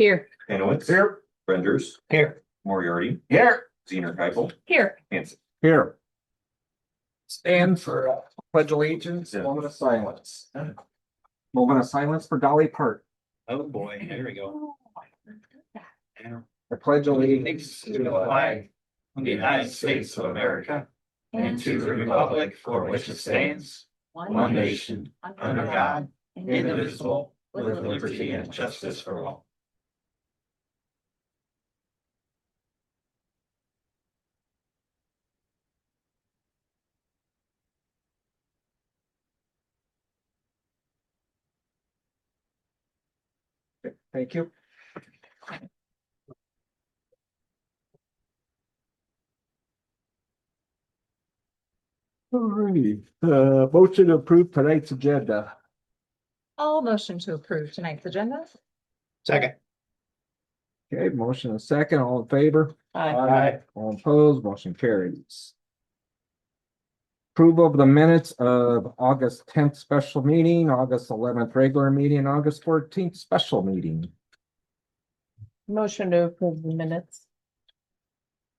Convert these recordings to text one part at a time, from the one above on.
Here. Hanowitz. Here. Renders. Here. Moriarty. Here. Zener Keipel. Here. Hanson. Here. Stand for pledge allegiance, moment of silence. Moment of silence for Dolly Parton. Oh, boy, there we go. I pledge allegiance To the flag of the United States of America and to the republic for which it stands, one nation, under God, indivisible, with liberty and justice for all. Thank you. All righty, motion to approve tonight's agenda. All motion to approve tonight's agenda. Second. Okay, motion and second, all in favor? Aye. All opposed, motion carries. Approval of the minutes of August 10th special meeting, August 11th regular meeting, August 14th special meeting. Motion to approve the minutes.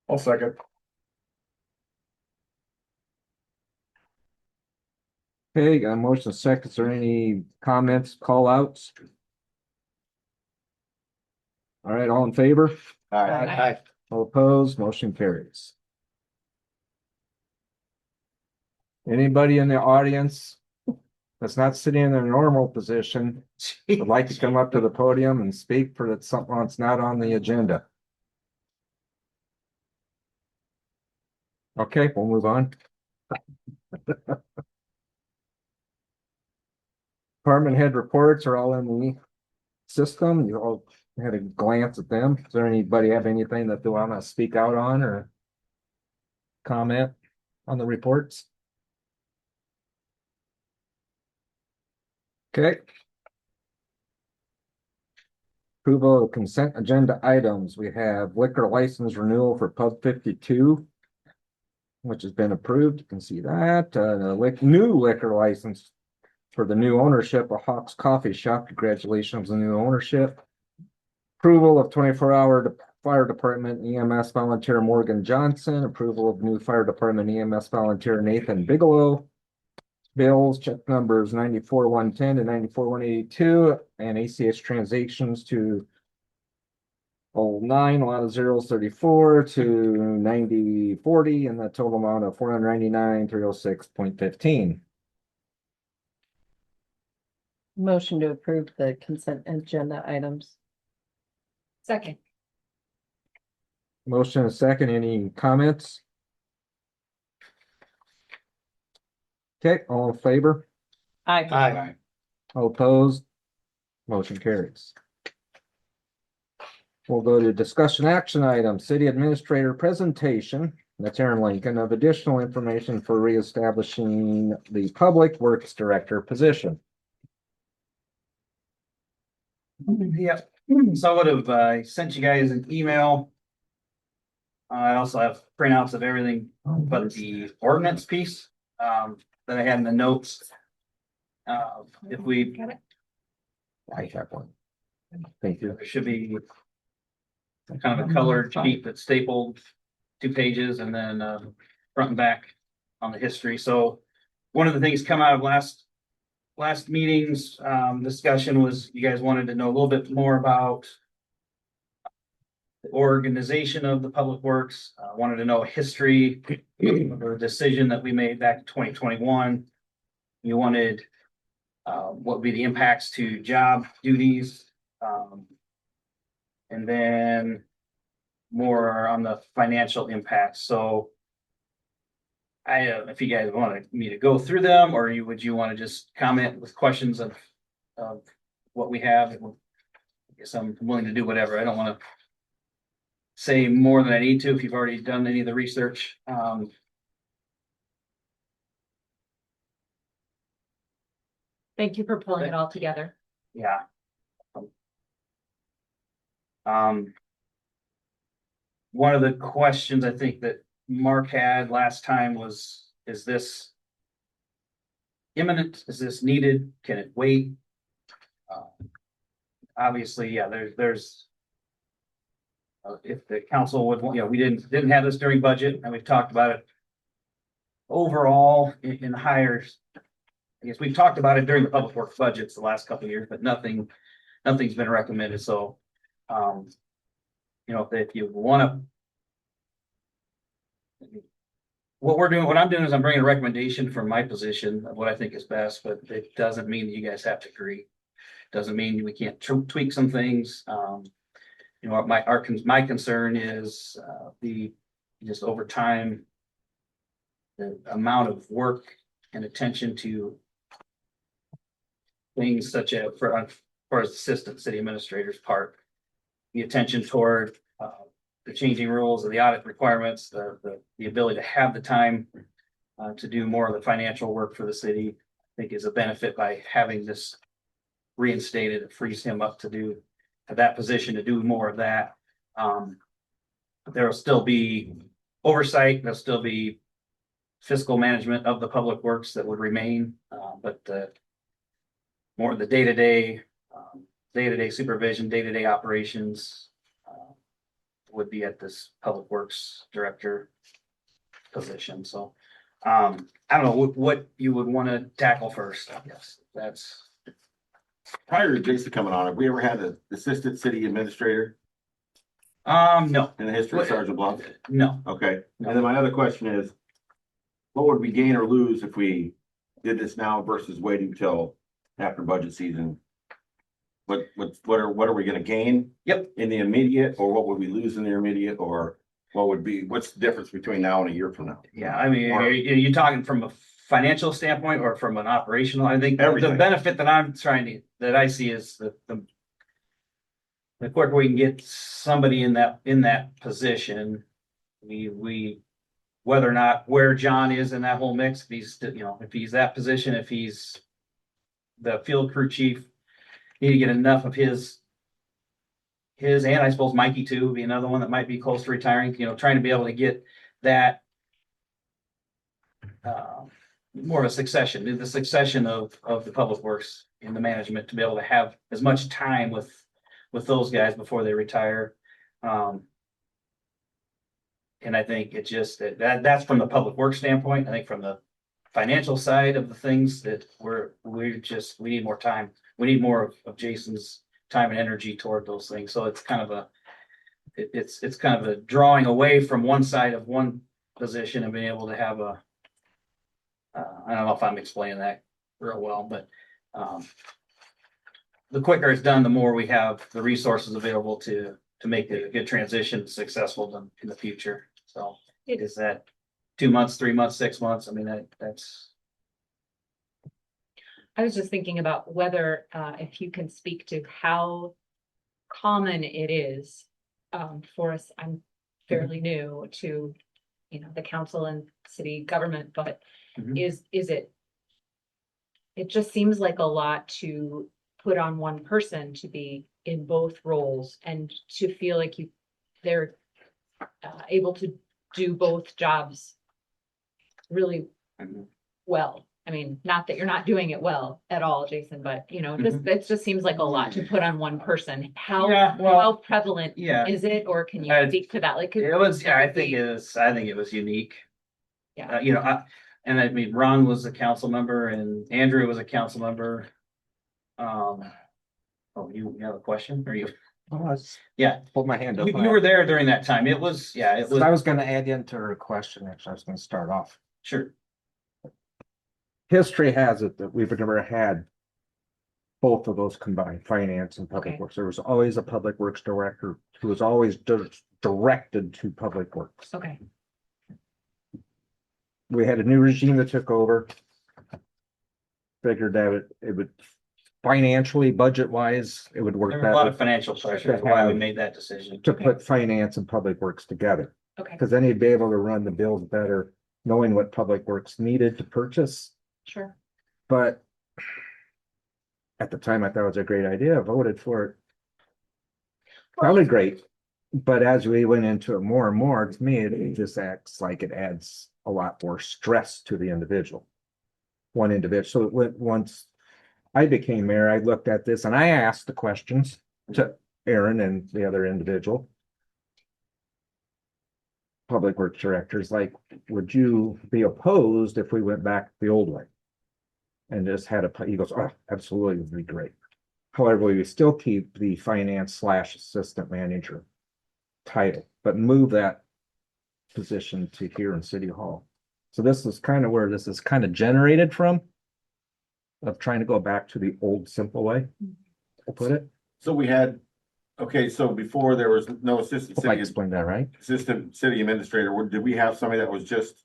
I'll second. Okay, got a motion second. Is there any comments, call outs? All right, all in favor? Aye. All opposed, motion carries. Anybody in the audience that's not sitting in their normal position would like to come up to the podium and speak for that something that's not on the agenda? Okay, we'll move on. Department head reports are all in the system. You all had a glance at them. Does there anybody have anything that they want to speak out on or comment on the reports? Okay. Approval of consent agenda items. We have liquor license renewal for Pub 52, which has been approved. You can see that. New liquor license for the new ownership of Hawks Coffee Shop. Congratulations on the new ownership. Approval of 24-hour fire department EMS volunteer Morgan Johnson. Approval of new fire department EMS volunteer Nathan Bigelow. Bills, check numbers 94-110 to 94-182, and ACH transactions to 09, a lot of zeros 34 to 90-40, and the total amount of 499,306.15. Motion to approve the consent agenda items. Second. Motion and second, any comments? Okay, all in favor? Aye. Aye. All opposed? Motion carries. We'll go to discussion action item, city administrator presentation, that's Aaron Lincoln, of additional information for reestablishing the public works director position. Yep, so I would have sent you guys an email. I also have printouts of everything but the ordinance piece that I had in the notes. If we, I have one. Thank you. there should be kind of a colored sheet that's stapled 2 pages and then front and back on the history. So one of the things come out of last meeting's discussion was you guys wanted to know a little bit more about the organization of the public works. Wanted to know a history or a decision that we made back in 2021. You wanted what would be the impacts to job duties, and then more on the financial impacts. So if you guys wanted me to go through them, or would you want to just comment with questions of what we have? I guess I'm willing to do whatever. I don't want to say more than I need to if you've already done any of the research. Thank you for pulling it all together. Yeah. One of the questions I think that Mark had last time was, is this imminent? Is this needed? Can it wait? Obviously, yeah, there's if the council would, we didn't have this during budget, and we've talked about it overall in hires. I guess we've talked about it during the public works budgets the last couple of years, but nothing's been recommended, so, if you wanna. What I'm doing is I'm bringing a recommendation from my position of what I think is best, but it doesn't mean that you guys have to agree. Doesn't mean we can't tweak some things. My concern is, just over time, the amount of work and attention to things such as for assistant city administrators part, the attention toward, the changing rules of the audit requirements, the ability to have the time to do more of the financial work for the city, I think is a benefit by having this reinstated. It frees him up to that position to do more of that. There will still be oversight, there'll still be fiscal management of the public works that would remain, but more of the day-to-day supervision, day-to-day operations would be at this public works director position. So I don't know what you would want to tackle first. I guess that's Prior to Jason coming on, have we ever had an assistant city administrator no, in the history of Sergeant Bluff? no. Okay, and then my other question is, what would we gain or lose if we did this now versus waiting till after budget season? What are we gonna gain? Yep. In the immediate, or what would we lose in the immediate, or what's the difference between now and a year from now? Yeah, I mean, are you talking from a financial standpoint or from an operational? I think the Everything. benefit that I see is the quicker we can get somebody in that position, we whether or not where John is in that whole mix, if he's that position, if he's the field crew chief, need to get enough of his, and I suppose Mikey too, would be another one that might be close to retiring, trying to be able to get that more of a succession, the succession of the public works in the management to be able to have as much time with those guys before they retire. And I think it's just that's from the public works standpoint. I think from the financial side of the things that we need more time. We need more of Jason's time and energy toward those things. So it's kind of it's kind of a drawing away from one side of one position and being able to have I don't know if I'm explaining that real well, but the quicker it's done, the more we have the resources available to make a good transition successful in the future. So is that 2 months, 3 months, 6 months? I mean, that's. I was just thinking about whether, if you can speak to how common it is, for us, I'm fairly new to, the council and city government, but Mhm. is it just seems like a lot to put on one person to be in both roles and to feel like they're able to do both jobs really Mhm. well. I mean, not that you're not doing it well at all, Jason, but it just seems like a lot to put on one person. Yeah, well, How prevalent Yeah, is it, or can you I- speak to that? Like, it was. Yeah, I think it was unique. Yeah. And I mean, Ron was a council member and Andrew was a council member. You have a question, or you? Yeah. Hold my hand up. You were there during that time. It was. I was gonna add into her question, actually, I was gonna start off. Sure. History has it that we've never had both of those combined, finance and public Okay. works. There was always a public works director who was always directed to public works. Okay, We had a new regime that took over. Figured that it would financially, budget wise, it would work There was a lot of better financial pressure. That's why we made that decision. to put finance and public works together. okay, Cause then he'd be able to run the bills better, knowing what public works needed to purchase. sure. But at the time, I thought it was a great idea, I voted for it. Sounded great, but as we went into it more and more, to me, it just acts like it adds a lot more stress to the individual. One individual, so it went, once I became mayor, I looked at this and I asked the questions to Aaron and the other individual. public works directors, like, would you be opposed if we went back the old way? And just had he goes, oh, absolutely, it would be great. However, we would still keep the finance/assistant manager title, but move that position to here in City Hall. So this is kind of where this is kind of generated from, of trying to go back to the old simple way, to put it. So we had, okay, so before there was no assistant Hope I city, explained that right. assistant city administrator, did we have somebody that was just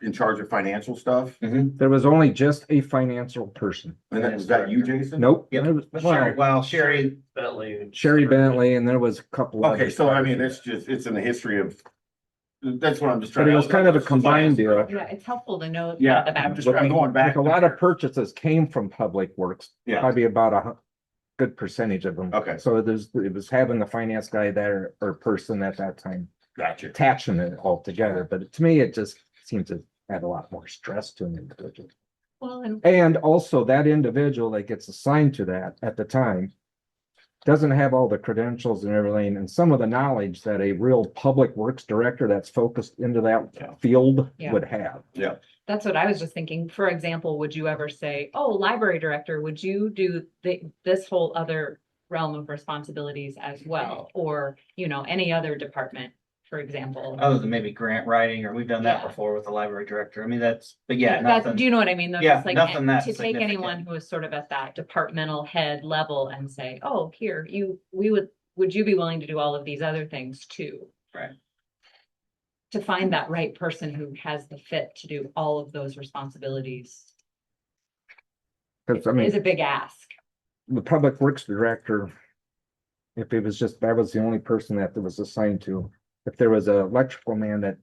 in charge of financial stuff? There was only just a financial person. And that, was that you, Jason? Nope. Yep. There was- Sherry, well, well, Sherry, Bentley. Sherry Bentley, and there was a couple. Okay, others. so I mean, it's in the history of, that's what I'm just But trying. it was kind of a combined deal. Yeah, it's helpful to know. Yeah, the I'm just background. going back. A lot of purchases came from Public Works, Yeah, probably about a good percentage of them. okay, So it was having the finance guy there or person at that time, gotcha. attaching it all together. But to me, it just seemed to add a lot more stress to an individual. Well, and And also that individual that gets assigned to that at the time doesn't have all the credentials and everything and some of the knowledge that a real public works director that's focused into Yeah. that field Yeah. would have. that's what I was just thinking. For example, would you ever say, oh, library director, would you do this whole other realm of responsibilities as well? Or, any other department, for example? other than maybe grant writing, or we've done that Yeah. before with the library director. I mean, but yeah, That's, nothing. do you know what I mean? Though? Yeah, Just like, nothing that to take anyone significant. who is sort of at that departmental head level and say, oh, here, would you be willing to do all of these other things too? Right. To find that right person who has the fit to do all of those responsibilities Cause I is mean, a big ask. the public works director, if it was just, that was the only person that was assigned to, if there was an electrical man that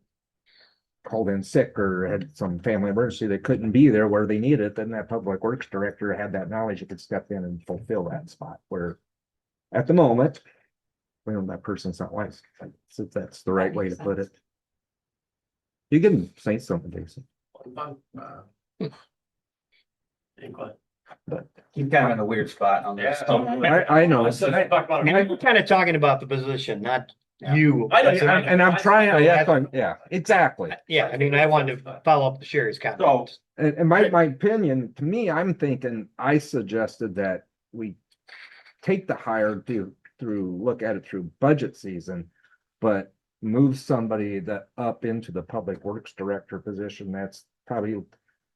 called in sick or had some family emergency, they couldn't be there where they needed it, then that public works director had that knowledge, you could step in and fulfill that spot where at the moment, that person's not licensed, so that's the right way to put it. You can say something, Jason, but You're kind of in a weird spot on this. Yeah. I know. We're kind of talking about the position, not you. And I'm trying, yeah, exactly. Yeah, I mean, I wanted to follow up the Sherry's So, comment. And my opinion, to me, I'm thinking, I suggested that we take the hire look at it through budget season, but move somebody up into the public works director position. That's probably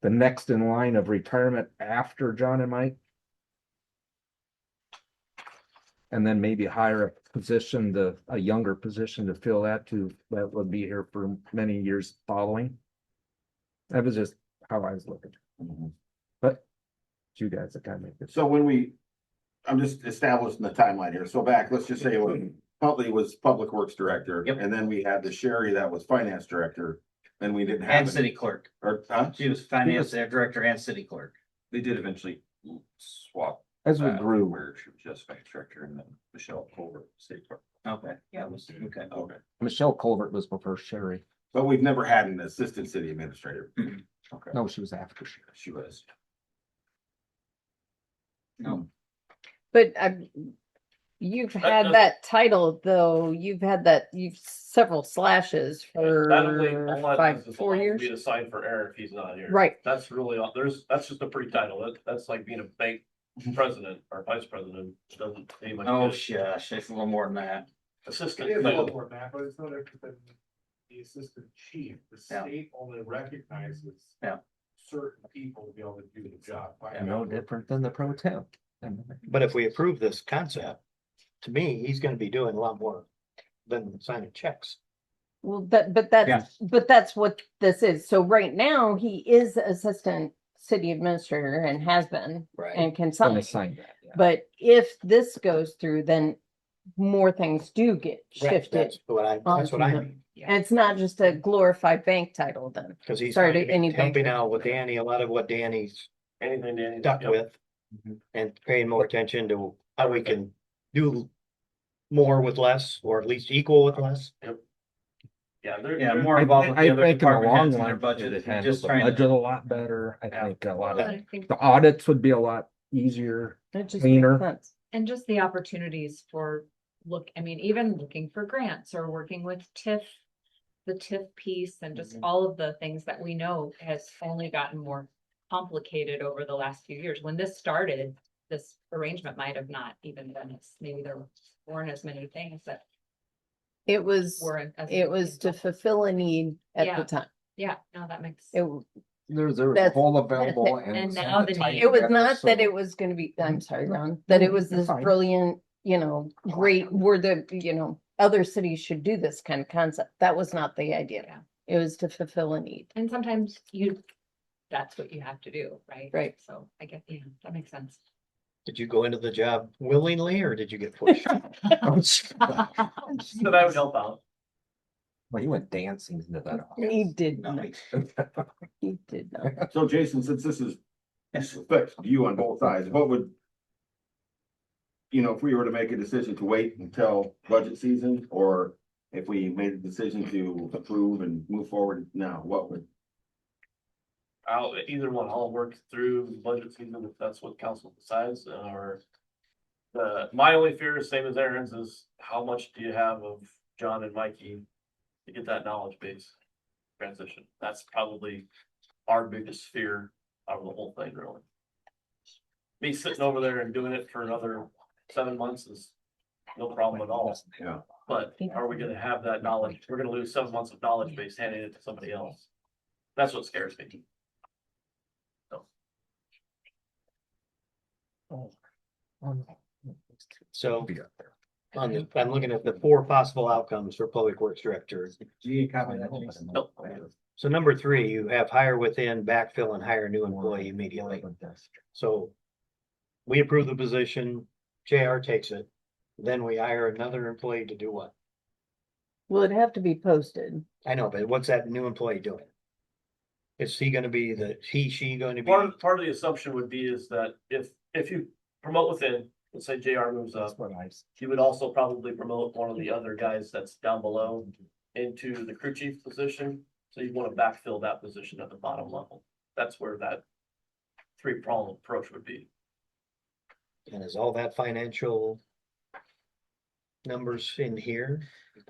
the next in line of retirement after John and Mike. And then maybe hire a younger position to fill that that would be here for many years following. That was just how I was looking. But you guys are kind of make it. so I'm just establishing the timeline here. So back, let's just say when Huntley was public works director. Yep. And then we had the Sherry that was finance director, and we didn't have. And any- city clerk. Or, huh? She was finance director and city clerk. They did eventually swap. As we grew, Where she was just finance director and then Michelle Culver, state clerk. Okay, yeah, it was, okay. Okay, Michelle Colbert was before Sherry. but we've never had an assistant city administrator. Mhm. Okay, No, she was after Sherry. she was. No, But you've had does- that title, though, you've several slashes That only, all for that does is 4 allow years. me to sign for Aaron if he's not here. Right, That's really all, that's just a pretty title, that's like being a bank president or vice president, doesn't anybody. oh, get shush, it's a little more than that. Assistant. It is a title. little more than that, but it's no different than the assistant chief. The Yeah. state only recognizes Yeah. certain people to be able to do the job. No different than the pro temp. But if we approve this concept, to me, he's gonna be doing a lot more than signing checks. well, but Yeah. that's what this is. So right now, he is assistant city administrator and has been and can Gonna sign. sign that, yeah. But if this goes through, then more things do get shifted. That's what I mean, And it's not just a glorified bank title then. because he's Sorry going to to any be helping bankers. out with Danny, a lot of what Danny's Anything, Danny. stuck Yep. with. And paying more attention to how we can do more with less, or at least equal with less. Yeah, Yeah, more I involved with the think other in the department long heads and their run, budget, it and handles just the trying budget to. a lot better. I Yeah. think a lot But of, I think, the audits would be a lot easier. It just Cleaner. makes sense. and just the opportunities for look, I mean, even looking for grants or working with TIF, the TIF piece and just all of the things that we know has only gotten more complicated over the last few years. When this started, this arrangement might have not even been, maybe there weren't as many things that It was, were. as it was to fulfill a need at Yeah. the time. Yeah, no, that makes. It, there was a That's- hole available And and. now the tight need- it was together, not that so- it was gonna be, I'm sorry, Ron, that it was You're this fine. brilliant, great, where the, other cities should do this kind of concept. That was not the idea. Yeah. It was to fulfill a need. And sometimes that's what you have to do, right? Right. So I get, yeah, that makes sense. Did you go into the job willingly or did you get pushed? So that would help out. Well, you went dancing into that. He did office. not, he did not. So Jason, since this affects you on both sides, what would, if we were to make a decision to wait until budget season, or if we made a decision to approve and move forward now, what would? Either one, I'll work through budget season if that's what council decides, or. My only fear is same as Aaron's, is how much do you have of John and Mikey to get that knowledge base transition? That's probably our biggest fear out of the whole thing, really. Me sitting over there and doing it for another 7 months is no problem at all. Yeah. But are we gonna have that knowledge? We're gonna lose 7 months of knowledge base handing it to somebody else. That's what scares me. So I'm looking at the 4 possible outcomes for Public Works Director. Nope. So number 3, you have hire within, backfill and hire a new employee immediately. So we approve the position, JR takes it, then we hire another employee to do what? Will it have to be posted? I know, but what's that new employee doing? Is he gonna be she going to be? Part of the assumption would be is that if you promote within, let's say JR moves up, you would also probably promote one of the other guys that's down below into the crew chief position. So you want to backfill that position at the bottom level. That's where that 3-pronged approach would be. And is all that financial numbers in here?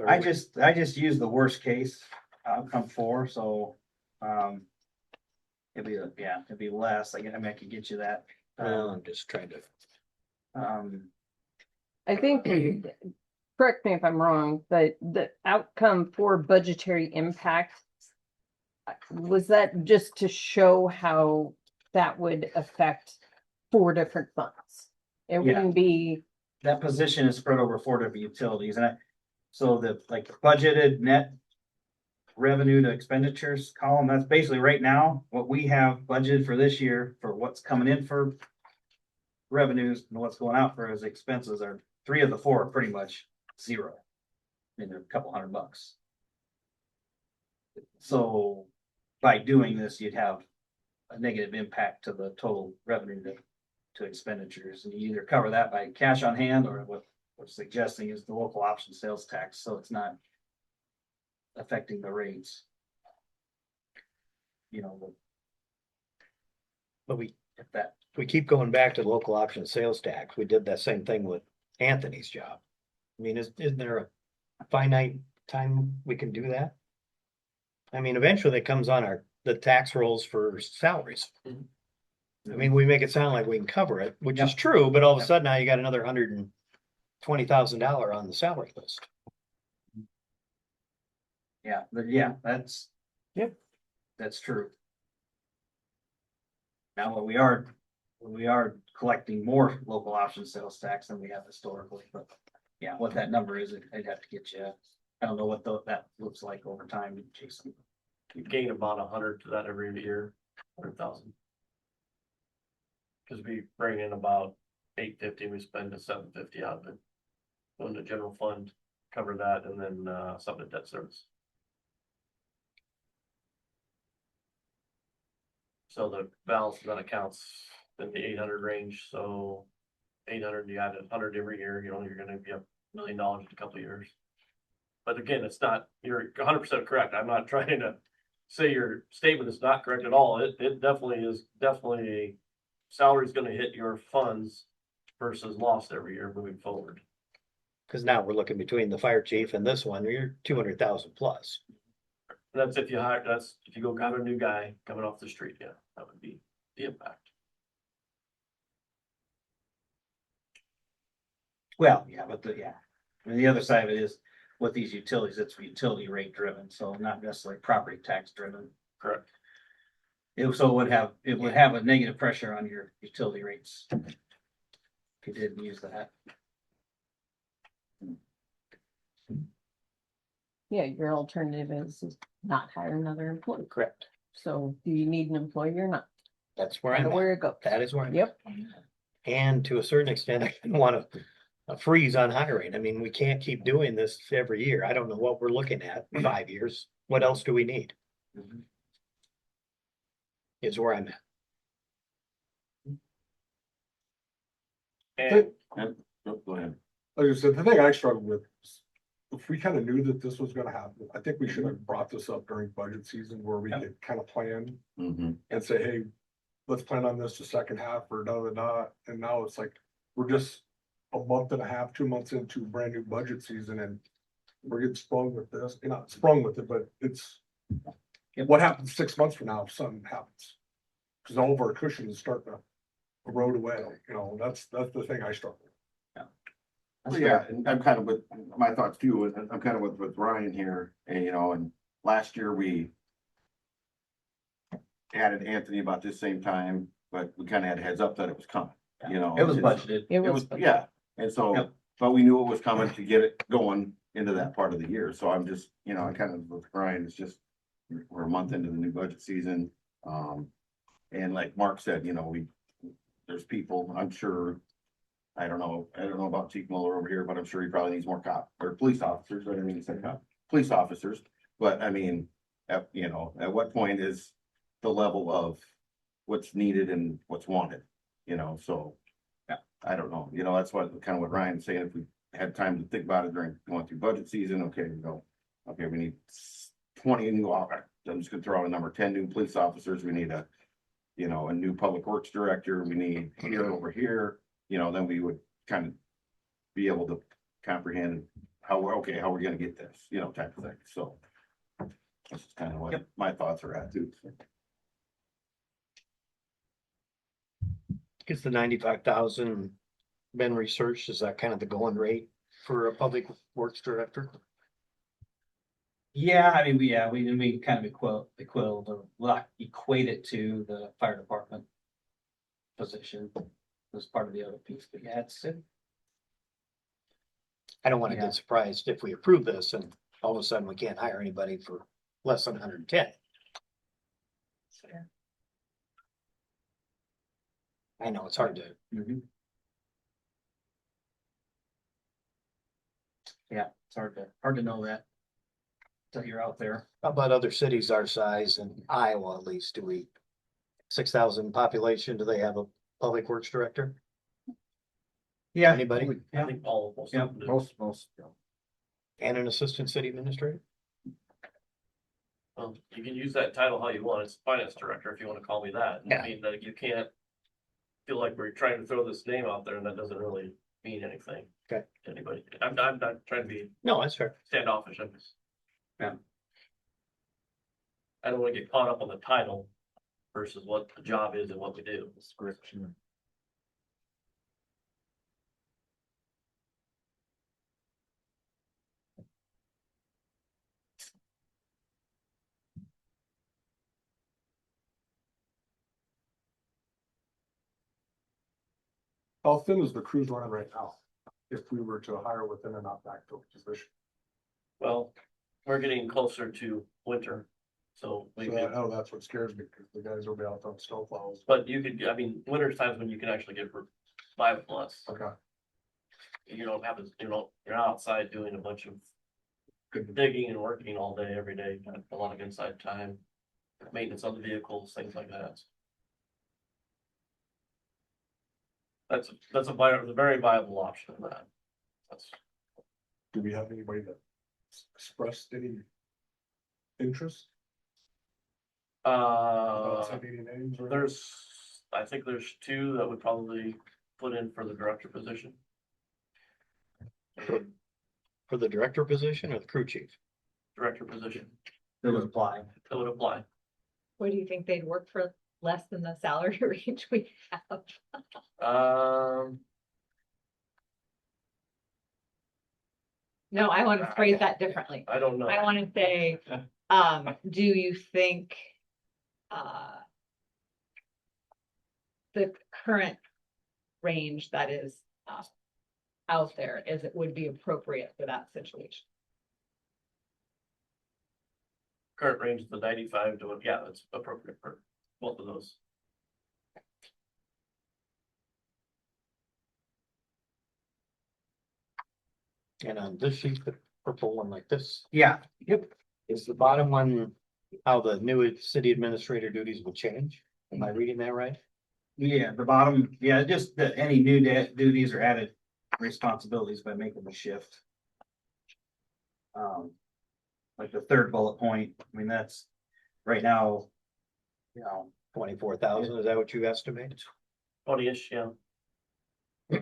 I just use the worst case outcome 4, so, it'd be less, I mean, I could get you that. I'm just trying to. I think, correct me if I'm wrong, but the outcome for budgetary impact, was that just to show how that would affect 4 different funds? It wouldn't be, That position is spread over 4 different utilities, so the budgeted net revenue to expenditures column, that's basically right now what we have budgeted for this year for what's coming in for revenues and what's going out for as expenses are 3 of the 4 are pretty much 0. I mean, they're a couple $100. So by doing this, you'd have a negative impact to the total revenue to expenditures, and you either cover that by cash on hand, or what we're suggesting is the local option sales tax, so it's not affecting the rates. But we keep going back to local option sales tax. We did that same thing with Anthony's job. I mean, isn't there a finite time we can do that? I mean, eventually it comes on the tax rolls for salaries. I mean, we make it sound like we can cover it, which is true, but all of a sudden now you got another $120,000 on the salary list. That's true. Now, we are collecting more local option sales tax than we have historically, but yeah, what that number is, I'd have to get you. I don't know what that looks like over time, Jason. You gain about 100 to that every year, 100,000. Cause we bring in about 850, we spend 750 out of it. Go into general fund, cover that, and then some of the debt service. So the balance of that accounts in the 800 range, so 800, you add 100 every year, you're gonna be up $1 million in a couple of years. But again, it's not, you're 100% correct. I'm not trying to say your statement is not correct at all. It definitely is, salary is gonna hit your funds versus lost every year moving forward. Cause now we're looking between the fire chief and this one, you're 200,000 plus. That's if you hire, that's if you go grab a new guy coming off the street, yeah, that would be the impact. Well, yeah, but yeah, and the other side of it is with these utilities, it's utility rate driven, so not necessarily property tax driven. Correct. It would have a negative pressure on your utility rates. If you didn't use that. Yeah, your alternative is not hire another employee. Correct. So do you need an employee or not? That's where Kind I'm of at. where it goes. That is where I'm at. Yep. And to a certain extent, I didn't want a freeze on hiring. I mean, we can't keep doing this every year. I don't know what we're looking at in 5 years. What else do we need? Is where I'm at. And Go ahead. Like I said, the thing I struggle with is if we kind of knew that this was gonna happen, I think we should have brought this up during budget season where we Yep. could kind of plan Mm-hmm. and say, hey, let's plan on this the second half or and now it's like, we're just a month and a half, 2 months into brand new budget season and we're getting sprung with this, not sprung with it, but it's Yep. what happens 6 months from now if something happens? Cause all of our cushions start to erode away, that's the thing I struggle with. Yeah, and I'm kind of with my thoughts too, and I'm kind of with Ryan here, and and last year we added Anthony about this same time, but we kind of had a heads up that it was coming, It was budgeted. It was. yeah, and so, Yep. but we knew it was coming to get it going into that part of the year, so I'm just, I kind of with Ryan, it's just, we're a month into the new budget season, and like Mark said, there's people, I'm sure, I don't know about Chief Mueller over here, but I'm sure he probably needs more police officers, I didn't mean to say police officers, but I mean, at what point is the level of what's needed and what's wanted, so. Yeah. I don't know, that's kind of what Ryan's saying, if we had time to think about it during going through budget season, we need 20 new, I'm just gonna throw out a number, 10 new police officers, we need a new public works director, we need here over here, then we would kind of be able to comprehend how we're gonna get this, type of thing, so. That's just kind of what my thoughts are at too. Is the 95,000 been researched? Is that kind of the going rate for a public works director? Yeah, I mean, we kind of equate it to the fire department position as part of the other piece, but yeah, I don't want to Yeah. get surprised if we approve this and all of a sudden we can't hire anybody for less than 110. I know it's hard to, yeah, it's hard to know that. Until you're out there. how about other cities our size in Iowa at least, 6,000 population, do they have a public works director? Yeah. Anybody? I think all of Yeah. those. Most. And an assistant city administrator? You can use that title how you want. It's finance director if you want to call me that. Yeah. I mean, that you can't feel like we're trying to throw this name out there and that doesn't really mean anything. Okay. To anybody. I'm not trying to be No, that's fair. standoffish. I'm just. Yeah. I don't want to get caught up on the title versus what the job is and what we do. Description. How thin is the crews running right now? If we were to hire within a not backfill position? Well, we're getting closer to winter. So we So I could, know that's what scares me, because the guys will be out on snow plows. but you could, I mean, winter times when you can actually get for 5+. Okay, You don't have to, you're not outside doing a bunch of good. digging and working all day, every day, kind of a lot of inside time. Maintenance on the vehicles, things like that. That's a very viable option of that. That's, Do we have anybody that expressed any interest? Outside any names or? I think there's 2 that would probably put in for the director position. for the director position or the crew chief? Director position, That would apply. that would apply. What do you think they'd work for less than the salary range we have? No, I want to phrase that differently. I don't know. I want to say, do you think, the current range that is, out there is it would be appropriate for that situation? Current range is the 95 to, yeah, that's appropriate for both of those. And on this sheet, the purple one like this, Yeah, yep. is the bottom one how the new city administrator duties will change? Am I reading that right? Yeah, the bottom, yeah, just that any new duties or added responsibilities by making the shift. Like the third bullet point, I mean, that's right now. You know, 24,000, is that what you estimate? 20-ish, yeah. yeah.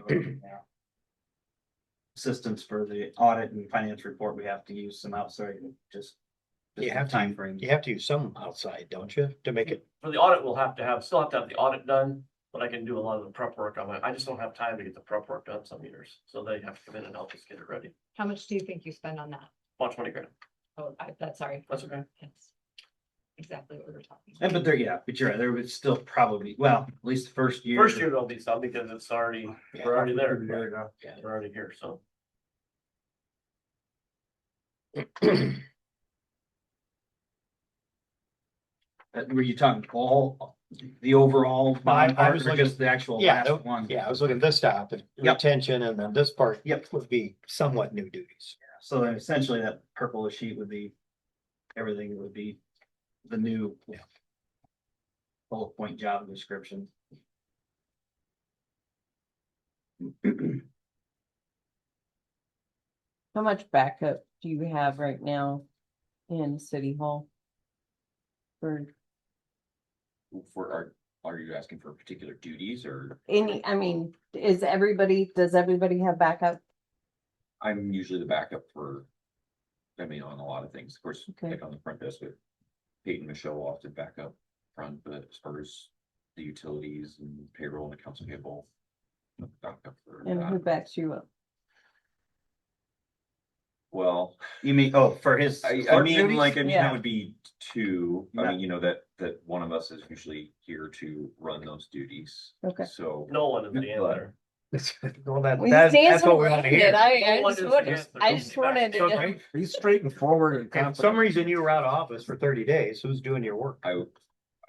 Assistance for the audit and finance report, we have to use some outside, just. You have time frame. You have to use some outside, don't you, to make it? For the audit, we'll still have to have the audit done, but I can do a lot of the prep work on it. I just don't have time to get the prep work done some years, so they have to come in and help us get it ready. How much do you think you spend on that? About 20 grand. Oh, that's sorry. That's okay. That's exactly what we were talking And about. but there, yeah, but you're right, there would still probably, well, at least the first year. First year there'll be some because it's already, we're already there. Yeah. We're already here, so. Were you talking all, the overall bond I part was or looking- just the actual Yeah, last one? Yeah, I was looking at this top, and Yep. retention, and then this part. Yep. Would be somewhat new duties. So then essentially that purple sheet would be, everything would be the new. Yeah. Bullet point job description. How much backup do you have right now in City Hall? For Are you asking for particular duties or? any, I mean, does everybody have backup? I'm usually the backup for, I mean, on a lot of things, of course, Okay. like on the front desk with Peyton and Michelle often back up front, but as far as the utilities and payroll and accounts payable. Backup for And who that. backs you up? Well, You mean, oh, for his. I clerk mean, duties? like, I mean, Yeah. that would be two, I Yeah. mean, you know, that one of us is usually here to run those duties. Okay. So. No one is the answer. Well, Stan's that's what we're on wanted it. here. I No one just is wanted, the answer. I just wanted So to. He's straight and forward and If for some confident. reason you were out of office for 30 days, who's doing your work? I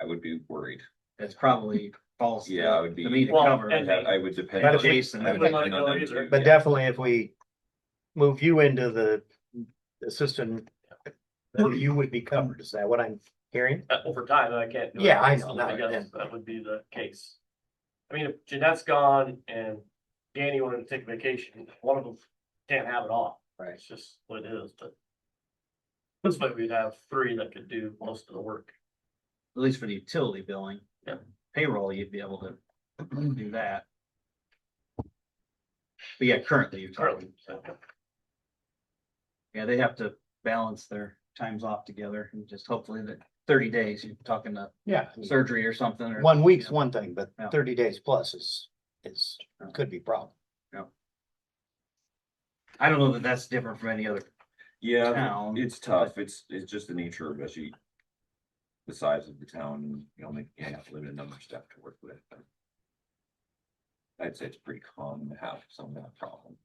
would be worried. That's probably false. to- Yeah, I would be- to me to Well, cover. and- I would depend. But on- if we- Jason, I I would wouldn't let depend it on go them either. too, But yeah. definitely if we move you into the assistant, then you would be covered. Is that what I'm hearing? Over time, I can't do it. Yeah, I know, instantly, no, guess that would be the case. I mean, if Jeanette's gone and Danny wanted to take vacation, one of them can't have it off. Right. It's just what it is, but. This way we'd have three that could do most of the work. At least for the utility billing. Yeah. Payroll, you'd be able to do that. But yeah, currently you're talking, Currently, so. yeah, they have to balance their times off together and just hopefully that 30 days, you're talking to Yeah. surgery or something or. 1 week's one thing, but Yeah. 30 days plus could be a problem. I don't know that that's different from any other Yeah, town. it's tough. It's just the nature of actually the size of the town, and you know, you have limited number of staff to work with. But I'd say it's pretty common to have some of that problem.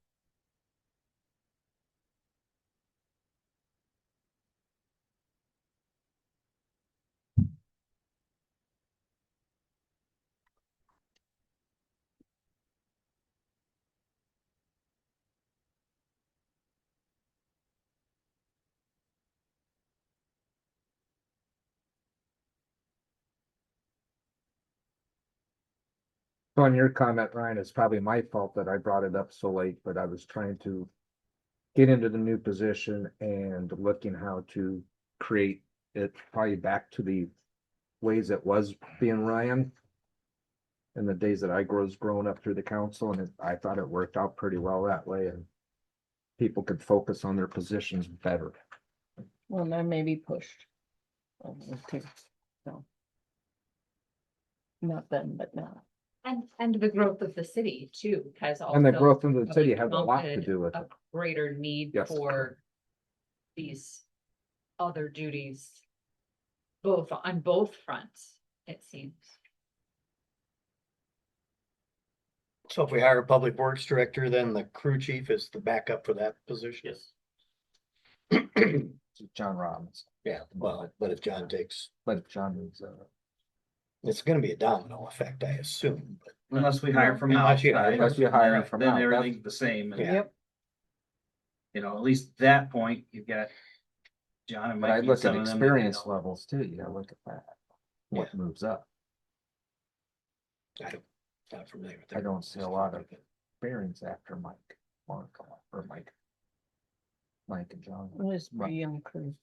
So on your comment, Ryan, it's probably my fault that I brought it up so late, but I was trying to get into the new position and looking how to create it probably back to the ways it was being ran in the days that I was growing up through the council, and I thought it worked out pretty well that way, and people could focus on their positions better. Well, that may be pushed. Too, so. Not them, but now. And the growth of the city too has also. And the growth of the city has a lot to prompted do with a it. greater need Yes. for these other duties. Both, on both fronts, it seems. So if we hire a public works director, then the crew chief is the backup for that position? Yes. John Robbins, Yeah, well, but if John takes, but John is, it's gonna be a domino effect, I assume, but. Unless we hire from Unless you hire- outside. unless you hire from Then out, that's- everything's the same. and, Yeah. Yep. You know, at least that point, you've got John and but I Mike. look at experience levels too, you gotta look at that. What Yeah. moves up, Not familiar with I that. don't see a lot of experience after Mike, Mark, or Mike. Mike and John, It was pretty young crew.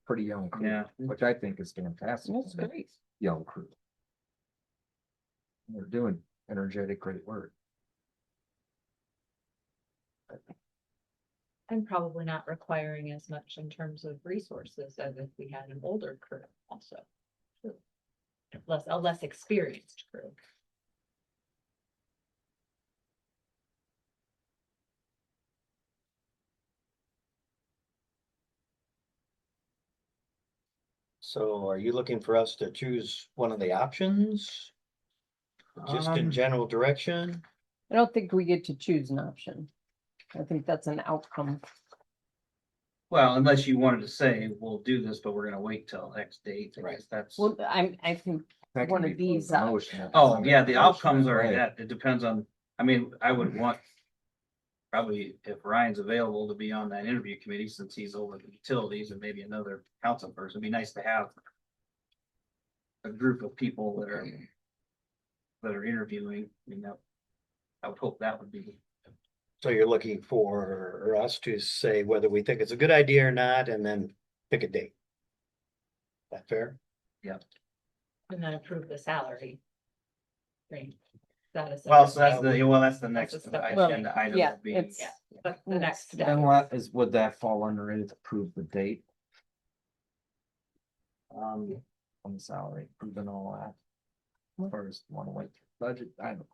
pretty young crew, Yeah. which I think is fantastic. That's great. Young crew. They're doing energetic, great work. And probably not requiring as much in terms of resources as if we had an older crew also. A less experienced crew. So are you looking for us to choose one of the options? Just in general direction? I don't think we get to choose an option. I think that's an outcome. Well, unless you wanted to say, we'll do this, but we're gonna wait till X date. I Right. guess that's. Well, I think That can one be of these promotion. Oh, yeah, the outcomes are, Right. that, it depends on, I mean, I would want. Probably if Ryan's available to be on that interview committee, since he's over the utilities and maybe another council person, it'd be nice to have. A group of people that are. That are interviewing, you know. I would hope that would be, So you're looking for us to say whether we think it's a good idea or not, and then pick a date. That fair? And then approve the salary. Range. That is. well, so that's that's the next That's a step. agenda item. yeah, would be- it's- Yeah, that's the next step. And what is, would that fall under it, approve the date Um, on the salary, approving all that? First, wanna wait for budget, I don't,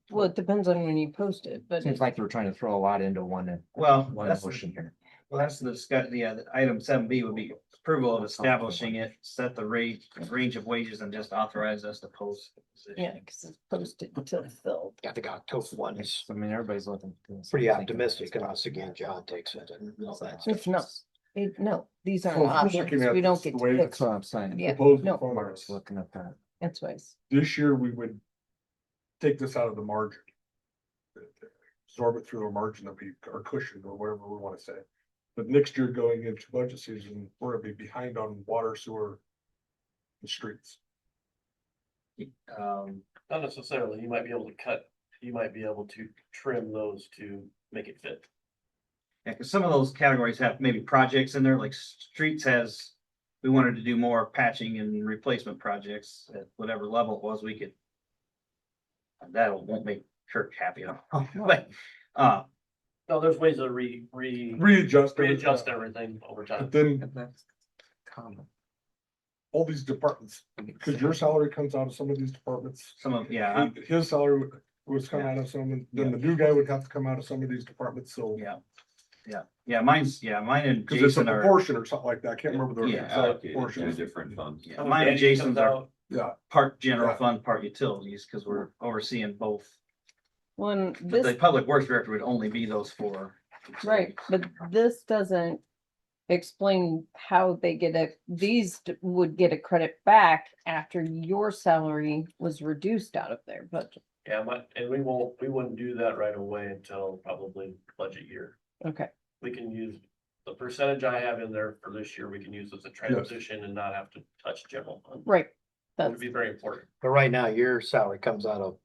Well, it depends on when you post it, but seems like they're trying to throw a lot into one. Well, One that's, motion here. well, that's the discuss, the item 7B would be approval of establishing it, set the range of wages and just authorize us to post. the position. yeah, because it's posted until it's filled. I think October one is I mean, everybody's looking. pretty optimistic, unless again, John takes it and all that. It's not. No, these So aren't if we're options. looking at We don't this get the to way pick. That's what I'm saying. Yeah, Proposed no. funds. Mark's looking at that. That's wise. This year, we would take this out of the margin. Absorb it through a margin that we, or cushion, or whatever we wanna say. But next year going into budget season, we're gonna be behind on water, sewer, and streets. Um, Not necessarily, you might be able to cut, you might be able to trim those to make it fit. yeah, cause some of those categories have maybe projects in there, like streets has. We wanted to do more patching and replacement projects at whatever level it was, we could. That won't make Kirk happy at all, but, No, there's ways to Readjust. readjust everything over time. But then And that's common. all these departments, because your salary comes out of some of these departments. some of, yeah, His salary was coming out of some, then the new guy would have to come out of some of these departments, so. mine and Cause it's a Jason are, proportion or something like that, I can't remember the Yeah, exact Allocated to proportion. different funds. yeah, mine and Jason's are Yeah, part general Yeah. fund, part utilities, cause we're overseeing both. When But the this, public works director would only be those four. right, but this doesn't explain how they get would get a credit back after your salary was reduced out of their budget. Yeah, and we wouldn't do that right away until probably budget year. Okay, We can use the percentage I have in there for this year, we can use as a transition and not have to touch general fund. right. That would That's, be very important. But right now, your salary comes out of,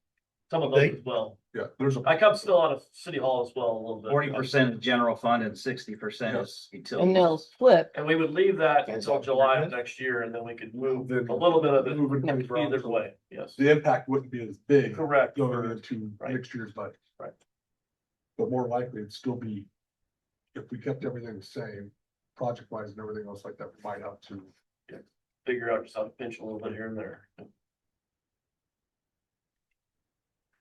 Some of those as well. yeah, there's a. I come still out of city hall as well a little bit. 40% is general fund and 60% is and utilities. they'll flip. And we would leave that And until so- July of next year, and then we could move Then a little bit of it moving things around, either so way, yes. The impact wouldn't be as big Correct. going into Right. next year's budget. Right. But more likely it'd still be if we kept everything the same, project wise and everything else like that, we might have to. Figure out just how to pinch a little bit here and there.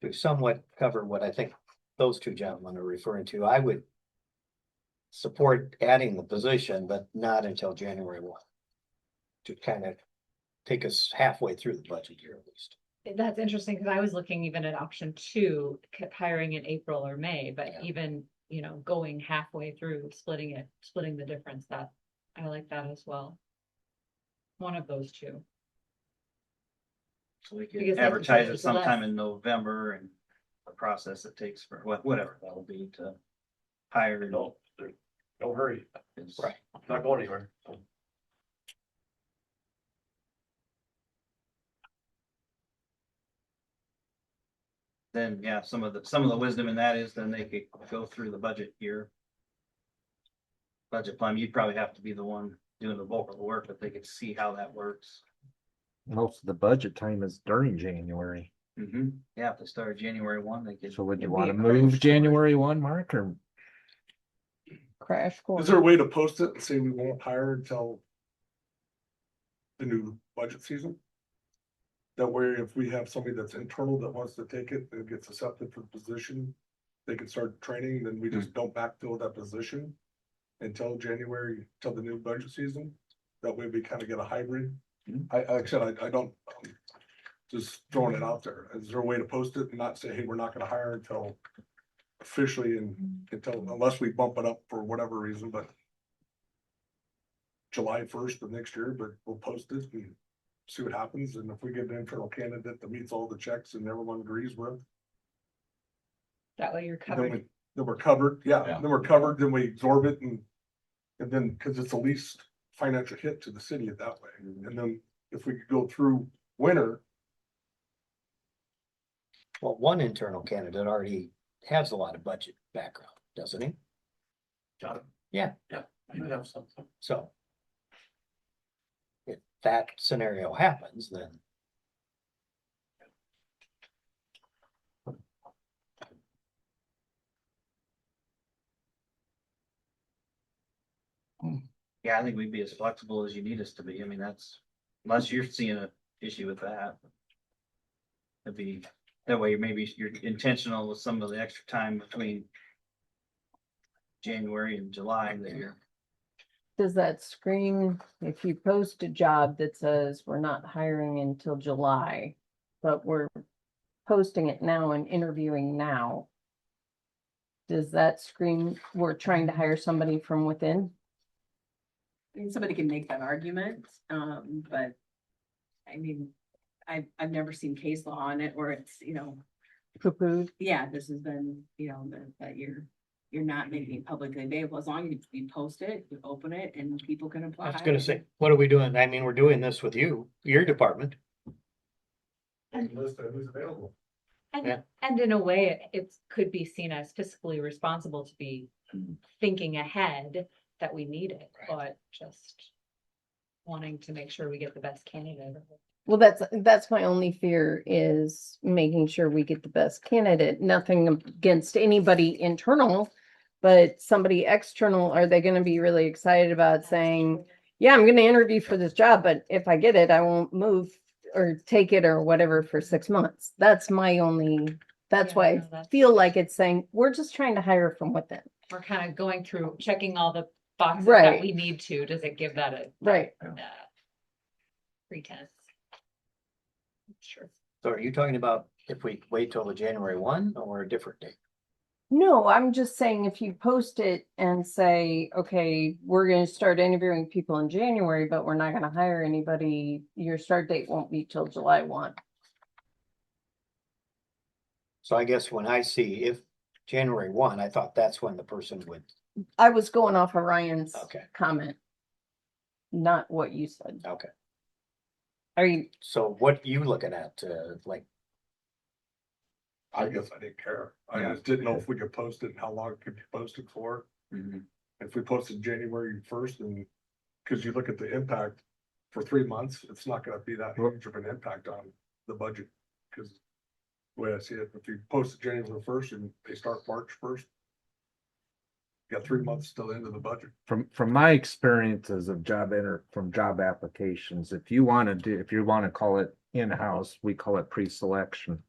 To somewhat cover what I think those two gentlemen are referring to, I would support adding the position, but not until January 1. To kind of take us halfway through the budget year at least. That's interesting, because I was looking even at option two, hiring in April or May, but Yeah. even, going halfway through, splitting the difference, that, I like that as well. One of those two. So we Because could like you advertise said, it it's sometime less. in November and the process it takes for whatever that will be to hire. Don't hurry, is- Right. not going anywhere. Then, yeah, some of the wisdom in that is then they could go through the budget year. Budget plan, you'd probably have to be the one doing the bulk of the work, but they could see how that works. Most of the budget time is during January. Yeah, if they started January 1, they could. So would you It'd want be to a crash move course. January 1, Mark, or? Crash course. Is there a way to post it and say we won't hire until the new budget season? That way, if we have somebody that's internal that wants to take it and gets accepted for the position, they can start training, then we just don't backfill that position until January, till the new budget season. That way we kind of get a hybrid. Like I said, I don't, just throwing it out there. Is there a way to post it and not say, hey, we're not gonna hire until officially unless we bump it up for whatever reason, but July 1st of next year, but we'll post it and see what happens. And if we get an internal candidate that meets all the checks and everyone agrees with, That way you're then covered. then we're covered. Yeah, Yeah. then we're covered, then we absorb it and then, because it's the least financial hit to the city that way. And then if we could go through winter, Well, one internal candidate already has a lot of budget background, doesn't he? Got it. Yeah. Yeah, you have something. So. If that scenario happens, then. Yeah, I think we'd be as flexible as you need us to be. I mean, that's, unless you're seeing an issue with that. It'd be, that way maybe you're intentional with some of the extra time between January and July that you're. Does that scream, if you post a job that says we're not hiring until July, but we're posting it now and interviewing now? Does that scream, we're trying to hire somebody from within? I mean, somebody can make that argument, but I mean, I've never seen case law on it where it's, Poo-pooed? yeah, this has been, that you're not making it publicly available. As long as you post it, you open it and people can apply. I was gonna say, what are we doing? I mean, we're doing this with you, your department. list of who's available. Yeah. And in a way, it could be seen as fiscally responsible to be thinking ahead that we need it, but just wanting to make sure we get the best candidate. Well, that's my only fear, is making sure we get the best candidate. Nothing against anybody internal, but somebody external, are they gonna be really excited about saying, yeah, I'm gonna interview for this job, but if I get it, I won't move or take it or whatever for 6 months? That's my only, that's why Yeah, I that's- feel like it's saying, we're just trying to hire from within. We're kind of going through, checking all the boxes Right. that we need to. Does it give that a Right. pretense? Sure. So are you talking about if we wait till the January 1 or a different date? No, I'm just saying if you post it and say, okay, we're gonna start interviewing people in January, but we're not gonna hire anybody, your start date won't be till July 1. So I guess when I see if January 1, I thought that's when the person would, I was going off of Ryan's okay, comment, not what you said. okay. Are you, So what you looking at, like, I guess I didn't care. I Yeah. just didn't know if we could post it and how long it could be posted for. If we posted January 1st and, because you look at the impact for 3 months, it's not gonna be that huge of an impact on the budget. Because the way I see it, if you post it January 1st and they start March 1st, got 3 months still into the budget. From my experiences of from job applications, if you want to call it in-house, we call it pre-selection.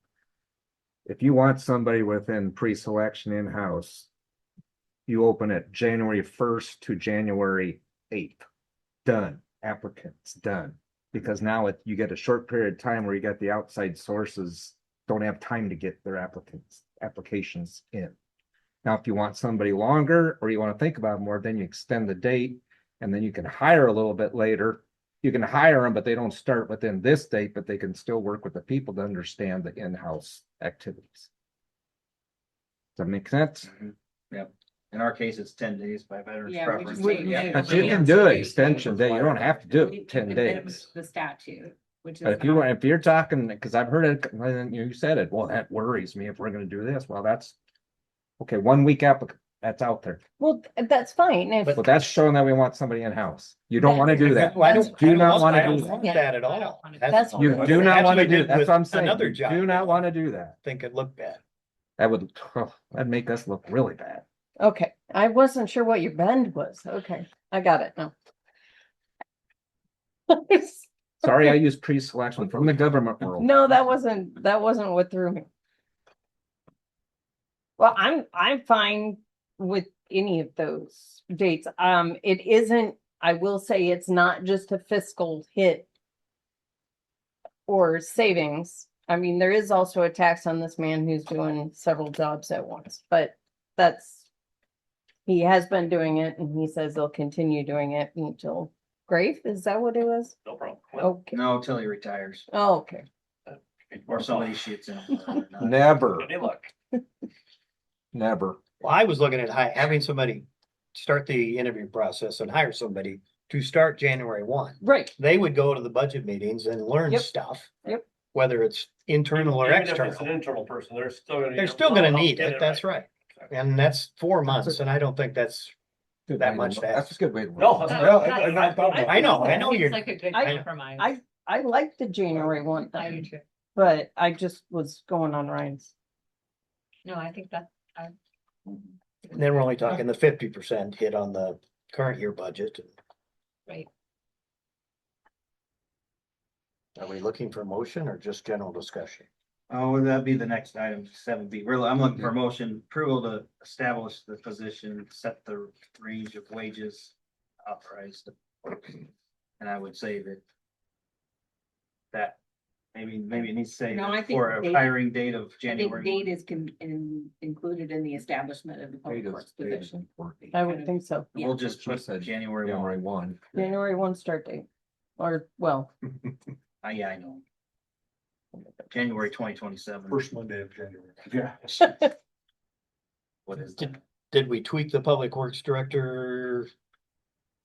If you want somebody within pre-selection in-house, you open it January 1st to January 8th. Done. Applicants, done. Because now you get a short period of time where you got the outside sources don't have time to get their applications in. Now, if you want somebody longer, or you want to think about it more, then you extend the date, and then you can hire a little bit later. You can hire them, but they don't start within this date, but they can still work with the people to understand the in-house activities. Does that make sense? Yep. In our case, it's 10 days by veterans Yeah, we preference. just made Yeah. it. But you can do an extension day, you don't have to do We- it 10 we did days. The statute, which is. But if you're talking, because I've heard it, and you said it, well, that worries me if we're gonna do this, well, that's. Okay, 1 week applicant, that's out there, Well, that's fine if, but that's showing that we want somebody in-house. You don't wanna do that. Well, I don't- Do I don't not want- wanna I do don't that. want Yeah. that at I don't all. wanna do That's- that. You do not That's what wanna we do, did that's with what I'm saying, another you job. do not wanna do that. Think it looked bad. That would, that'd make us look really bad. okay, I wasn't sure what your bend was. Okay, I got it now. Sorry, I used pre-selection from the government world. No, that wasn't what threw me. Well, I'm fine with any of those dates. It isn't, I will say it's not just a fiscal hit or savings. I mean, there is also a tax on this man who's doing several jobs at once, but he has been doing it and he says he'll continue doing it until Grafe, is that what it was? No problem. Okay, No, till he retires, oh, okay. or somebody shoots him. Never, Any luck? never. Well, I was looking at having somebody start the interview process and hire somebody to start January 1. Right, They would go to the budget meetings and learn Yep. stuff. Yep. Whether it's internal or Even if it's an external. internal person, they're still gonna. They're still gonna need Get it, that's right. And that's 4 months, and I don't think that's, Good That way to much look- to That's a ask. good way to. look No, at it. that's Yeah, I not thought about I know It's you're. like a good I- compromise. I like the January one I do thing, too. but I just was going on Ryan's. No, I think that, And then we're only talking the 50% hit on the current year budget. right. Are we looking for a motion or just general discussion? Oh, would that be the next item, 7B? Really, I'm looking for a motion approval to establish the position, set the range of wages authorized. And I would say that maybe it needs to say No, I that think for a date- hiring date of I think January. date is included in the establishment of the public works position. I would think so. We'll just She put said January January 1. 1. January one start date. Or, well, Yeah, I know. January 2027. First Monday of January. Yeah. What is that? Did we tweak the public works director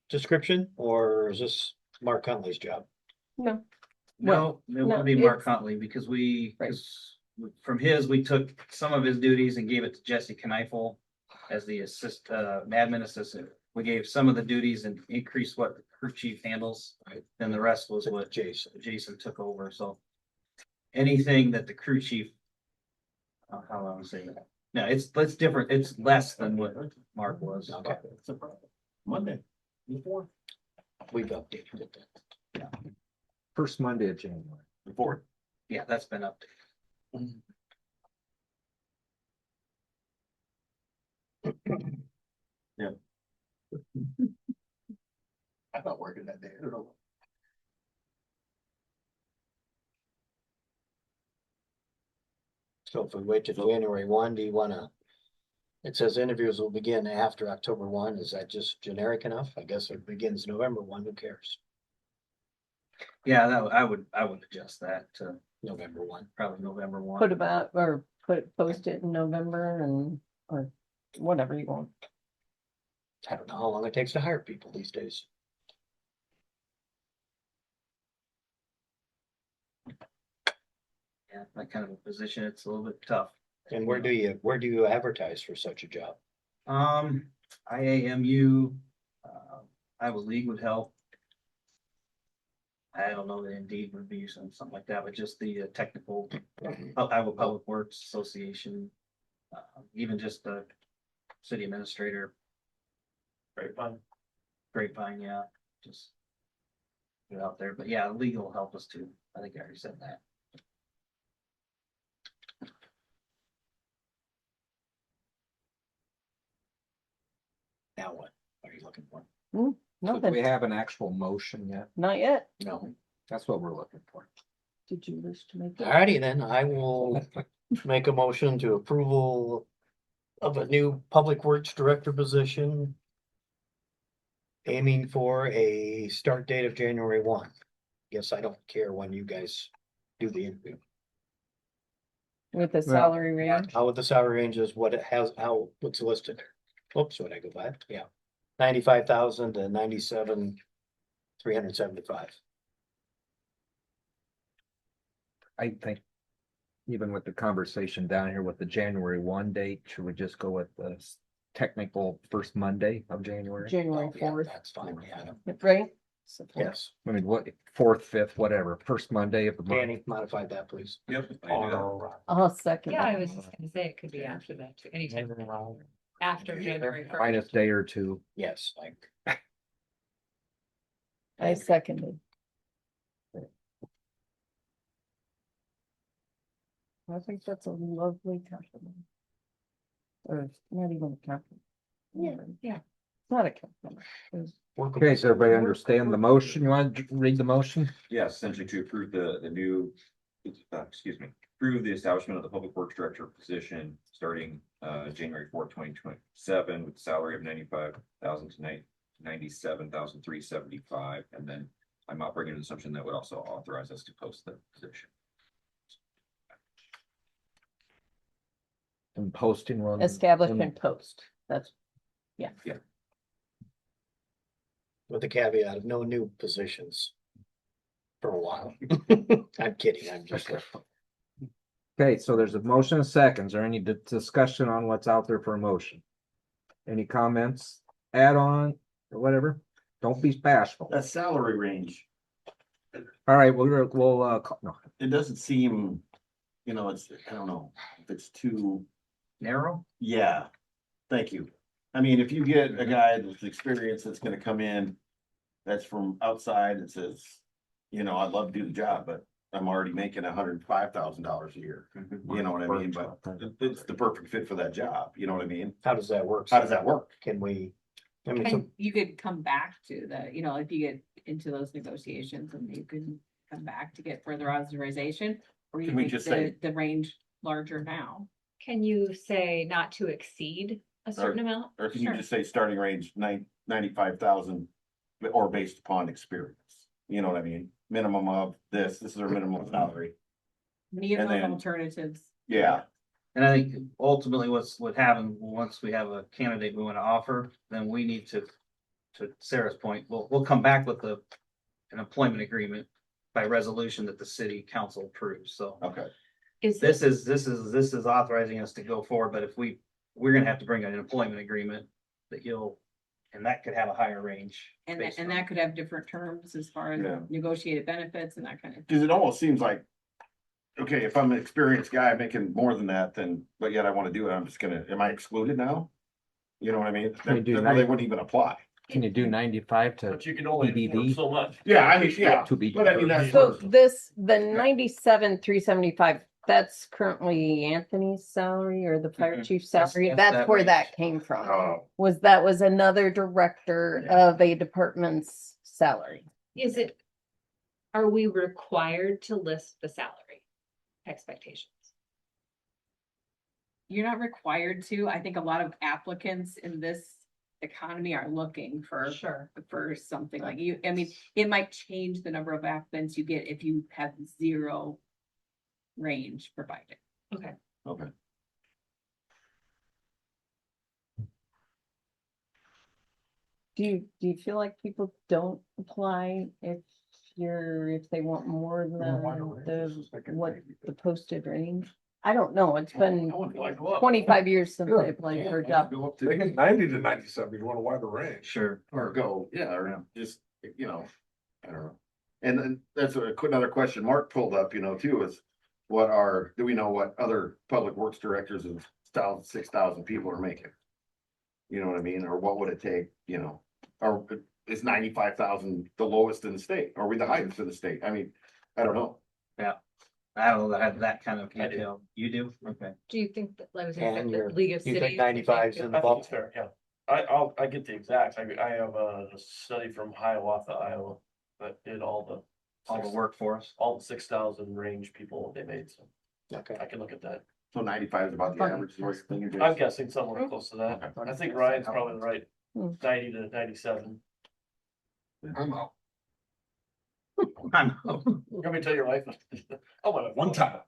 description, or is this Mark Huntley's job? no, No, it no, would be Mark it's- Huntley because we, Right. 'cause from his, we took some of his duties and gave it to Jesse Kneifel as the admin assistant. We gave some of the duties and increased what the crew chief handles. Then the rest was what Jason took over, so. Anything that the crew chief. How do I say that? No, it's different. It's less than what Mark was. Okay. Monday. We've updated it. First Monday of January. Before. Yeah, that's been updated. I'm not working that day. I don't know. So if we wait till January 1, do you wanna? It says interviews will begin after October 1. Is that just generic enough? I guess it begins November 1. Who cares? Yeah, I would adjust that to November 1. probably November 1. put about, or post it in November and, or whatever you want. I don't know how long it takes to hire people these days. Yeah, that kind of a position, it's a little bit tough. And where do you advertise for such a job? IAMU, Iowa League would help. I don't know that Indeed would be something like that, but just the technical, Iowa Public Works Association. Even just the city administrator Grapevine, yeah, just. Get it out there, but yeah, legal will help us too. I think I already said that. Now what are you looking for? So do we Nothing, have an actual motion yet? not yet. No. That's what we're looking for. Did you wish to make? Alrighty then, I will make a motion to approval of a new Public Works Director position. Aiming for a start date of January 1. Guess I don't care when you guys do the interview. With the salary range? How with the salary range is what it has, how, what's listed. Oops, what I go by? Yeah. 95,000 to 97,375. I think even with the conversation down here with the January 1 date, should we just go with the technical first Monday of January? January Oh, yeah, 4th, that's fine, yeah. right? Yes, I mean, what, 4th, 5th, whatever, first Monday of the month. Danny, modify that, please. Yep. I do that. I'll second. Yeah, I that. was just gonna say it could be after that, too, anytime after January first. Minus day or two. Yes, like. I seconded. I think that's a lovely compliment. Or not even a compliment. Yeah. It's not a compliment. It's- Okay, so everybody understand the motion? You want to read the motion? Yes, essentially to approve the new, excuse me, approve the establishment of the Public Works Director position starting January 4th, 2027, with a salary of 95,000 to 97,375, and then I'm operating an assumption that would also authorize us to post the position. And posting one. Establishment post, that's, With the caveat of no new positions. For a while. I'm kidding, I'm just. Okay, so there's a motion of seconds, or any discussion on what's out there for a motion? Any comments, add on, or whatever? Don't be bashful. That salary range, All right, no, it doesn't seem, you know, it's, I don't know, if it's too, Narrow? yeah. Thank you. I mean, if you get a guy with experience that's gonna come in, that's from outside and says, you know, I'd love to do the job, but I'm already making $105,000 a year. You know what I mean? But it's the perfect fit for that job. You know what I mean? How does that work? How does that work? Can we? I mean, And you could come back to the, you know, if you get into those negotiations and you can come back to get further authorization. Or you Can we make just say- the range larger now. Can you say not to exceed a certain amount? Or can you Sure. just say starting range 95,000 or based upon experience? You know what I mean? Minimum of this is our minimum salary. Any of And those then- alternatives. Yeah, And I think ultimately what happen, once we have a candidate we want to offer, then we need to Sarah's point, we'll come back with an employment agreement by resolution that the city council approves, so. okay. Is This this, is authorizing us to go forward, but if we're gonna have to bring an employment agreement that and that could have a higher range. And based that, and on- that could have different terms as far as Yeah. negotiated benefits and that kind of. Cause it almost seems like, okay, if I'm an experienced guy making more than that, then, but yet I wanna do it, I'm just gonna, am I excluded now? You know what I mean? Can you do Then that? they wouldn't even apply. can you do 95 to But you can only EDD? afford so much. Yeah, I mean, yeah, to be? but I mean, that's. so the 97,375, that's currently Anthony's salary or the fire Mhm. chief's That's- salary, that's that's that where range. that came from. Oh, Was another director of a department's salary. is it, are we required to list the salary expectations? You're not required to. I think a lot of applicants in this economy are looking for Sure. something like you. I mean, it might change the number of applicants you get if you have zero range provided. Okay. okay. Do you feel like people don't apply if they want more than the posted range? I don't know, it's been I wouldn't like to go up. 25 years since I applied for a job. Go up to 90 to 97, you want a wider range. Sure. Or go, yeah, or just, you know, I don't know. And then that's another question Mark pulled up, you know, too, is do we know what other public works directors of 6,000 people are making? You know what I mean? Or what would it take, you know? Or is 95,000 the lowest in the state? Are we the highest in the state? I mean, I don't know. I don't know that I have that kind of detail. You do? Okay. Do you think that, like, I was And gonna say, you're- the League of you Cities? think 95's in the I think bulk? it's fair, yeah. I get the exact, I have a study from Hiawatha, Iowa, that did all the Work for us. all the 6,000 range people they made, so Okay. I can look at that. So 95 is about the average. is what you're thinking, I'm Jason? guessing somewhere close to that. I think Ryan's probably right, Hmm. 90 to 97. I'm out. Let me tell your wife. Oh, my. One time.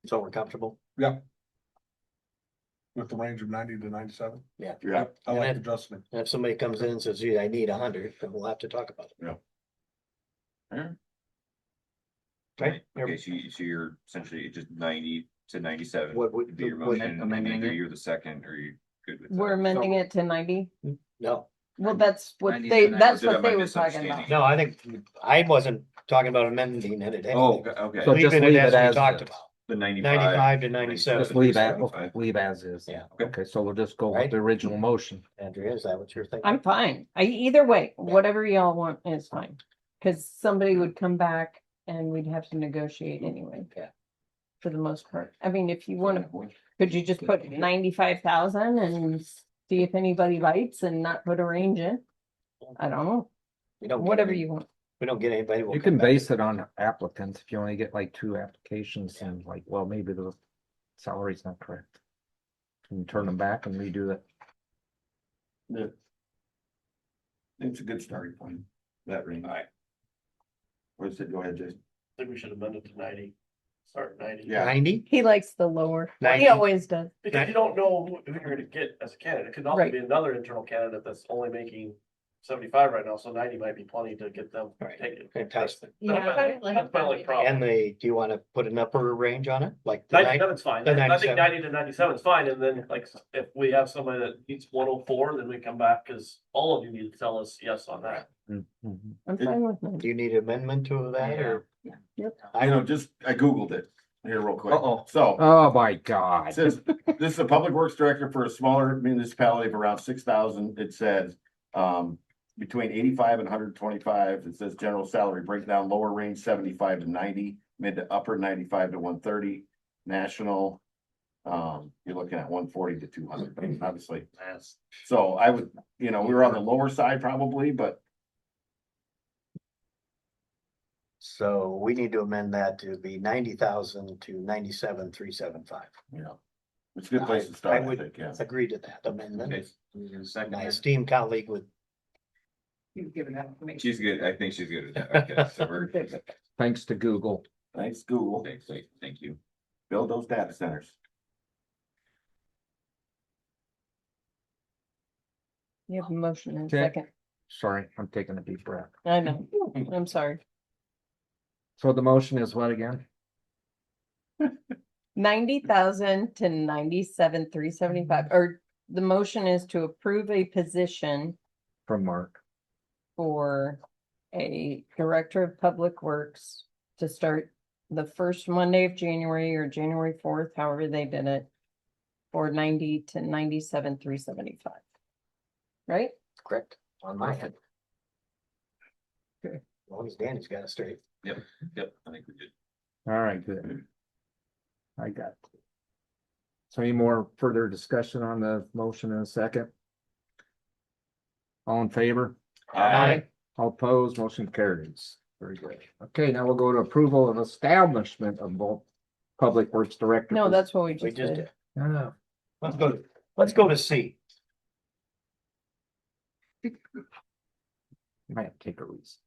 So we're comfortable? With the range of 90 to 97. Yeah. Yeah. I like And adjustment. And if somebody comes in and says, gee, I need 100, then we'll have to talk about it. Okay. Okay, so you're essentially just 90 to 97 What would- would be your what- motion, and amending either it? you're the second or you good with that? We're amending it to 90. No, Well, that's what 90 they, to that's 90. what they Am I were talking about. misunderstanding? no, I think, I wasn't talking about amending it. Oh, okay, So just Leaving leave it it as we as talked is. about, the 95 to 97. Just leave that, 75. leave as is. Yeah. Okay, so we'll just go with Right. the original motion. Andrea, is that what you're thinking? I'm fine. Either way, whatever y'all want is fine. Cause somebody would come back and we'd have to negotiate anyway. Yeah. For the most part. I mean, if you wanna, could you just put 95,000 and see if anybody bites and not put a range in? I don't know, We don't get whatever any- you want. We don't get anybody. we'll You come can back. base it on applicants. If you only get like 2 applications and like, well, maybe the salary's not correct. Can you turn them back and redo it? Yeah. I think it's a good starting point, that range. What's it, go ahead, Jason. I think we should amend it to 90, start at 90. Yeah. 90? He likes the lower. 90. He always does. Because you don't know who you're gonna get as a candidate. It could also Right. be another internal candidate that's only making 75 right now, so 90 might be plenty to get them Right. taken. Fantastic. Yeah, That's I like that's my only that. problem. And do you want to put an upper range on it? Like the 97 is fine. the I think 97. 90 to 97 is fine, and then like, if we have somebody that needs 104, then we come back, because all of you need to tell us yes on that. Mhm. I'm fine with that. Do you need amendment to that or? Yep. I know, just, I Googled it here real quick. Uh-oh. So, Oh, my God. it says, this is a public works director for a smaller municipality of around 6,000. It says, between 85 and 125. It says general salary breakdown, lower range 75 to 90, mid to upper 95 to 130, national. You're looking at 140 to 200, obviously. So I would, we were on the lower side probably, but So we need to amend that to be 90,000 to 97,375. it's a good place to start, I would think, yeah. agree to that amendment. Okay. You're gonna second My that? esteemed colleague would, You've given that information. She's good, I think she's good at that, okay, so we're, Thanks to Google. Thanks, Google. thank you. Build those data centers. You have a motion in a Okay. second. Sorry, I'm taking a deep breath. I know. I'm sorry. So the motion is what again? 90,000 to 97,375, or the motion is to approve a position From Mark. for a director of public works to start the first Monday of January or January 4th, however they did it, for 90 to 97,375. Right? correct, on my end. Okay. As long as Danny's got it straight. Yep, I think we did. All right, good. I got. it. So any more further discussion on the motion in a second? All in favor? Aye. All opposed, motion carries. Very good. Okay, now we'll go to approval of establishment of both Public Works Director. No, that's what we We just just did. did. Ah, Let's go to C. Might take a recess.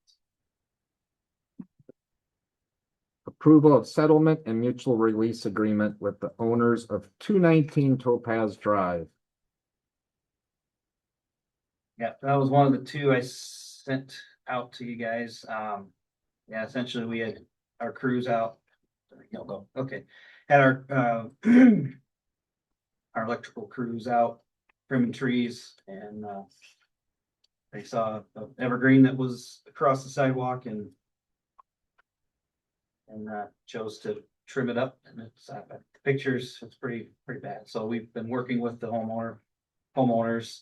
Approval of settlement and mutual release agreement with the owners of 219 Topaz Drive. Yeah, that was one of the two I sent out to you guys. Yeah, essentially we had our crews out. You'll go, okay. Had our, our electrical crews out trimming trees and, they saw the evergreen that was across the sidewalk and chose to trim it up and it's, the pictures, it's pretty bad. So we've been working with the homeowner homeowners,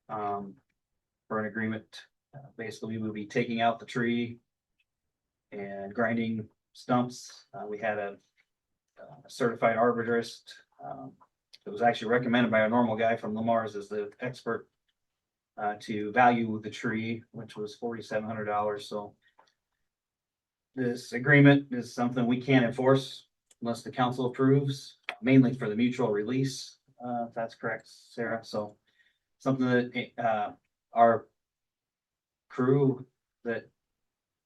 for an agreement. Basically, we will be taking out the tree and grinding stumps. We had a certified arborist. It was actually recommended by a normal guy from Lamar's as the expert to value the tree, which was $4,700. So this agreement is something we can't enforce unless the council approves, mainly for the mutual release. If that's correct, Sarah. So something that our crew that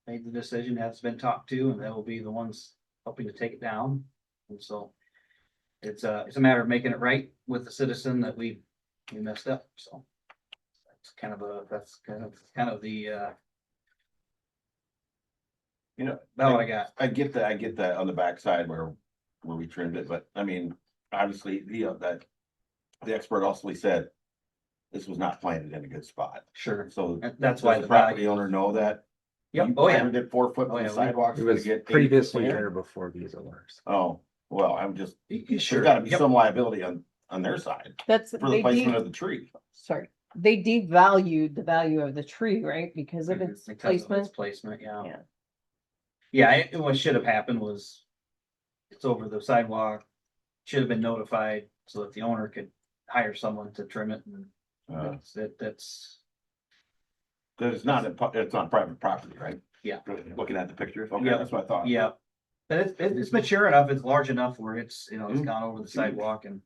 made the decision has been talked to, and they will be the ones helping to take it down. And so it's a matter of making it right with the citizen that we messed up. So that's kind of the You know, about what I got. I get that on the backside where we trimmed it, but I mean, obviously, that the expert also said this was not planted in a good spot. Sure. So That's does why the the property value. owner know that? Yep. You Oh, yeah. planted it 4 foot Oh, from yeah, the we- sidewalks. It to was get 8 previously clear? there before these alerts. Oh, well, I'm just, there's Sure. gotta be Yep. some liability on their side That's, for the placement of the tree. sorry, they devalued the value of the tree, right? Because of its Because of its placement. placement, yeah. Yeah. Yeah, what should have happened was it's over the sidewalk, should have been notified so that the owner could hire someone to trim it and that's, Cause it's not private property, right? Yeah. Looking at the pictures, okay, Yeah. that's what I thought. yeah. But it's mature enough, it's large enough where it's, it's Mhm. gone over the sidewalk and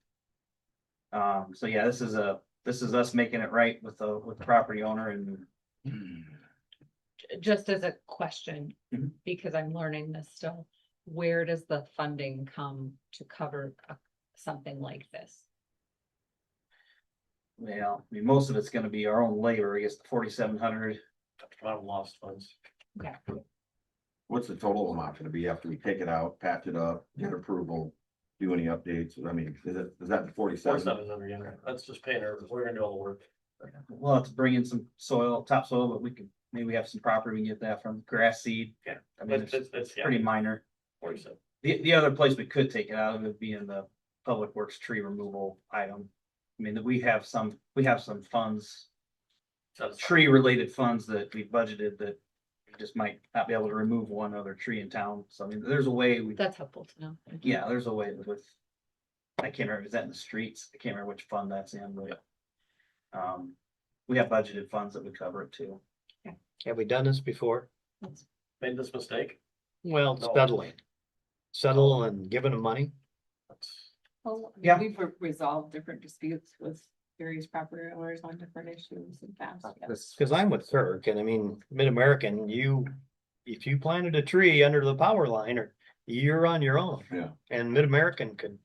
so yeah, this is us making it right with the property owner and Just as a question, Mhm. because I'm learning this still, where does the funding come to cover something like this? well, I mean, most of it's gonna be our own labor, I guess the 4,700. Come out of lost funds. Okay. What's the total amount gonna be after we take it out, patch it up, get approval, do any updates? I mean, is that the 47? 4,700, yeah, that's just paying her, we're gonna do all the work. We'll have to bring in some topsoil, but we could, maybe have some property, we can get that from grass seed. Yeah. I mean, It's pretty minor. 47. The other place we could take it out of would be in the public works tree removal item. I mean, we have some funds, tree related funds that we budgeted that we just might not be able to remove one other tree in town. So I mean, there's a way That's helpful to know. Thank you. yeah, there's a way with, I can't remember, is that in the streets? I can't remember which fund that's in, but we have budgeted funds that would cover it too. Have we done this before? Made this mistake. Well, No. settling. Settle and giving them money. That's- Well, Yeah. we've resolved different disputes with various property owners on different issues in the past. yeah. This, Cause I'm with Kirk and I mean, Mid-American, if you planted a tree under the power line or you're on your own. Yeah. And Mid-American could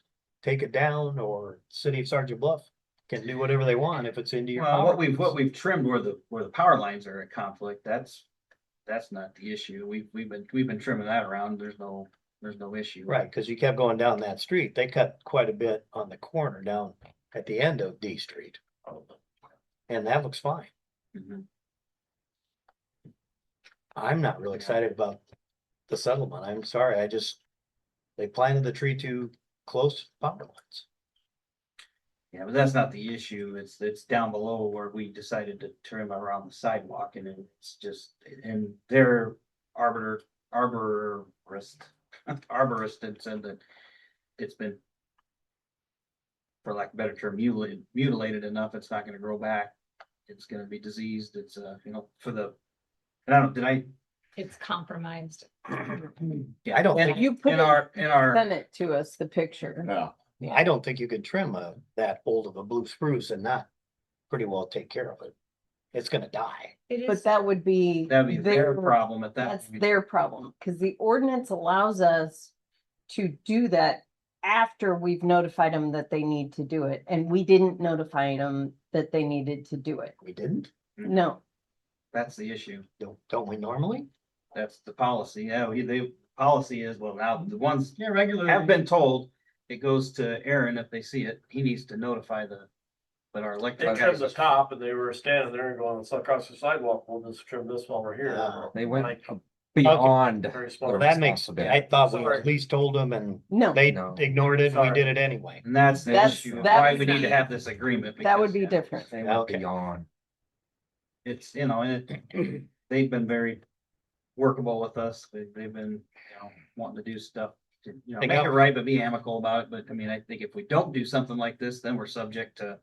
take it down or City of Sergeant Bluff can do whatever they want if it's into your. Well, power what lines. we've trimmed where the power lines are at conflict, that's not the issue. We've been trimming that around. There's no issue. Right, cause you kept going down that street. They cut quite a bit on the corner down at the end of D Street. And that looks fine. Mhm. I'm not real excited about the settlement. I'm sorry, they planted the tree too close to power lines. Yeah, but that's not the issue. It's down below where we decided to trim around the sidewalk and it's just, and their arborist had said that it's been, for lack of a better term, mutilated enough, it's not gonna grow back. It's gonna be diseased. It's and I don't, did I? It's compromised. I don't think, You put In it- our, Send it to us, the picture. Yeah, I don't think you could trim that old of a blue spruce and not pretty well take care of it. It's gonna die. It But that would be. that'd be their problem at that. That's point. their problem, because the ordinance allows us to do that after we've notified them that they need to do it, and we didn't notify them that they needed to do it. We didn't, No, That's the issue. don't we normally? That's the policy. Yeah, the policy is, well, now the ones Yeah, regularly. have been told, it goes to Aaron if they see it. He needs to notify but our They electric. trimmed the guys- top and they were standing there and going, it's across the sidewalk, we'll just trim this while we're here. Yeah, they went Like, beyond. Very small. Well, that makes, I thought we Sorry. at least told them and No, they No. ignored it and we Sorry. did it anyway. And that's the That's- issue, that why was we need to not- have this agreement. that would because, be yeah, different. They went Okay. beyond. It's, you know, and it, they've been very workable with us. They've been, you know, wanting to do stuff to, you know, They make got- it right, but be amicable about it. But I mean, I think if we don't do something like this, then we're subject to,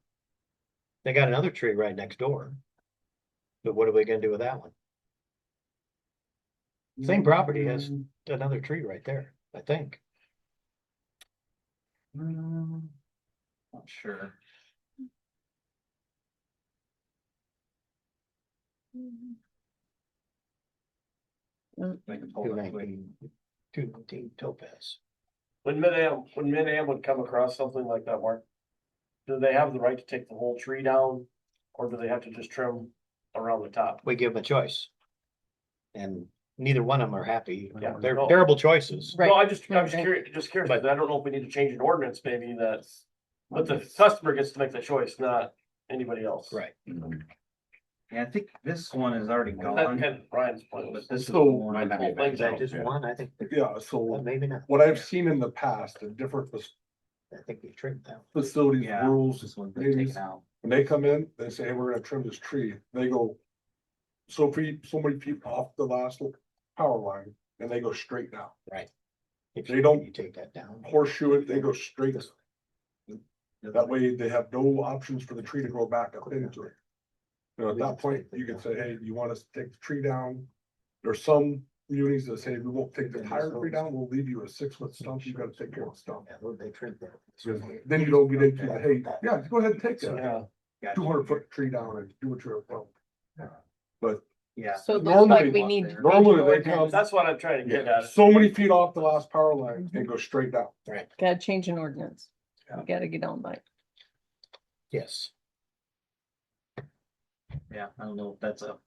They got another tree right next door. But what are we gonna do with that one? Same property has another tree right there, I think. not sure. I can pull it up quick. 219 Topaz. When Mid-Am would come across something like that, Mark, do they have the right to take the whole tree down? Or do they have to just trim around the top? We give them a choice. And neither one of them are happy. Yeah. They're terrible choices. Right. No, I'm just Right. curious, but I don't know if we need to change an ordinance maybe that's, but the customer gets to make the choice, not anybody else. Right. Yeah, I think this one is already That's gone, kind of Brian's point. but this is the So, one. might not be whole bad. Is that just one? I think, Yeah, so well, maybe not. what I've seen in the past, the different I think we trimmed that. facilities, Yeah, rules, this one's been maybe taken out. when they come in, they say, hey, we're gonna trim this tree, they go. So many feet off the last power line, and they go straight down, If They don't- You take that down. horseshoe it, they go straight. That way they have no options for the tree to grow back up into it. You know, at that point, you can say, hey, you want us to take the tree down? There's some communities that say, we won't take the entire tree down, we'll leave you a 6-foot stump, you gotta take care of the stump. Yeah, well, they trimmed that. Then you don't get into the, hey, yeah, go ahead and take So, that yeah, 200-foot tree down and do what you're from. But Yeah. So it looks Normally- like we need. to change normally they ordinance. come- that's what I'm trying to get at. so many feet off the last power line and go straight down. Gotta change an ordinance. We gotta get on by. Yes. Yeah, I don't know if that's a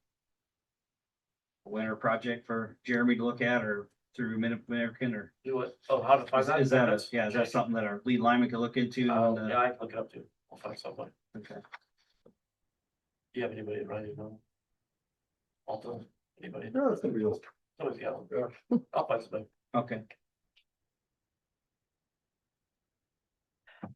winter project for Jeremy to look at or through Mid-American or Do it, oh, how to find that? is that, is that something that our lead lineman could look into? Oh, and, yeah, I can look it up too. I'll find somebody. Okay. Do you have anybody ready to know? Alton, anybody? Yeah, it's gonna be. Somebody's got one. Yeah. I'll find somebody. Okay.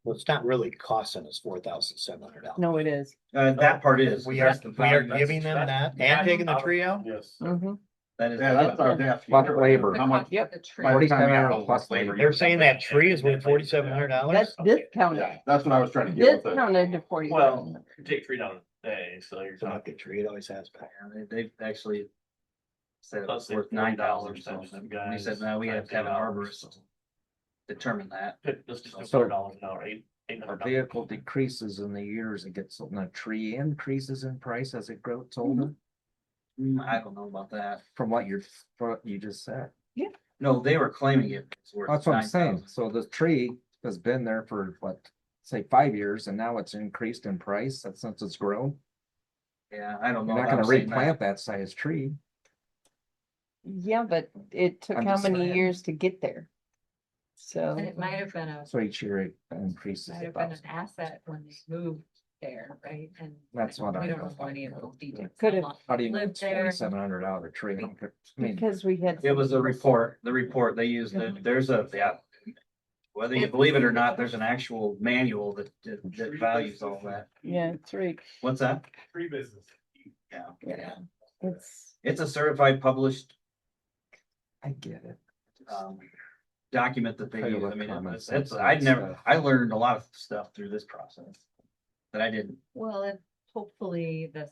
Well, it's not really costing us $4,700. No, it is. That part is. We are, that's the we are value. giving them that and taking the tree out? Yes. Mhm. That is. Yeah, that's what I was asking. Plus labor. How much? Yep. by the time we got all Plus this labor, They're saying that tree is worth $4,700? That's discounted. Yeah, that's what I was trying to get with it. Discounted to 40. Well, you take tree down a day, so you're It's not talking. the tree, it always has been. Yeah, they've actually said Let's it's say worth $9. So $40,000 we guys, said, no, we have to have an $10. arborist determine that. Let's just do So- $4 an hour, eight A hundred. vehicle decreases in the years it gets, and a tree increases in price as it grows older, I don't know about that. from what you just said. No, they were claiming it. was worth That's what I'm saying. 9,000. So the tree has been there for what, say 5 years and now it's increased in price since it's grown. Yeah, I don't know. You're not how gonna to say that. replant that size tree. Yeah, but it took I'm how just many saying. years to get there? So. And it might have been a, So each year it increases. might have been an asset when they moved there, right? And That's what we I don't thought. know any of those details. Could have- How do you know Lived it's there. $4,700 a tree? I mean, Because we had. It was a report, the report they used, there's a, yeah. Whether you believe it or not, there's an actual manual that values all that. Yeah, it's right. What's that? Tree business. Yeah, Yeah. It's, it's a certified published, I get it. document that they Tell you use. I what mean, common it's, sense I'd never, stuff. I learned a lot of stuff through this process. That I didn't. Well, and hopefully the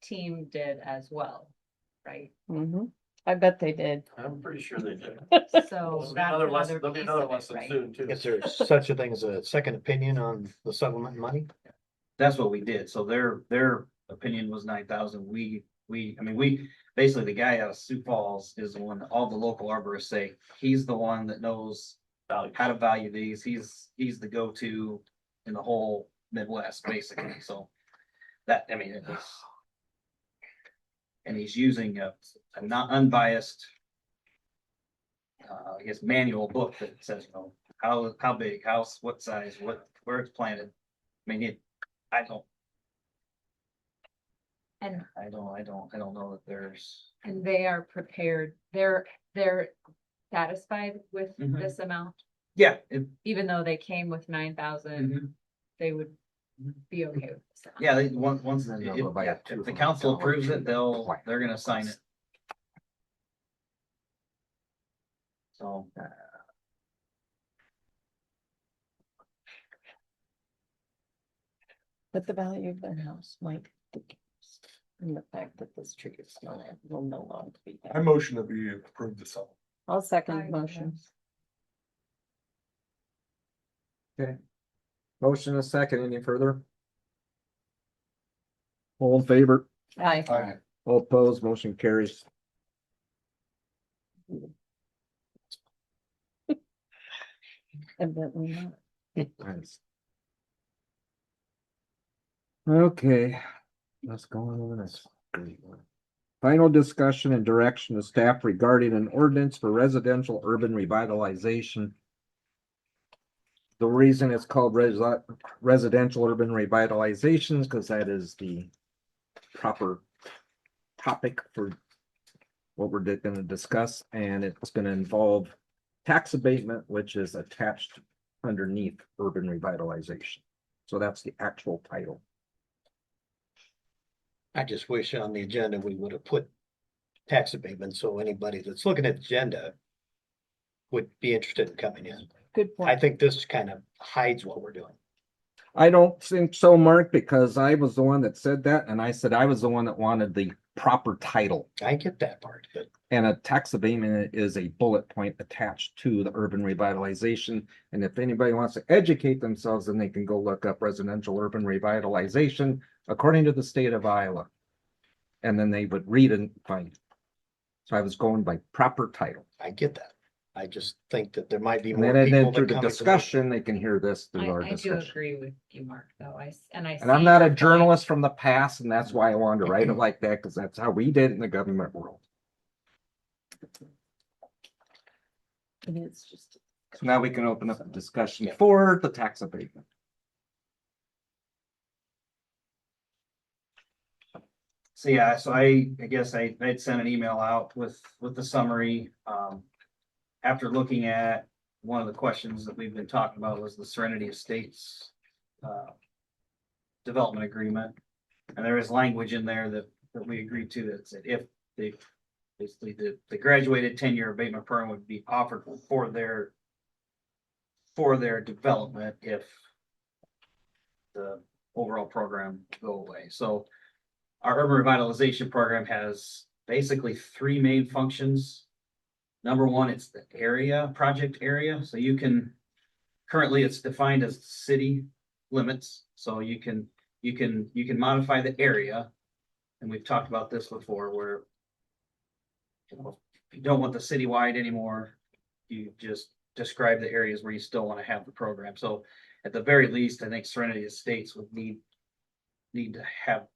team did as well, right? mhm. I bet they did. I'm pretty sure they did. So There'll be that's another lesson, another there'll be piece another of it, lesson right? soon too. Is there such a thing as a second opinion on the supplement money? That's what we did. So their opinion was 9,000. I mean, we, basically the guy out of Sioux Falls is the one that all the local arborists say, he's the one that knows Value. how to value these. He's the go-to in the whole Midwest, basically. So that, I mean, it was. And he's using a not unbiased, I guess, manual book that says, you know, how big, what size, where it's planted. I mean, I don't. And, I don't know that there's. and they are prepared, they're satisfied with Mhm. this amount, Yeah. even though they came with 9,000, Mhm. they would be okay with this. amount. Yeah, once, Then they'll go buy a if the council approves it, they're gonna sign it. So. But the value of their house might decrease. And the fact that this tree is still there will no longer be I there. motion that we approve the sum. I'll second I- the motion. Motion a second, any further? All in favor? Aye. All opposed, motion carries. Evidently not. Nice. Okay, let's go on to the next one. Final discussion and direction of staff regarding an ordinance for residential urban revitalization. The reason it's called residential urban revitalization is because that is the proper topic for what we're gonna discuss, and it's gonna involve tax abatement, which is attached underneath urban revitalization. So that's the actual title. I just wish on the agenda we would have put tax abatement, so anybody that's looking at the agenda would be interested in coming in. Good I point. think this kind of hides what we're doing. I don't think so, Mark, because I was the one that said that, and I said I was the one that wanted the proper title. I get that part, but And a tax abatement is a bullet point attached to the urban revitalization. And if anybody wants to educate themselves, then they can go look up residential urban revitalization according to the state of Iowa. And then they would read and find. So I was going by proper title. I get that. I just think that there might be And more then people through that the come. discussion, they can hear this through our I do discussion. agree with you, Mark, though, and And I'm not a journalist from the past, and that's why I wanted to write it like that, because that's how we did in the government world. And it's just. So now we can open up the discussion for the tax abatement. So yeah, so I guess I'd sent an email out with the summary. After looking at one of the questions that we've been talking about was the Serenity Estates development agreement. And there is language in there that we agreed to that said if they basically the graduated 10-year abatement program would be offered for their development if the overall program go away. So our urban revitalization program has basically three main functions. Number one, it's the area, project area. So you can, currently it's defined as city limits. So you can modify the area. And we've talked about this before where, you know, if you don't want the citywide anymore, you just describe the areas where you still want to have the program. So at the very least, I think Serenity Estates would need to have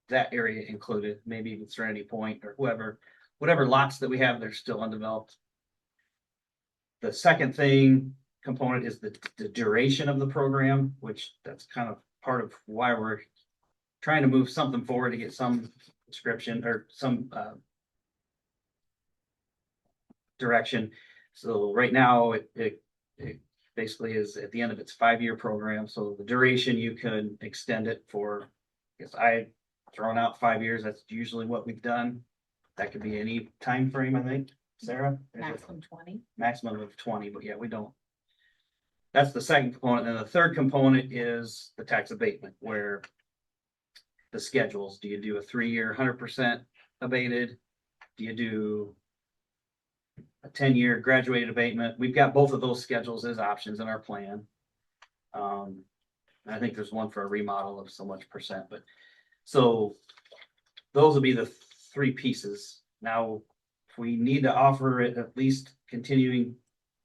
that area included, maybe even Serenity Point or whatever lots that we have, they're still undeveloped. The second component is the duration of the program, which that's kind of part of why we're trying to move something forward to get some description or some direction. So right now it basically is at the end of its 5-year program. So the duration you could extend it for, I guess I thrown out 5 years. That's usually what we've done. That could be any time frame, I think. Sarah? Maximum 20. Maximum of 20, but yeah, we don't. That's the second component. And the third component is the tax abatement, where the schedules, do you do a 3-year 100% abated? Do you do a 10-year graduated abatement? We've got both of those schedules as options in our plan. I think there's one for a remodel of so much percent, but so those will be the three pieces. Now, if we need to offer it at least continuing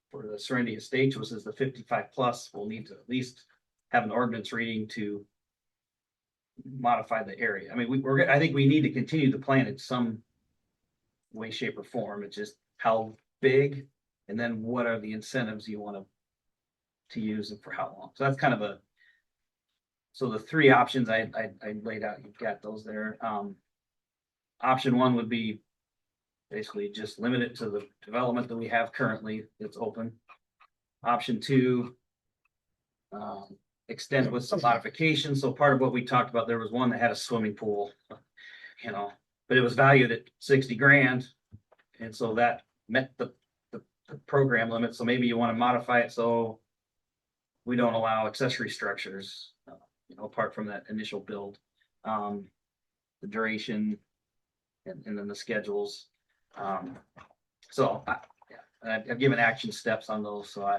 for the Serenity Estates, which is the 55 plus, we'll need to at least have an ordinance reading to modify the area. I mean, I think we need to continue the plan in some way, shape, or form. It's just how big, and then what are the incentives you want to use and for how long. So that's kind of so the three options I laid out, you've got those there. Option one would be basically just limit it to the development that we have currently that's open. Option two, extend it with some modifications. So part of what we talked about, there was one that had a swimming pool, you know, but it was valued at 60 grand. And so that met the program limit. So maybe you want to modify it so we don't allow accessory structures, you know, apart from that initial build. The duration and then the schedules. So I've given action steps on those. So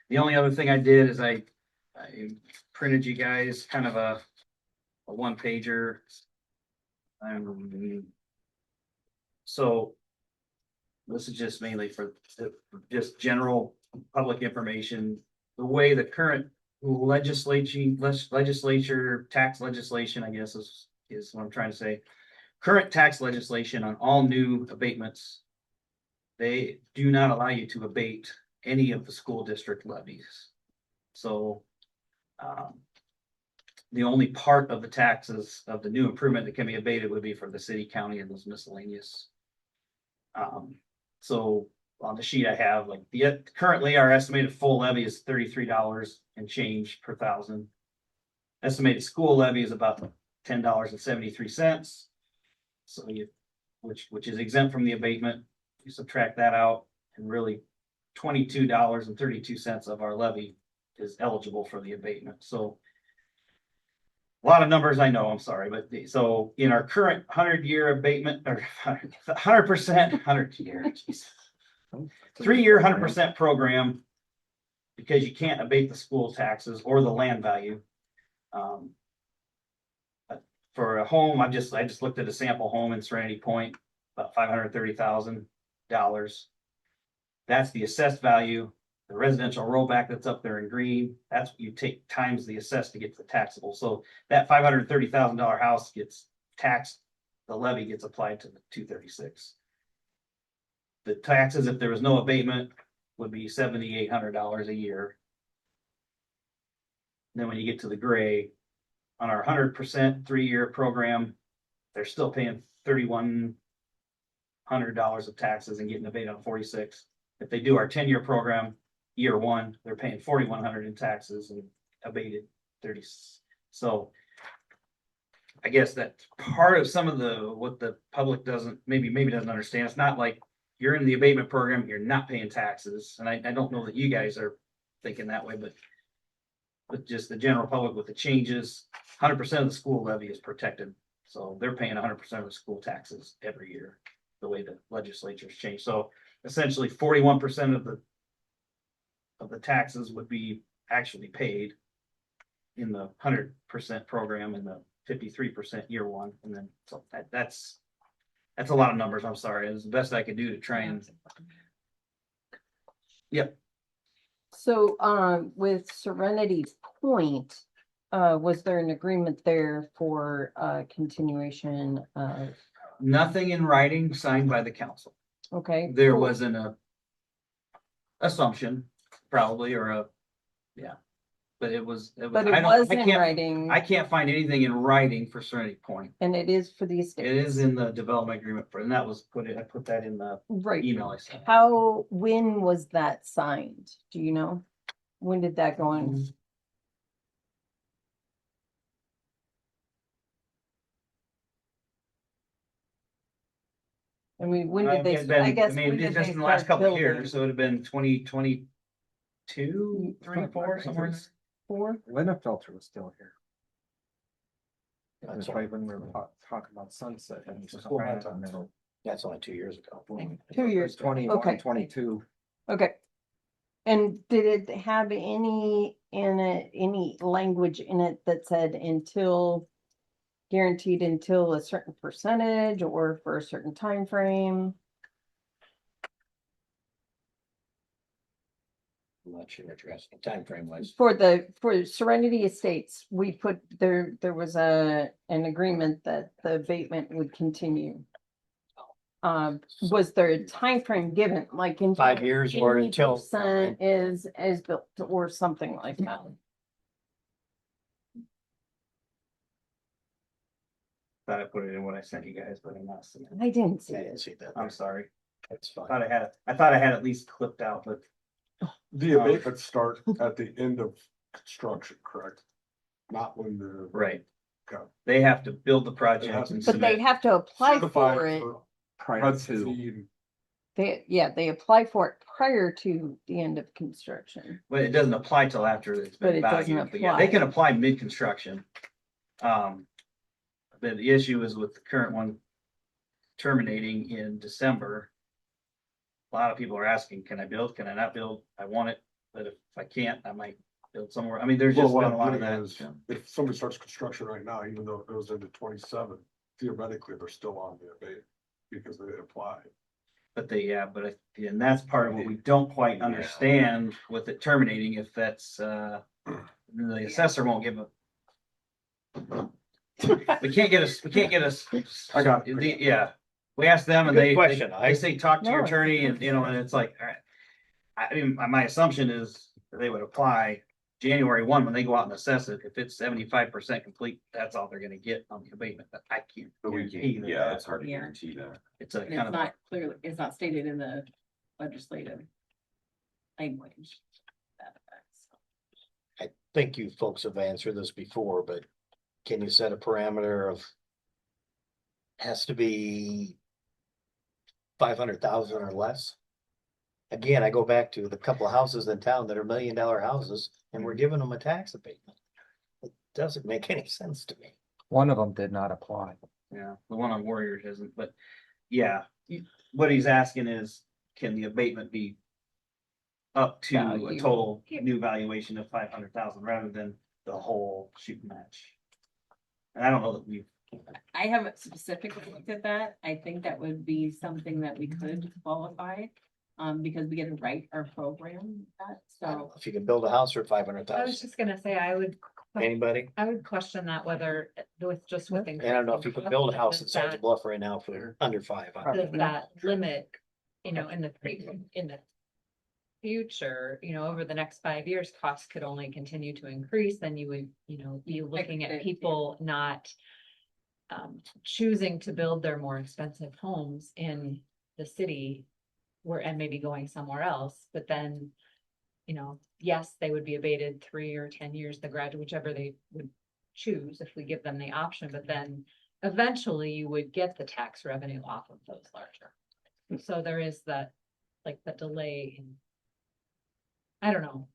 the only other thing I did is I printed you guys kind of a one pager. So this is just mainly for just general public information. The way the current legislature, tax legislation, I guess is what I'm trying to say. Current tax legislation on all new abatements, they do not allow you to abate any of the school district levies. So the only part of the taxes of the new improvement that can be abated would be for the city, county, and those miscellaneous. So on the sheet I have, like currently our estimated full levy is $33 and change per thousand. Estimated school levy is about $10.73. So which is exempt from the abatement. You subtract that out, and really $22.32 of our levy is eligible for the abatement. So a lot of numbers, I know, I'm sorry, but so in our current 100-year abatement, or 100%, 3-year 100% program, because you can't abate the school taxes or the land value. For a home, I just looked at a sample home in Serenity Point, about $530,000. That's the assessed value. The residential rollback that's up there in green, that's what you take times the assessed to get to the taxable. So that $530,000 house gets taxed, the levy gets applied to the 236. The taxes, if there was no abatement, would be $7,800 a year. Then when you get to the gray, on our 100% 3-year program, they're still paying $3,100 of taxes and getting abated on 46. If they do our 10-year program, year one, they're paying $4,100 in taxes and abated 30. So I guess that part of some of what the public maybe doesn't understand. It's not like you're in the abatement program, you're not paying taxes. And I don't know that you guys are thinking that way, but just the general public with the changes, 100% of the school levy is protected. So they're paying 100% of the school taxes every year, the way the legislature's changed. So essentially 41% of the taxes would be actually paid in the 100% program and the 53% year one. And then so that's a lot of numbers. I'm sorry. It was the best I could do to try and. Yep. So, with Serenity Point, was there an agreement there for, continuation of, Nothing in writing signed by the council. okay? There cool. was an assumption, probably, but it was, But it was in writing, I can't find anything in writing for Serenity Point. and it is for the It estate. is in the development agreement and that was I put that in the Right. email I sent. When was that signed? Do you know? When did that go in? I mean, when did they, It's been- I guess. mean, when did it's just they in the last start couple of building? years, so it'd have been 2022, 3, 4, somewhere in there. 4? Linnefelter was still here. That's That's right when we were talking about sunset. And School That's only 2 years ago. 2 years. 21, Okay. 22. Okay. And did it have any language in it that said guaranteed until a certain percentage or for a certain time frame? I'm not sure what your asking timeframe was. For Serenity Estates, we put there was an agreement that the abatement would continue. Was there a time frame given, like in 5 years or until. 80% is built or something like that? Thought I put it in what I sent you guys, but I'm not seeing it. I didn't see I didn't it. see that. I'm sorry. That's I fine. thought I had at least clipped out, but The abatements start at the end of construction, correct? Not when the. right. Okay. They have to build the project and But they submit. have to apply certified for it. Prior parentheses to, and- They apply for it prior to the end of construction. But it doesn't apply till after it's But been it doesn't valued. But yeah, they apply. can apply mid-construction. But the issue is with the current one terminating in December. A lot of people are asking, can I build? Can I not build? I want it, but if I can't, I might build somewhere. I mean, there's Well, just what been a I'm lot of getting that. is, if somebody starts construction right now, even though it goes into 27, theoretically, they're still on the abate because they apply. But and that's part of what we don't quite Yeah. understand with it terminating, if that's, the assessor won't give a. We can't get us. I got it. Yeah, we asked them and Good they question. they say, talk to your No, it's a attorney good and, and it's like, all right. I mean, my assumption is that they would apply January 1 when they go out and assess it. If it's 75% complete, that's all they're gonna get on the abatement, but I can't. But we guarantee can't, that yeah, that- it's hard to Yeah. guarantee that. It's a And kind it's of, not clearly, it's not stated in the legislative language. That affects. I think you folks have answered this before, but can you set a parameter of? Has to be 500,000 or less? Again, I go back to the couple of houses in town that are $1 million houses and we're giving them a tax abatement. It doesn't make any sense to me. one of them did not apply. yeah, the one on Warriors isn't, but yeah, what he's asking is, can the abatement be up to a Value. total new valuation of 500,000 rather than the whole shoot match? And I don't know that we've, I haven't specifically looked at that. I think that would be something that we could qualify. Because we get to write our program, so. If you can build a house for I was 500,000, just gonna say, anybody? I would question that whether with just with. I don't know if you could build a house in Sergeant Bluff right now for under 500. Does that limit, in the future, over the next 5 years, costs could only continue to increase, then you would, be looking at Expect, people not choosing to build their more expensive homes in the city and maybe going somewhere else, but then, yes, they would be abated 3 or 10 years, whichever they would choose if we give them the option, but then eventually you would get the tax revenue off of those larger. So there is that, like the delay in. I don't know,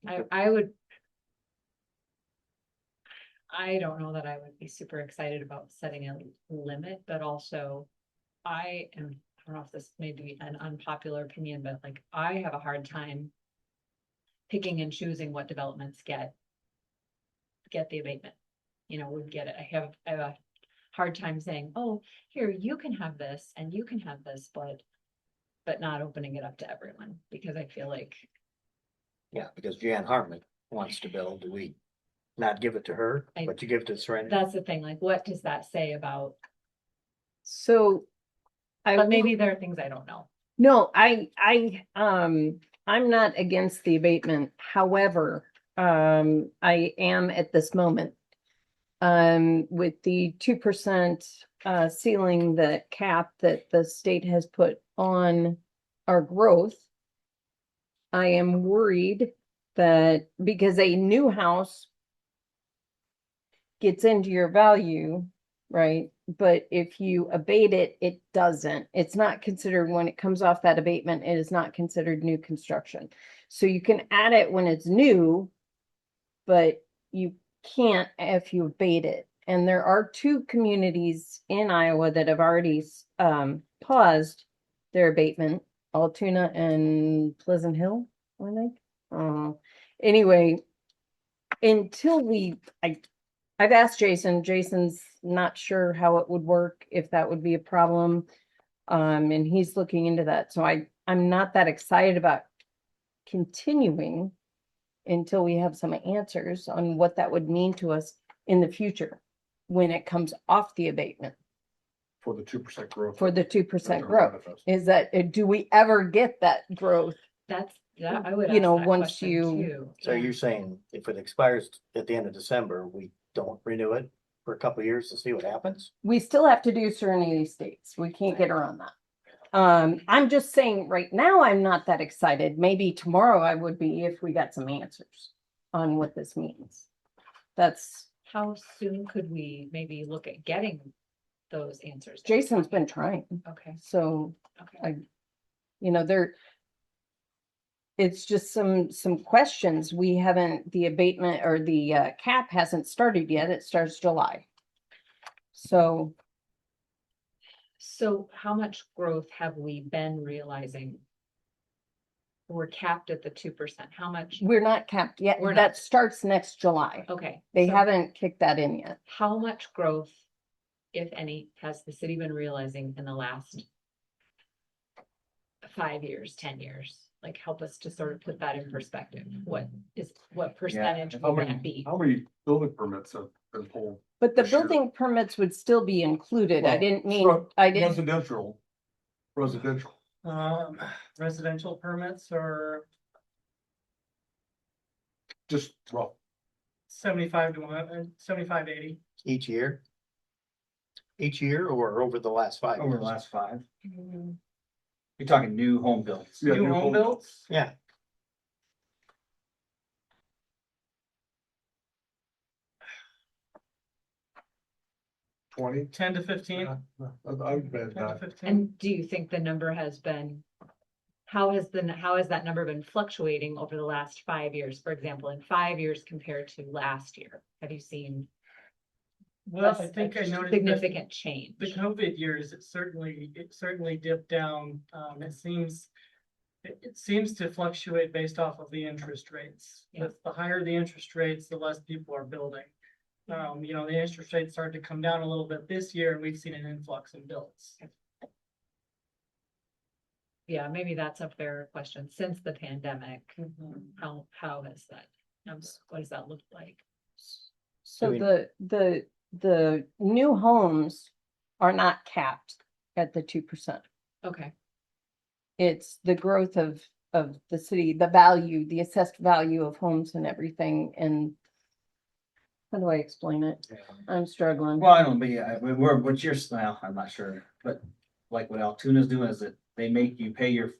I don't know that I would be super excited about setting a limit, but also I don't know if this may be an unpopular opinion, but like, I have a hard time picking and choosing what developments get the abatement. Would get it. I have a hard time saying, oh, here, you can have this and you can have this, but not opening it up to everyone, because I feel like, Yeah, because Jan Hartman wants to build, do we not give it to her, but you give it to Serenity? that's the thing, like, what does that say about, So. but maybe there are things I don't know. No, I'm not against the abatement. However, I am at this moment. With the 2% ceiling, the cap that the state has put on our growth. I am worried that because a new house gets into your value, right? But if you abate it, it doesn't. It's not considered when it comes off that abatement, it is not considered new construction. So you can add it when it's new, but you can't if you abate it. And there are 2 communities in Iowa that have already paused their abatement, Altoona and Pleasant Hill, I think. Anyway, until I've asked Jason, Jason's not sure how it would work, if that would be a problem. And he's looking into that. So I'm not that excited about continuing until we have some answers on what that would mean to us in the future when it comes off the abatement For the 2% growth. for the 2% That's our growth. benefit. Is that, do we ever get that growth? I would You ask know, that once question you- too. So Yeah. you're saying if it expires at the end of December, we don't renew it for a couple of years to see what happens? We still have to do Serenity Estates. We can't get around that. I'm just saying right now, I'm not that excited. Maybe tomorrow I would be if we got some answers on what this means. That's, How soon could we maybe look at getting those answers? Jason's been trying, Okay, so, okay. you know, it's just some questions. We haven't, the abatement or the cap hasn't started yet. It starts July. So So how much growth have we been realizing? We're capped at the 2%. How much? we're not capped yet. We're not. That starts next July. Okay. They so haven't kicked that in yet. How much growth, if any, has the city been realizing in the last 5 years, 10 years? Like, help us to sort of put that in perspective. What percentage How would that many, be? how many building permits have been pulled? But the For sure. building permits would still be included. I Well, didn't mean, sure, I didn't, Residential. Residential permits are Just rough. 75 to 80. Each year? Each year or over the last 5 Over years? the last 5. You're talking new home builds. Yeah, new home- builds? Yeah, 20. 10 to 15. Yeah, I've been that. 15. And do you think the number has been, how has that number been fluctuating over the last 5 years? For example, in 5 years compared to last year, have you seen Well, a I think I noticed that significant change? the COVID years, it certainly dipped down. It seems to fluctuate based off of the interest rates. Yeah. The higher the interest rates, the less people are building. The interest rates started to come down a little bit this year, and we've seen an influx in builds. Yeah, maybe that's a fair question. Since the pandemic, how has that, what does that look like? so I mean- the new homes are not capped at the 2%. Okay, It's the growth of the city, the value, the assessed value of homes and everything. And how do I explain it? I'm struggling. Well, I don't, but yeah, what's your style? I'm not sure, but like what Altoona's doing is that they make you pay your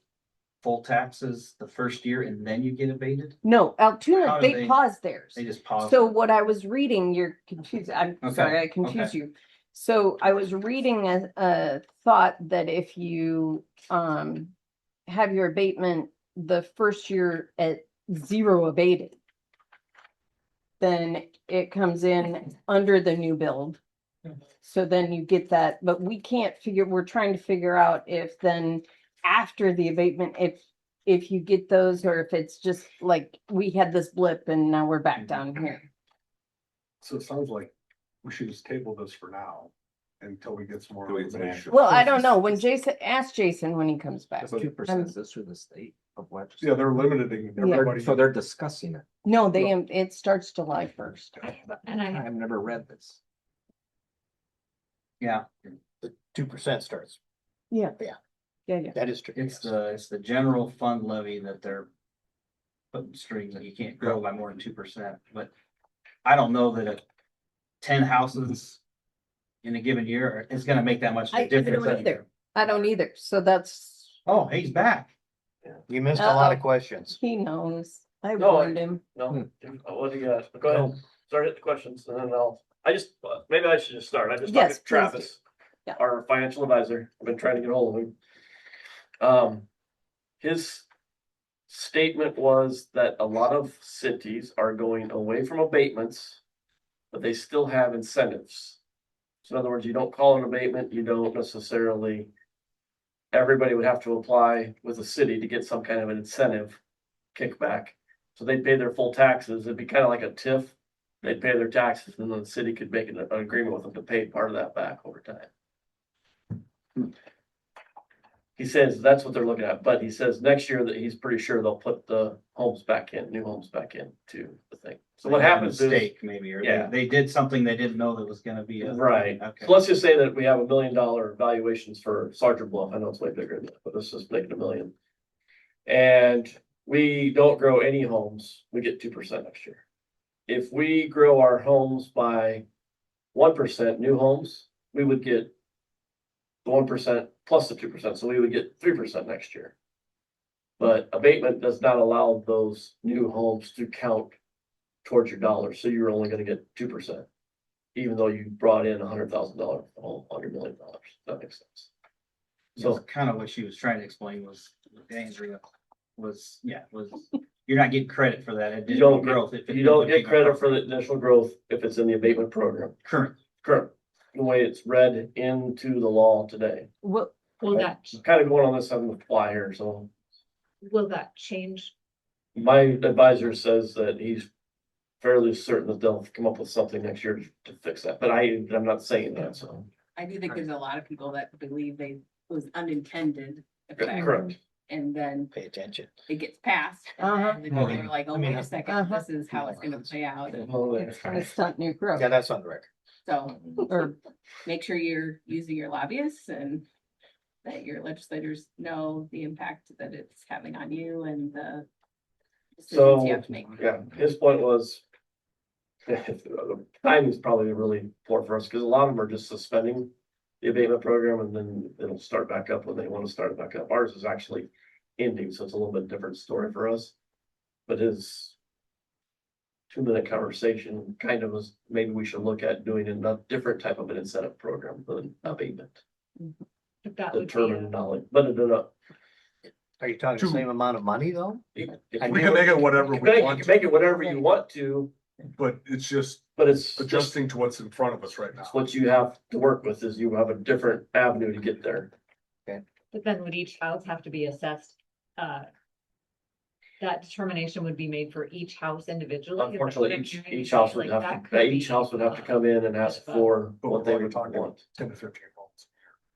full taxes the first year and then you get abated? No, Altoona, How do they they- paused theirs. They just pause. So what I was reading, you're confused. I'm Okay, sorry, I confused you. So I was reading a thought that if you have your abatement the first year at 0 abated, then it comes in under the new build. So then you get that, but we're trying to figure out if then after the abatement, if you get those, or if it's just like we had this blip and now we're back down here. So it sounds like we should just table this for now until we get some more Till we get some information. Well, I don't know. When ask Jason when he comes back. That's 2% is this through the state of Yeah, legislature. they're limiting everybody. So they're discussing it. No, it starts July 1st. and I, I've never read this. Yeah, the 2% starts. Yeah. Yeah. Yeah. That is true. it's the general fund levy that they're putting strings that you can't grow by more than 2%, but I don't know that 10 houses in a given year is gonna make that much of I a difference. don't either. So that's, Oh, he's back. You missed a lot of Uh-oh. questions. he knows. I No, warned him. No, what do you got? Go ahead, start at the questions and then maybe I should just start. I just talked Yes, to please Travis, Yeah. our financial advisor. I've been trying to get hold of him. His statement was that a lot of cities are going away from abatements, but they still have incentives. So in other words, you don't call an abatement, you don't necessarily, everybody would have to apply with the city to get some kind of an incentive kickback. So they'd pay their full taxes. It'd be kind of like a TIF. They'd pay their taxes and then the city could make an agreement with them to pay part of that back over time. He says that's what they're looking at, but he says next year that he's pretty sure they'll put the homes back in, new homes back in to the thing. So what happens is, Mistake maybe, or Yeah. they did something they didn't know that was gonna be a. right, Okay. so let's just say that we have $1 million valuations for Sergeant Bluff. I know it's way bigger than that, but let's just make it 1 million. And we don't grow any homes, we get 2% next year. If we grow our homes by 1% new homes, we would get 1% plus the 2%, so we would get 3% next year. But abatement does not allow those new homes to count towards your dollars, so you're only gonna get 2%. Even though you brought in $100,000 home, $100 million, that makes sense. So So, kind of what she was trying to explain was, Andrea, was, you're not getting credit for that you don't additional growth. get, you don't get credit for the additional growth if it's in the abatement program, Current. current, the way it's read into the law today. Well, Will that, Kind of going on this on the fly here, so will that change? my advisor says that he's fairly certain that they'll come up with something next year to fix that, but I'm not saying that, so. I do think there's a lot of people that believe it was unintended effect, Correct. and then Pay attention. it gets passed. Uh-huh. And then they're like, oh, I mean, wait a second, uh-huh. this is how it's gonna play out. it's gonna stunt new growth. Yeah, that's on the record. So Or make sure you're using your lobbyists and that your legislators know the impact that it's having on you and the decisions you have to make. Yeah, his point was. The timing's probably really poor for us, because a lot of them are just suspending the abatement program and then it'll start back up when they want to start it back up. Ours is actually ending, so it's a little bit different story for us. But his 2-minute conversation kind of was, maybe we should look at doing a different type of an incentive program than abatement. If that would be, Determined knowledge, but it, Are you talking the same amount of money though? if We you can make it whatever you we can want, make it whatever you want to, but it's just but it's just adjusting to what's in front of us right now. it's what you have to work with, is you have a different avenue to get there. but then would each house have to be assessed? That determination would be made for each house individually? Is that what Unfortunately, I'm each, hearing you each say? house would Like, have that to, could each be, house would have to come in and ask for But what we're they only would talking want. 10 to 15 homes.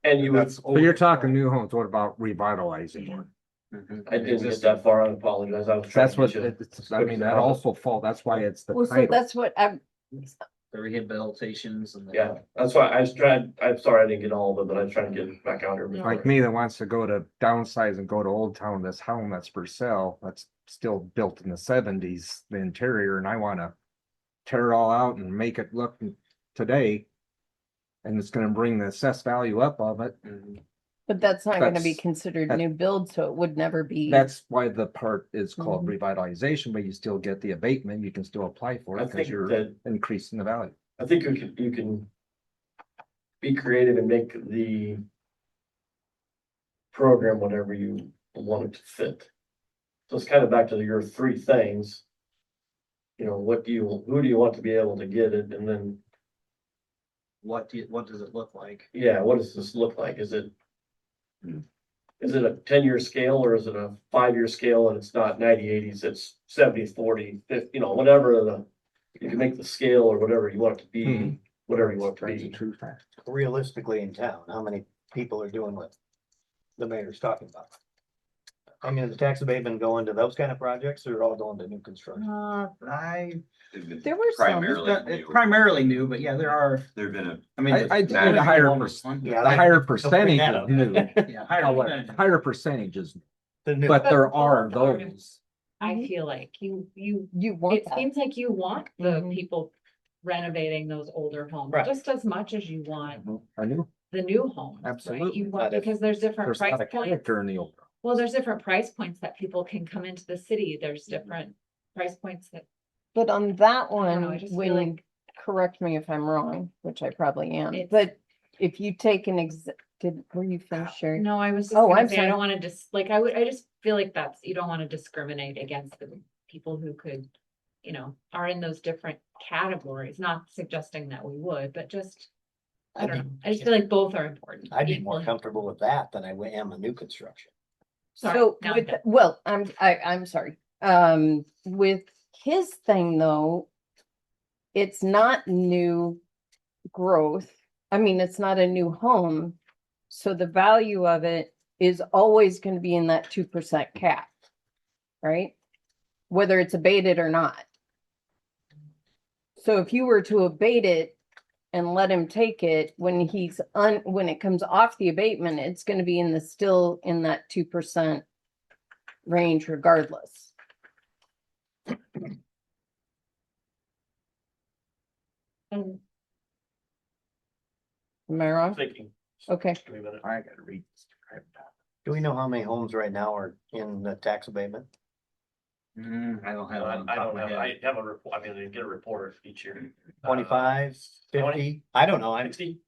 And you would, That's So you're over. talking new homes, what about revitalizing one? I didn't get that far, I apologize, I was trying That's to what, get you. it's, I mean, that also that's why it's the well, so title. that's what I'm, The rehabilitations and. Yeah, that's why I was trying, I'm sorry I didn't get all of it, but I was trying to get it back out here. before. Like me that wants to go to downsize and go to Old Town, this home that's for sale, that's still built in the 70s, the interior, and I wanna tear it all out and make it look today. And it's gonna bring the assessed value up of it. but that's not gonna be That's- considered that- new build, so it would never be. That's why the part is called Mhm. revitalization, but you still get the abatement, you can still apply for I it because think you're that, increasing the value. I think you can be creative and make the program whatever you want it to fit. So it's kind of back to your 3 things. You know, who do you want to be able to get it, and then, What does it look like? yeah, what does this look like? Is it a 10-year scale, or is it a 5-year scale, and it's not 90/80s, it's 70/40, 50, you know, whatever you can make the scale or whatever you want it to be, Mhm. whatever you want it to That's a be. true fact. Realistically in town, how many people are doing what the mayor's talking about? I mean, is the tax abatement going to those kind of projects or all going to new construction? There were some. Primarily, Primarily new, but yeah, there are, there've been a, I mean. I the- did a higher Yeah, The higher bring percentage that is up. new, Yeah, higher percentage. higher percentages, The new- but there But are both are- those. I feel like you, You want it that. seems like you want the Mhm. people renovating those older homes Right. just as much as you want I knew, the new homes. right? Absolutely. You want, Not if because there's different there's a lot price of points. character in the old. Well, there's different price points that people can come into the city. There's different price points that, But on that I don't know, I one, just feel when, like correct me if I'm wrong, which I probably am, It's- but if you take were you finished sharing? no, I was just Oh, gonna I'm say, I sorry. don't wanna I just feel like you don't wanna discriminate against the people who could, are in those different categories, not suggesting that we would, but just, I don't know. I just feel like both are important. I'd be more equally. comfortable with that than I am a new construction. Sorry, So now I'm with, done. well, I'm sorry. With his thing though, it's not new growth. I mean, it's not a new home. So the value of it is always going to be in that 2% cap, right? Whether it's abated or not. So if you were to abate it and let him take it, when when it comes off the abatement, it's gonna be still in that 2% range regardless. And Am I wrong? Thinking. Okay. Give me a minute. I gotta read this. Do we know how many homes right now are in the tax abatement? I don't have it on the I top of don't my have, head. I have a report, I mean, I get a report each year. 25, 20? 50? I don't know. I'm 60?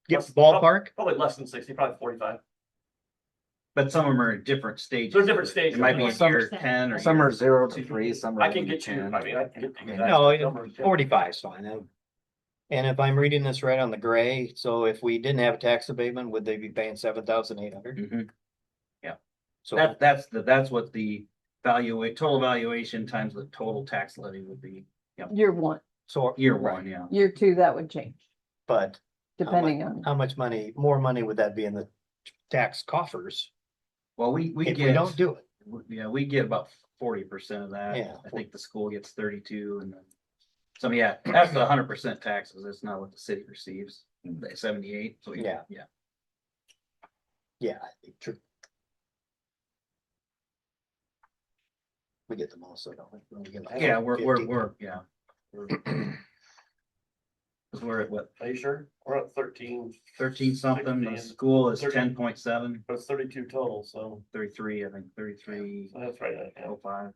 Yes, ballpark. Probably less than 60, probably 45. But some of them are in different stages. They're different stages. It might be Yeah. in year 10 or. Some year are 0 to 2. 3, some are. I can one to get you, 10. I mean, I can get the exact No, numbers. 45 is fine. And if I'm reading this right on the gray, so if we didn't have a tax abatement, would they be paying 7,800? Mhm. So That's what the total valuation times the total tax levy would be. Year one, so Year one, yeah. year two, that would change, But depending on. how much money, more money would that be in the tax coffers Well, we if we get, don't do it? yeah, we get about 40% of that. Yeah. I think the school gets 32 and then. So yeah, that's the 100% taxes. That's not what the city receives, the 78. So Yeah. yeah. Yeah, I think true. We get the most, so don't we? We get like Yeah, 50. yeah. Cause we're at what, Are you sure? We're at 13, 13 something, the 16, school is 13. 10.7, but it's 32 total, so 33, I think, 33, so that's right. Yeah. 05.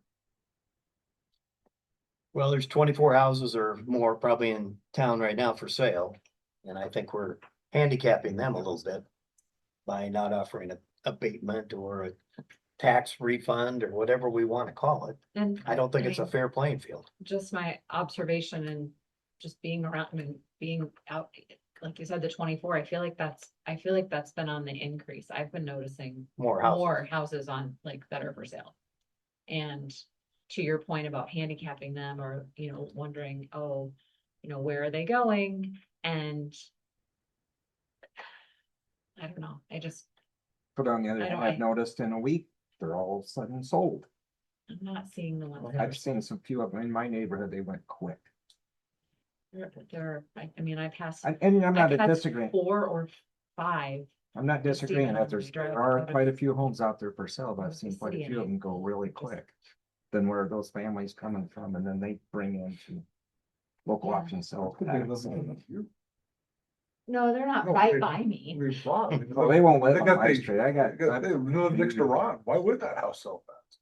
Well, there's 24 houses or more probably in town right now for sale. And I think we're handicapping them a little bit by not offering a abatement or a tax refund or whatever we want to call it. And I don't think I it's a mean, fair playing field. just my observation and just being around and being out, like you said, the 24, I feel like that's been on the increase. I've been noticing More houses. more houses on like that are for sale. And to your point about handicapping them or, wondering, oh, where are they going? And I don't know, But on the other I hand, don't- I've noticed in a week, they're all of a sudden sold. I'm not seeing the ones. that are I've seen some few of them in my neighborhood, they went quick. I mean, I passed. And I'm not I passed disagreeing, 4 or 5. I'm not just disagreeing even that on there's, the drive there are out of- quite a few homes out there for sale, but I've the seen quite a city few of and them go really quick. Then where are those families coming from, and then they bring into local Yeah. option sales. No, they're not No, right they- by me. Well, they won't live They on got my the- street, They live next to Ron. Why would that house sell fast?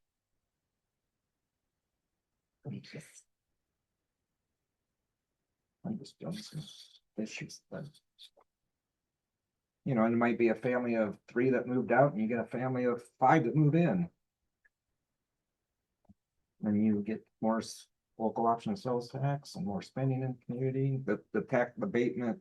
I'm just joking. And it might be a family of 3 that moved out, and you get a family of 5 that move in. And you get more local option sales tax and more spending in the community, the tax abatement.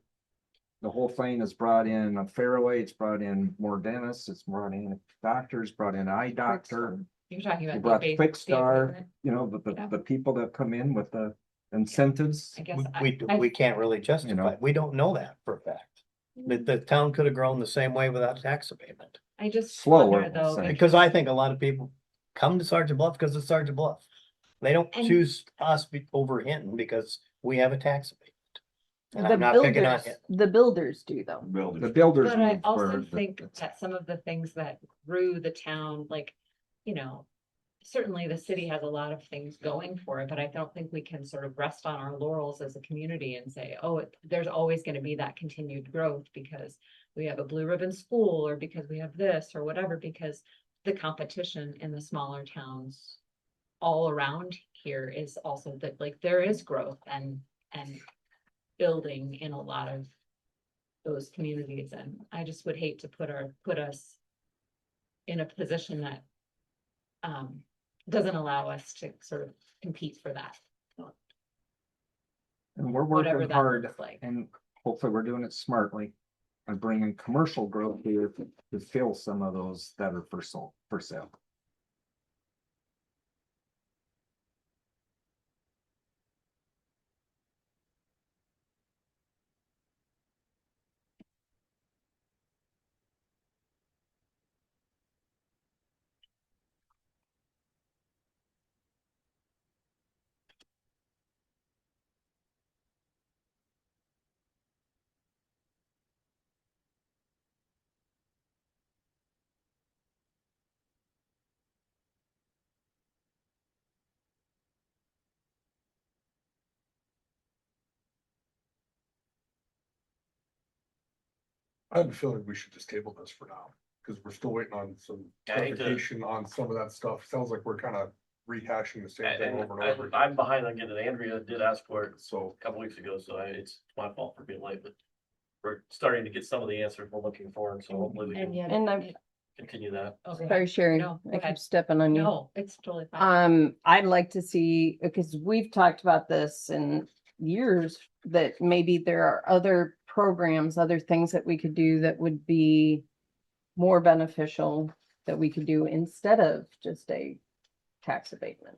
The whole thing is brought in a Fairway, it's brought in more dentists, it's brought in doctors, brought in eye doctor. You're talking You about. brought the Quick base- the Star, equipment. Yeah. the people that come in with the incentives. I guess. We can't really justify, we don't know that for a fact. The town could have grown the same way without tax abatement. I just Slower, wonder we'll though. say. Because I think a lot of people come to Sergeant Bluff because it's Sergeant Bluff. They don't And- choose us over Hinton because we have a tax abatement. And The I'm not picking on builders, Hinton. the builders do though. The builders. But I move also for the- think that some of the things that grew the town, like, certainly the city has a lot of things going for it, but I don't think we can sort of rest on our laurels as a community and say, oh, there's always gonna be that continued growth because we have a blue ribbon school or because we have this or whatever, because the competition in the smaller towns all around here is also that, like, there is growth and building in a lot of those communities, and I just would hate to put us in a position that doesn't allow us to sort of compete for that, And we're whatever working that hard, looks like. and hopefully we're doing it smartly. And bringing commercial growth here to fill some of those that are for sale. I have a feeling we should just table this for now, because we're still waiting on some I hate to- clarification on some of that stuff. Sounds like we're kind of rehashing the same thing over and over. And I'm behind on getting it. Andrea did ask for it So, a couple weeks ago, so it's my fault for being late, but we're starting to get some of the answers we're looking for, and so hopefully we And can yet. And I'm continue that. Okay. sorry, Sherry, No, go I ahead. keep stepping on you. No, it's totally fine. I'd like to see, because we've talked about this in years, that maybe there are other programs, other things that we could do that would be more beneficial that we could do instead of just a tax abatement.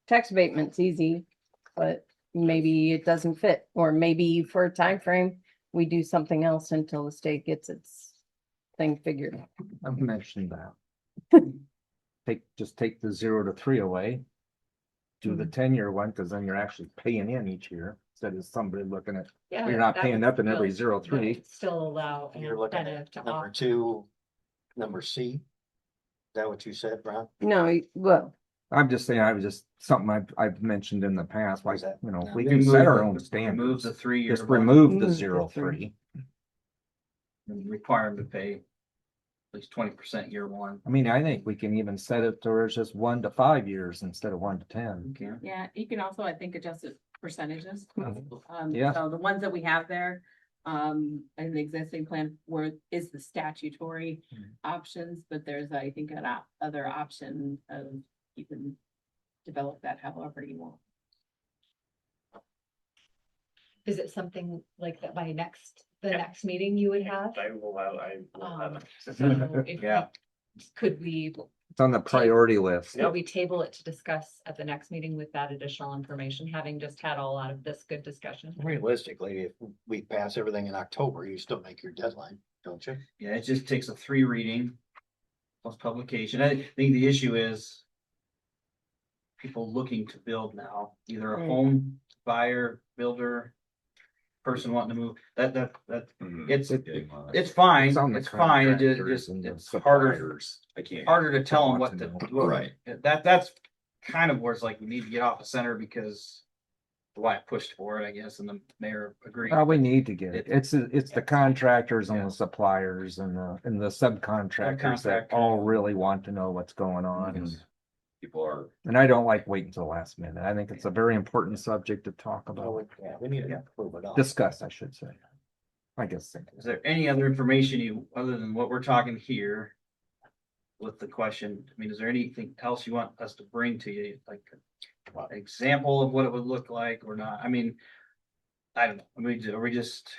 Tax abatement's easy, but maybe it doesn't fit, or maybe for a time frame, we do something else until the state gets its thing figured out. I've mentioned that. Just take the 0 to 3 away. Do the 10-year one, because then you're actually paying in each year, instead of somebody looking at, Yeah, you're not that paying would up in every still- 0 3. that would Still allow an You're looking incentive at to number opt. 2, number C. Is that what you said, Ron? No, well, I'm just saying, I was just, something I've mentioned in the past, like, Is that- you know, no. we can set our own Remove standards. the 3-year. Just remove the Remove the 0 3. 3. And require them to pay at least 20% year one. I mean, I think we can even set it to where it's just 1 to 5 years instead of 1 to 10. Okay. Yeah, you can also, I think, adjust it percentages. Yeah. So the ones that we have there, in the existing plan where is the statutory options, but there's, I think, an other option of you can develop that however you want. Is it something like that by the Yeah. next meeting you would have? I will have it. So if Yeah. Could we, It's on the priority list. could we table it to discuss at the next meeting with that additional information, having just had all out of this good discussion? Realistically, if we pass everything in October, you still make your deadline, don't you? Yeah, it just takes a 3 reading plus publication. I think the issue is people looking to build now, either a Mm. home buyer, builder, person wanting to move, that, it's, it's fine, It's on the it's fine, it contractors just, and the it's harder, suppliers. I can't. harder to tell them want what to to. know. what- Right. That's kind of where it's like, we need to get off the center because why I pushed for it, I guess, and the mayor agreed. We need to get it. It's the contractors and Yeah. the suppliers and the subcontractors that all really want to know what's going on. Because people are, And I don't like waiting till the last minute. I think it's a very important subject to talk about, Yeah, we need to move it on. discuss, I should say. I guess. Is there any other information you, other than what we're talking here? With the question, I mean, is there anything else you want us to bring to you, like an example of what it would look like or not? I mean, I don't know, I mean, are we just,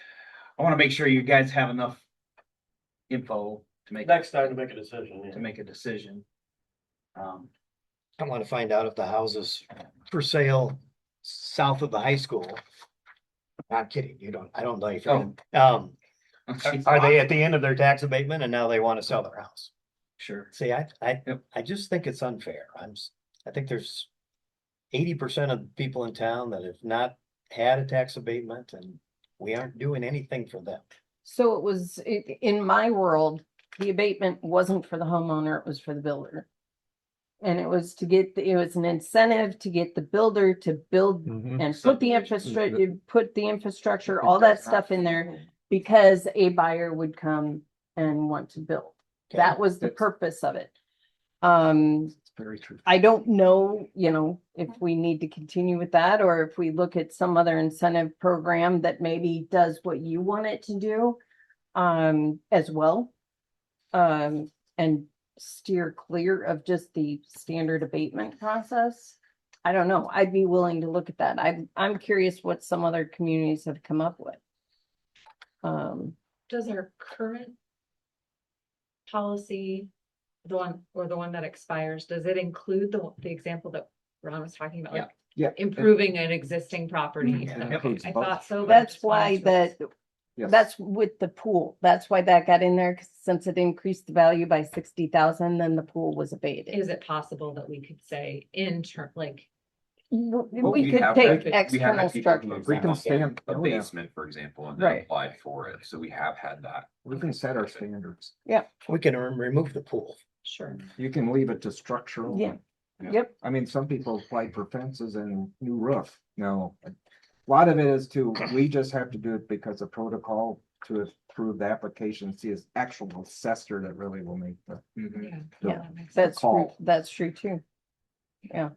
I wanna make sure you guys have enough info to make. Next time to make a decision. yeah. To make a decision. I want to find out if the houses for sale south of the high school. I'm kidding, I don't know if you're gonna, are they at the end of their tax abatement and now they want to sell their house? Sure. See, I Yep. just think it's unfair. I think there's 80% of people in town that have not had a tax abatement and we aren't doing anything for them. so it was, in my world, the abatement wasn't for the homeowner, it was for the builder. And it was to get, it was an incentive to get the builder to build Mhm. and put the infrastructure, all that stuff in there. Because a buyer would come and want to build. That was the That's- purpose of it. It's very true. I don't know, if we need to continue with that, or if we look at some other incentive program that maybe does what you want it to do, as well. And steer clear of just the standard abatement process. I don't know. I'd be willing to look at that. I'm curious what some other communities have come up with. Does our current policy, the one that expires, does it include the example that Ron was talking about? like Yeah. Improving an existing property? Yeah, it Okay, includes I both. thought so. but I That's just wanted why to- Yes. that's with the pool. That's why that got in there, 'cause since it increased the value by 60,000, then the pool was abated. Is it possible that we could say like, We could take external structures. We can out. stand, a oh, yeah, basement, for example, and Right. then applied for it, so we have had that. we can set our standards. We can remove the pool. sure, You can leave it to structural. Yeah. Yep. I mean, some people apply for fences and new roof. No. A lot of it is we just have to do it because of protocol to approve the application, see his actual assessor that really will make the. Mhm. Yeah. Yeah, that makes sense. That's true, call. that's true too. Yeah.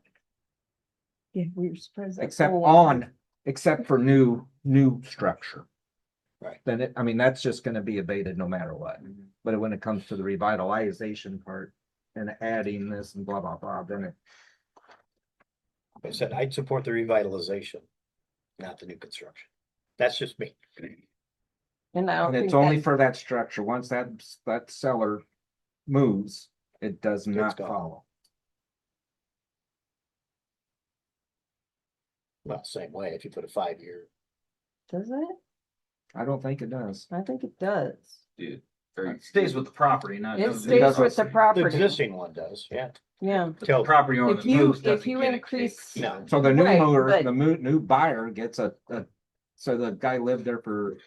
Yeah, we were surprised. that Except so long. except for new structure. Right. Then it, I mean, that's just gonna be abated no matter what. But when it comes to the revitalization part and adding this and blah, blah, blah, then it, I said, I'd support the revitalization, not the new construction. That's just me. And I don't and think it's only that, for that structure. Once that seller moves, it does not gone. follow. Well, same way, if you put a 5-year, does it? I don't think it does. I think it does. Dude, It stays with the property, not. It doesn't- stays does with the the property. existing one does, yeah. Yeah, The property owner If that you- moves if doesn't you get a increase- kick. No. So the new Right, mower, but- the new buyer gets so the guy lived there for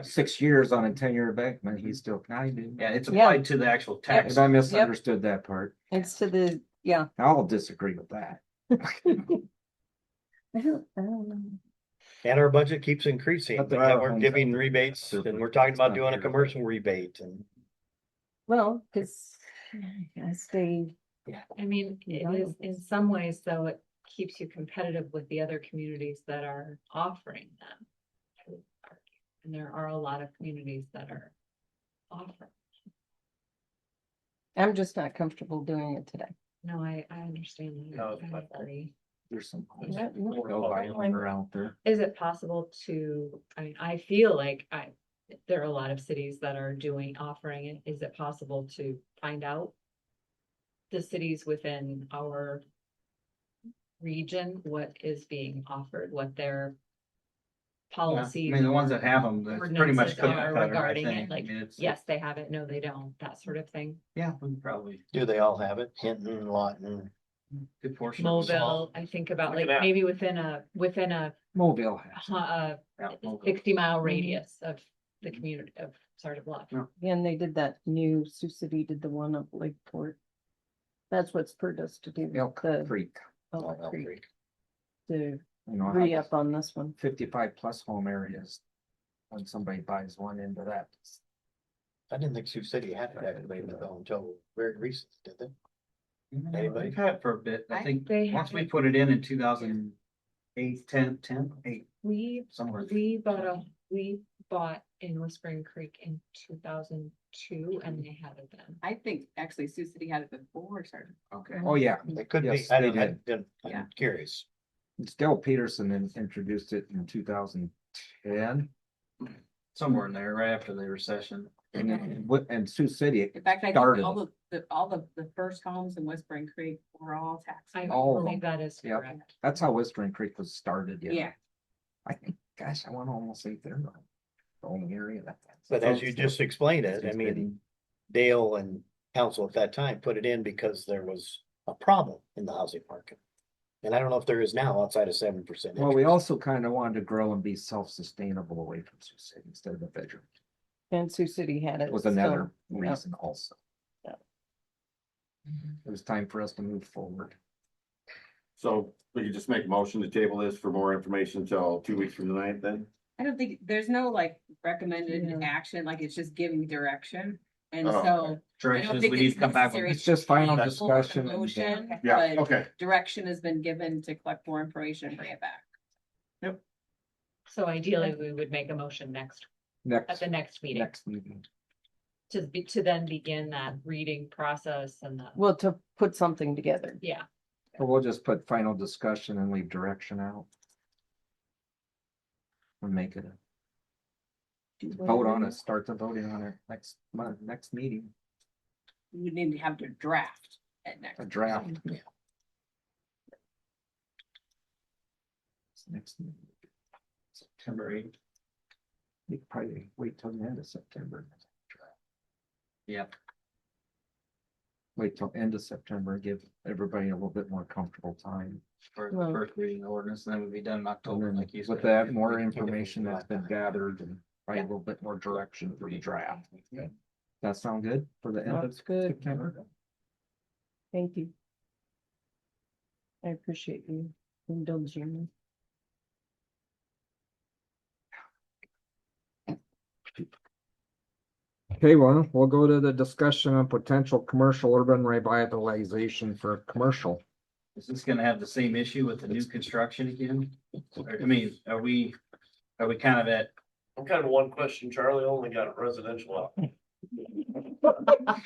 6 years on a 10-year abatement, he's still kind of. Yeah, it's Yeah. applied to the actual tax. And I misunderstood that part. it's to the, yeah. I'll disagree with that. I don't know. And our budget keeps increasing, But there and are we're homes giving out rebates, there. and we're talking It's about not doing a here. commercial rebate and. Well, cause I stay, I mean, it is, in some ways, though, it keeps you competitive with the other communities that are offering them. I would argue. And there are a lot of communities that are offering. I'm just not comfortable doing it today. No, I understand. that. No, I but- agree. There's some. Yeah, no, Are out there. Is it possible to, I mean, I feel like there are a lot of cities that are offering it. Is it possible to find out the cities within our region, what is being offered, what their Yeah, policies? I mean, the ones that have them, that's pretty much ordinances cookie are cutter, I regarding it, think. I like, mean, it's- yes, they have it, no, they don't, that sort of thing. Yeah, we can probably, Do they all have it? Hinton, Lawton, good portion. of them all. Mobile, I think about Look like at that. maybe within a Mobile has. Yeah, Mobile. 60-mile radius of the community of Sardis Bluff. and they did that new, Sioux City did the one up Lakeport. That's what spurred us to do Elk the Creek, Elk Elk Creek, Creek. to you know, re-up on this one. 55 plus home areas. When somebody buys one into that. I didn't think Sioux City had it activated though until very recent, did they? Anybody? We've had it for a bit. I think They once have we it. put it in 2008, 10, 8, We somewhere. we bought in Whispering Creek in 2002 and they had it then. I think actually Sioux City had it before, started. Okay. Oh, yeah. It could be, Yes, I they don't, did. Yeah. I'm curious. Dale Peterson introduced it in 2010. Somewhere in there, right after the recession. And Sioux City, In fact, I Started think all the first homes in Whispering Creek were all taxed. I All of believe them. that is Yep. correct. that's how Whispering Creek was started. Yeah, I think, gosh, I want to almost say they're the only area that. But as you just explained it, I mean, Dale and council at that time put it in because there was a problem in the housing market. And I don't know if there is now outside of 7%. Well, we interest. also kind of wanted to grow and be self-sustainable away from Sioux City instead of the bedroom. And Sioux City had it. Was so, another yeah. reason also. Yeah. It was time for us to move forward. So we could just make a motion to table this for more information until 2 weeks from tonight then? I don't think, there's no like recommended Yeah. action, like it's just giving direction. And Oh, so I Directions, don't we think need it's to come back necessary. with. It's just final to pull the discussion. and- Motion, Yeah, but okay. direction has been given to collect more information and bring it back. So ideally, we would make a motion at Next, the next meeting next meeting. to then begin that reading process and the, Well, to put something together. yeah. Or we'll just put final discussion and leave direction out. And make it a vote on it, start the voting on it next month, next meeting, We would need to have to draft at next. a draft. Yeah. Next, meeting. September 8th. you could probably wait till the end of September. Yep. Wait till end of September, give everybody a little bit more comfortable time. For the Well- first reading of the ordinance, and then we'll be done in And October, then like you said. with that, more information that's been gathered and probably a little bit more direction for the draft. That sound good for the end of That's good. September? Thank you. I appreciate you indulging me. Okay, well, we'll go to the discussion on potential commercial urban revitalization for commercial. Is this gonna have the same issue with the new construction again? Or, I mean, are we kind of at, I'm kind of one question, Charlie only got residential out.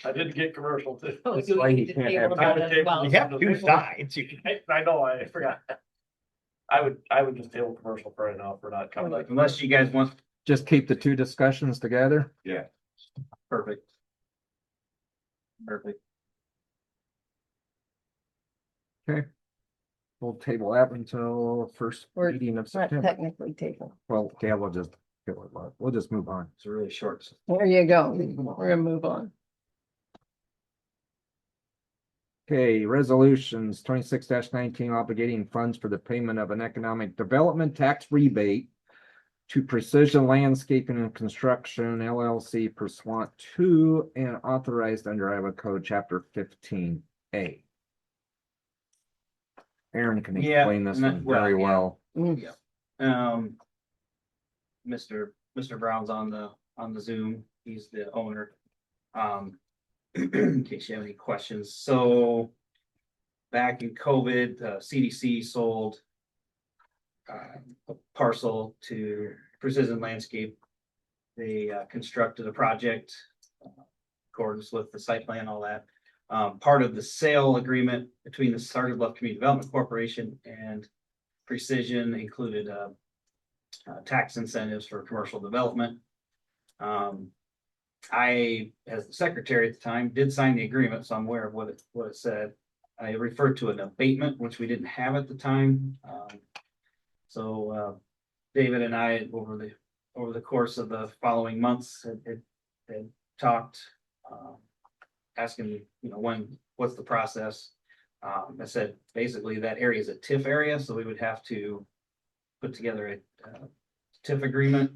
I didn't get commercial too. Oh, That's so why we he need to can't table have- that as well. You have two sides, you can. I know, I forgot. I would just table commercial for right now, for not coming back. unless you guys want, Just keep the two discussions together. perfect. Perfect. We'll table that until first Or meeting of Not September. technically table. Well, yeah, we'll just move on. It's really short. There you go. We're gonna move on. Okay, resolutions 26-19 obligating funds for the payment of an economic development tax rebate to Precision Landscaping and Construction LLC pursuant to and authorized under Iowa Code Chapter 15A. Aaron can Yeah, explain this and that- one very well, well. Mr. Brown's on the Zoom. He's the owner. In case you have any questions. So back in COVID, CDC sold a parcel to Precision Landscape. They constructed a project accordance with the site plan, all that. Part of the sale agreement between the Sergeant Bluff Community Development Corporation and Precision included tax incentives for commercial development. I, as the secretary at the time, did sign the agreement, so I'm aware of what it said. I referred to an abatement, which we didn't have at the time. So David and I, over the course of the following months, had talked, asking, what's the process? I said, basically, that area is a TIF area, so we would have to put together a TIF agreement.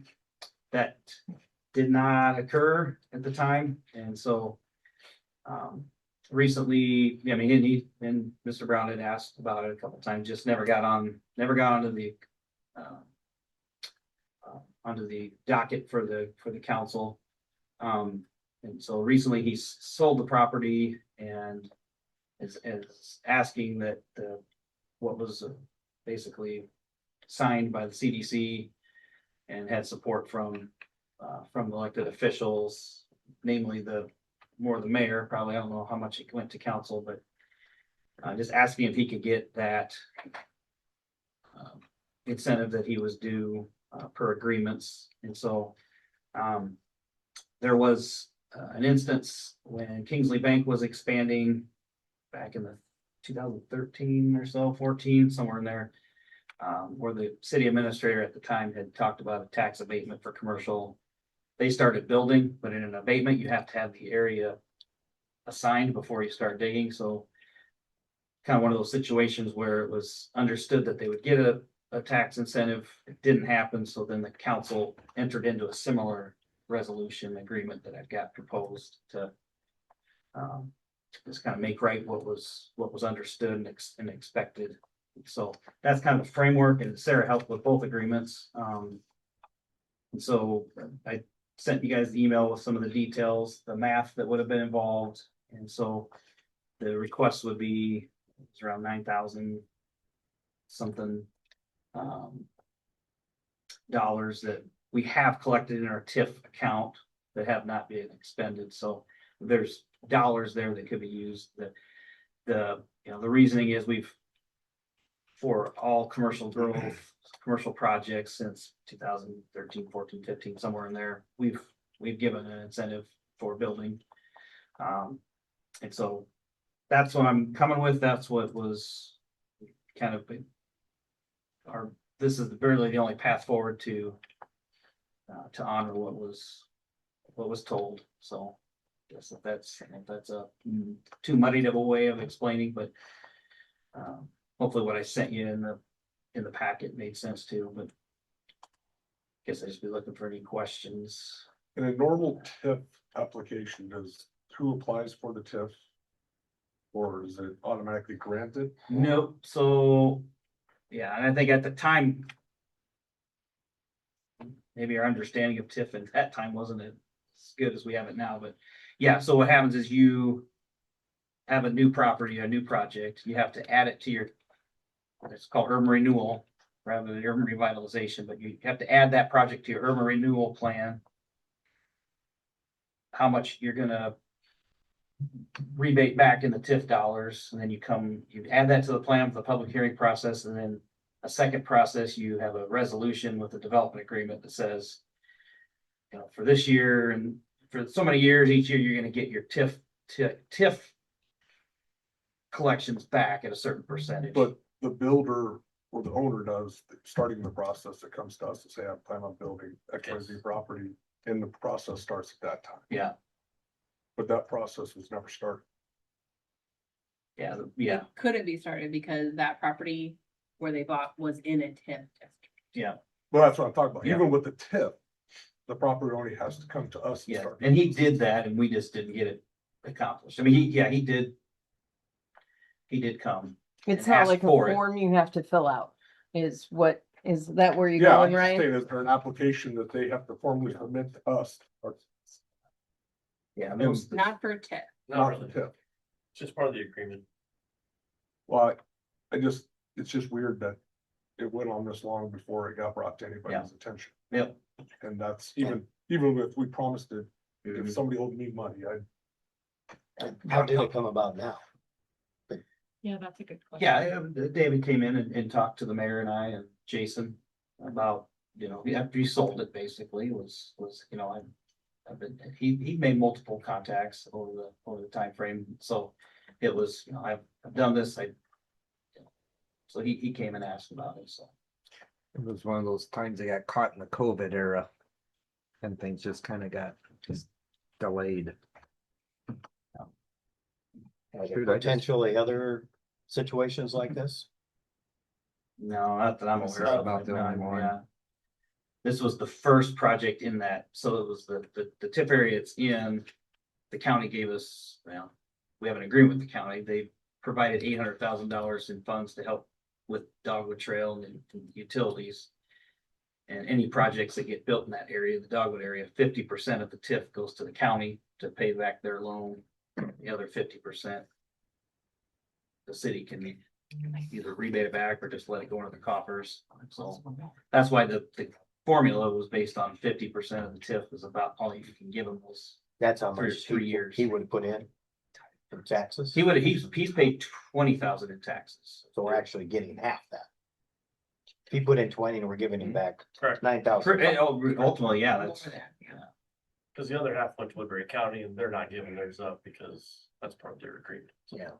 That did not occur at the time, and so recently, and Mr. Brown had asked about it a couple times, just never got onto the docket for the council. And so recently he sold the property and is asking that what was basically signed by the CDC and had support from elected officials, namely the mayor, probably. I don't know how much it went to council, but just asking if he could get that incentive that he was due per agreements. And so there was an instance when Kingsley Bank was expanding back in the 2013 or so, 14, somewhere in there, where the city administrator at the time had talked about a tax abatement for commercial. They started building, but in an abatement, you have to have the area assigned before you start digging. So kind of one of those situations where it was understood that they would get a tax incentive. It didn't happen. So then the council entered into a similar resolution agreement that I've got proposed to just kind of make right what was understood and expected. So that's kind of the framework, and Sarah helped with both agreements. And so I sent you guys the email with some of the details, the math that would have been involved. And so the request would be, it's around 9,000 something dollars that we have collected in our TIF account that have not been expended. So there's dollars there that could be used. The reasoning is for all commercial growth, commercial projects since 2013, 14, 15, somewhere in there, we've given an incentive for building. And so that's what I'm coming with. That's what was kind of this is really the only path forward to honor what was told. So I guess if that's a too muddied of a way of explaining, but hopefully what I sent you in the packet made sense too, but I guess I'd just be looking for any questions. In a normal TIF application, who applies for the TIF? Or is it automatically granted? Nope. So, yeah, and I think at the time, maybe our understanding of TIF at that time wasn't as good as we have it now, but yeah, so what happens is you have a new property, a new project, you have to add it to your, it's called urban renewal rather than urban revitalization, but you have to add that project to your urban renewal plan. How much you're gonna rebate back in the TIF dollars, and then you add that to the plan for the public hearing process, and then a second process, you have a resolution with the development agreement that says, you know, for this year and for so many years, each year, you're gonna get your TIF collections back at a certain percentage. But the builder or the owner does, starting the process, it comes to us to say, I plan on building XYZ property, and the process starts at that time. Yeah, But that process was never started. yeah, It couldn't be started because that property where they bought was in a TIF district. Well, that's what I'm talking about. Yeah. Even with the tip, the property owner has to come to us and yeah, start. and he did that, and we just didn't get it accomplished. I mean, he did. He did come. It's And not ask like a for it. form you have to fill out, is that where you're Yeah, I'm going, just right? saying, is there an application that they have to formally submit to us? Or Yeah, most- Not for TIF. Not Not really, the tip. it's just part of the agreement. Well, it's just weird that it went on this long before it got brought to anybody's attention. Yep. And that's even if we promised it, Mhm. if somebody owed me money, How did it come about now? Yeah, that's a good question. Yeah, David came in and talked to the mayor and I and Jason about, you know, after he sold it, basically, was, you know, I've been, he made multiple contacts over the timeframe, so it was, you know, I've done this, so he came and asked about it, so. It was one of those times they got caught in the COVID era. And things just kind of got just delayed. Are there Shoot, I just- potentially other situations like this? No, not that I'm This aware is of. about the No, only one. yeah. This was the first project in that, so it was the tip area it's in. The county gave us, well, we have an agreement with the county. They provided $800,000 in funds to help with Dogwood Trail and utilities. And any projects that get built in that area, the Dogwood area, 50% of the TIF goes to the county to pay back their loan. The other 50%. The city can either rebate it back or just let it go into the coffers. So that's why the formula was based on 50% of the TIF was about all you can give them was. That's how For much 3 years. he would have put in for taxes. He's paid 20,000 in taxes. So we're actually getting half that. If he put in 20 and we're giving him back Correct. 9,000. Ultimately, yeah, that's, Over that, yeah. Cause the other half went to Woodbury County and they're not giving theirs up because that's part of their agreement. So- Yeah.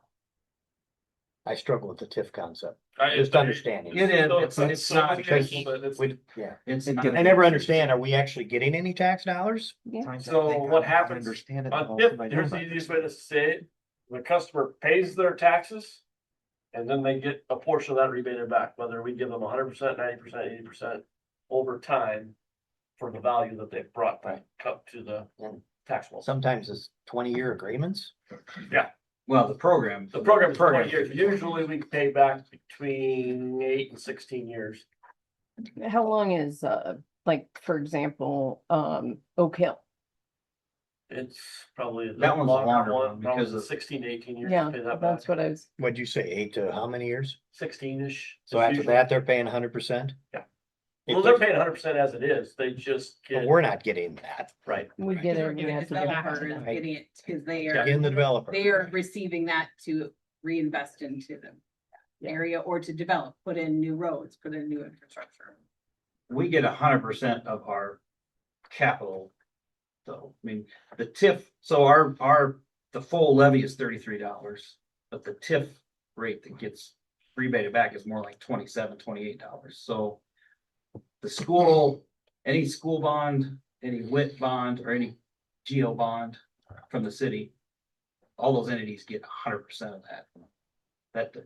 I struggle with the TIF concept, I- just understanding. it is, So it's so not, because but it's- Yeah, it's I not. never understand, are we actually getting any tax dollars? So what happens on TIF, here's the easiest way to say it, the customer pays their taxes. And then they get a portion of that rebated back, whether we give them 100%, 90%, 80% over time. For the value that they've brought back up to the tax roll. Sometimes it's 20-year agreements. Well, the program. The program is 20 years, usually we pay back between 8 and 16 years. How long is, like, for example, Oak Hill? It's probably. the That one's a longer one probably because of- 16 to 18 years. Yeah, to pay that that's back. what I was, What'd you say, 8 to how many years? 16-ish. So after that, they're paying 100%? Yeah. If Well, they're they- paying 100% as it is, they just But get, we're not getting that. right, we Right, get 'cause we're everything giving has to the go developer back to is them. getting it, cause they In the are, developer. they are receiving that to reinvest into the area or to develop, put in new roads, put in new infrastructure. We get 100% of our capital. So, I mean, the TIF, so the full levy is $33, but the TIF rate that gets rebated back is more like $27, $28. So the school, any school bond, any WIT bond, or any GO bond from the city, all those entities get 100% of that.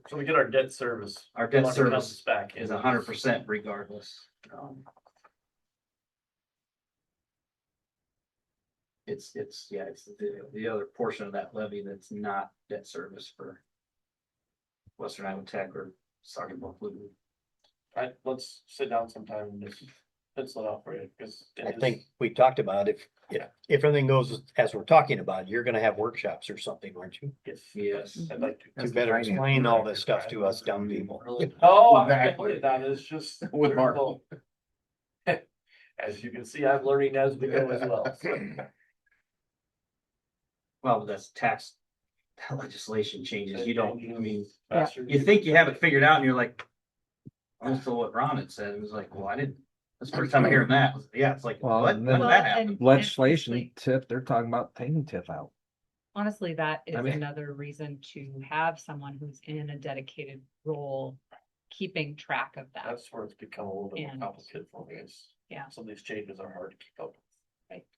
so we get our debt service. Our debt money service comes back is in. 100% regardless. It's the other portion of that levy that's not debt service for Western Iowa Tech or Sergeant Bluff. Let's sit down sometime and just pencil it out for you, because. I think we talked about if everything goes as we're talking about, you're gonna have workshops or something, aren't you? Yes, I'd like to. You better explain all this stuff to us dumb people. Oh, I Exactly. can't put it down, it's just. With Mark. As you can see, I'm learning as we go as well. Well, that's tax legislation changes. You don't, I mean, Faster. you think you have it figured out and you're like, also what Ron had said, it was like, well, I didn't, that's the first time I'm hearing that. Yeah, it's like, Well, what, and when then- did that happen? Legislation honestly- tip, they're talking about taking TIF out. Honestly, that is I mean- another reason to have someone who's in a dedicated role, keeping track of that. That's where it's become a little bit more And- complicated for me, is. Yeah. Some of these changes are hard to keep up.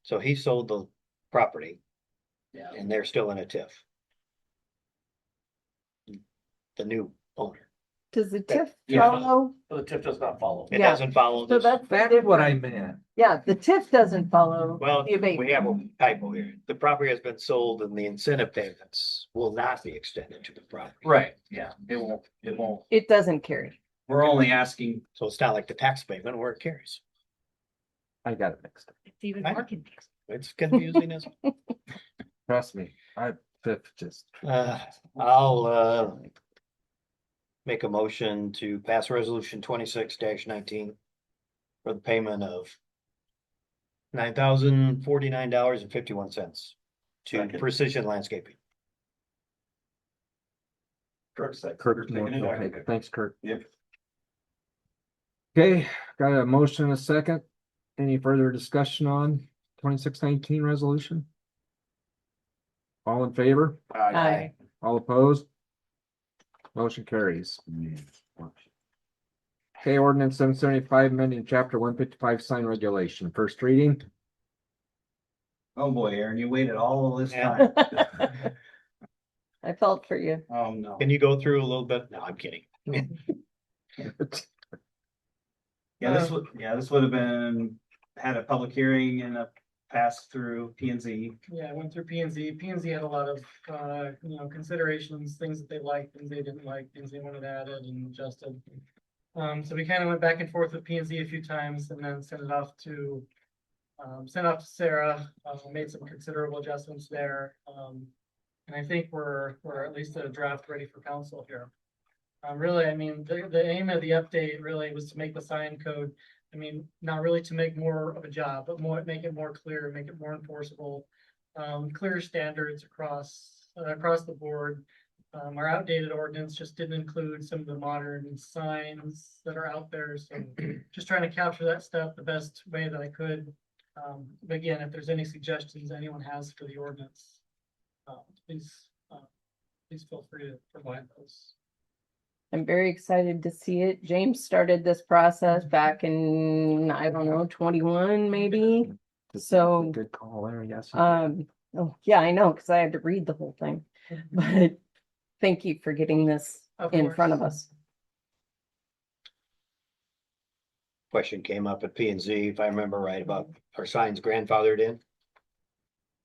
So he sold the property Yeah. and they're still in a TIF. The new owner. Does the TIF Yeah. follow? But the TIF does not follow. It Yeah. doesn't follow So this. that's. the That's what I difference. meant. Yeah, the TIF doesn't follow. Well, the abatement. we have a typo here. The property has been sold and the incentive payments will not be extended to the property. Right, yeah, it won't. It doesn't carry. We're only asking, So it's not like the tax payment where it carries. I got it mixed up. It's even I- more confusing. It's confusing as, Trust me, TIF just, I'll make a motion to pass resolution 26-19 for the payment of $9,049.51 to Second. Precision Landscaping. Kirk said. Kurt, okay, thanks, Kurt. Yep. Okay, got a motion and a second. Any further discussion on 2619 resolution? All in favor? Aye. All opposed? Motion carries. Okay, ordinance 775, amending chapter 155 sign regulation, first reading. oh boy, Aaron, you waited all this Yeah. time. I felt for you. Oh, no. Can you go through a little bit? No, I'm kidding. Yeah, this would have been, had a public hearing and a pass through P and Z. Yeah, I went through P and Z. P and Z had a lot of, considerations, things that they liked, things they didn't like, things they wanted added and adjusted. So we kind of went back and forth with P and Z a few times and then sent it off to Sarah, made some considerable adjustments there. And I think we're at least a draft ready for council here. Really, I mean, the aim of the update really was to make the sign code, I mean, not really to make more of a job, but make it more clear, make it more enforceable. Clear standards across the board. Our outdated ordinance just didn't include some of the modern signs that are out there, so just trying to capture that stuff the best way that I could. But again, if there's any suggestions anyone has for the ordinance, please feel free to provide those. I'm very excited to see it. James started this process back in, I don't know, 21 maybe. So, Good call there, yes. oh, yeah, I know, because I had to read the whole thing. But thank you for getting this Of in front of course. us. Question came up at P and Z, if I remember right, about our signs grandfathered in.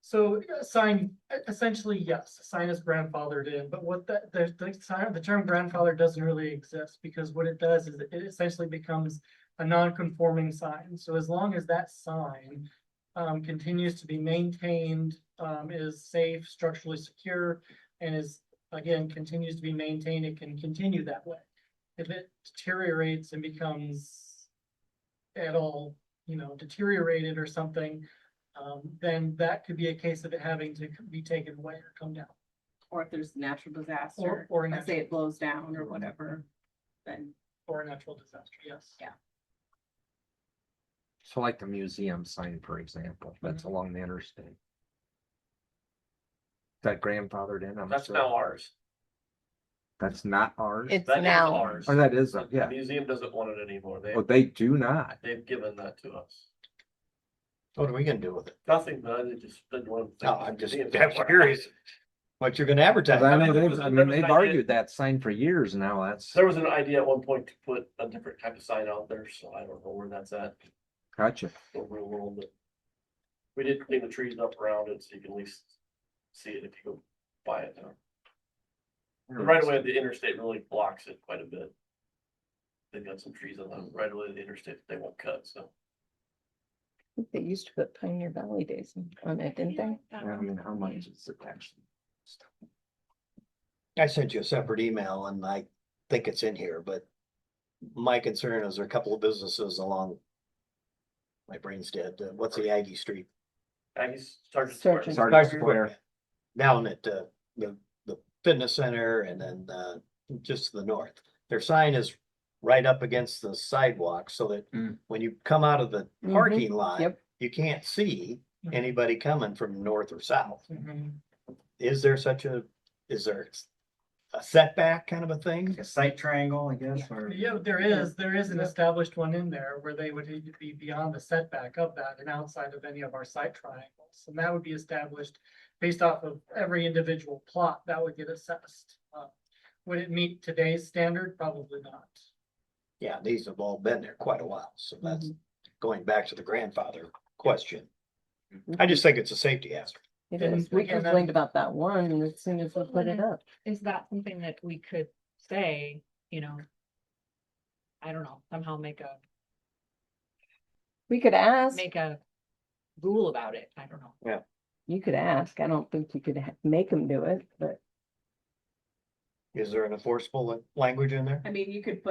So a sign, essentially, yes, a sign is grandfathered in, but what the term grandfather doesn't really exist, because what it does is it essentially becomes a non-conforming sign. So as long as that sign continues to be maintained, is safe, structurally secure, and is, again, continues to be maintained, it can continue that way. If it deteriorates and becomes at all, deteriorated or something, then that could be a case of it having to be taken away or come down. Or if there's a natural disaster, Or a let's say natural, it blows down or whatever, then or a natural disaster, yes. Yeah. So like the museum sign, for example, that's Mm-hmm. along the interstate. That grandfathered in, I'm That's sure. now ours. That's not ours? It's That is now. ours. Oh, that is, The yeah. museum doesn't want it anymore. Oh, they do not. They've given that to us. What are we gonna do with it? Nothing, but I just didn't want. No, I'm just curious. What you're gonna advertise. I know mean, they've, there I was mean, an they've idea- argued that sign for years now, that's, There was an idea at one point to put a different type of sign out there, so I don't know where that's at, gotcha. the real world, but. We did clean the trees up around it, so you can at least see it if you go by it now. The right away, the interstate really blocks it quite a bit. They've got some trees on the right away of the interstate that they won't cut, so. think they used to put Pioneer Valley Days on it, didn't they? I mean, how much is attached? I sent you a separate email and I think it's in here, but my concern is there are a couple of businesses along my brain's dead. What's the Aggie Street? Aggies, Sergeant Square. Sergeant. Sergeant Square. Down at the fitness center and then just to the north. Their sign is right up against the sidewalk so that Mm. when you come out of the Mhm, parking lot, yep. you can't see anybody coming from north or south. Mhm. Is there is there a setback kind of a thing? Like a site triangle, I guess, or. Yeah, there is an established one in there where they would need to be beyond the setback of that and outside of any of our site triangles. And that would be established based off of every individual plot that would get assessed. Would it meet today's standard? Probably not. Yeah, these have all been there quite a while, so that's Mhm. going back to the grandfather question. I just think it's a safety hazard. It And is. We again, that- complained about that one as soon as we put it up. Is that something that we could say, you know? I don't know, somehow make We could ask, a rule about it, I don't know. you could ask. I don't think you could make them do it, but Is there an enforceable language in there? I mean, you could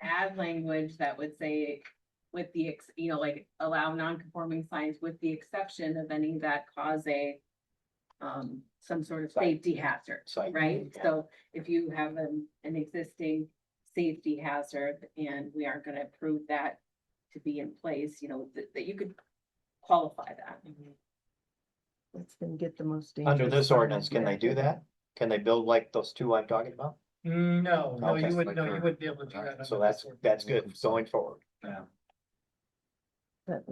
add language that would say with the, like allow non-conforming signs with the exception of any that cause some sort of safety hazard, Site. right? Yeah. So if you have an existing safety hazard and we aren't gonna approve that to be in place, that you could qualify that. let's then get the most. Under dangerous this sign ordinance, can they do that? Can they build like those two I'm talking about? No, Okay. you wouldn't be able to do that. So under that's, this that's ordinance. good going forward. Yeah, That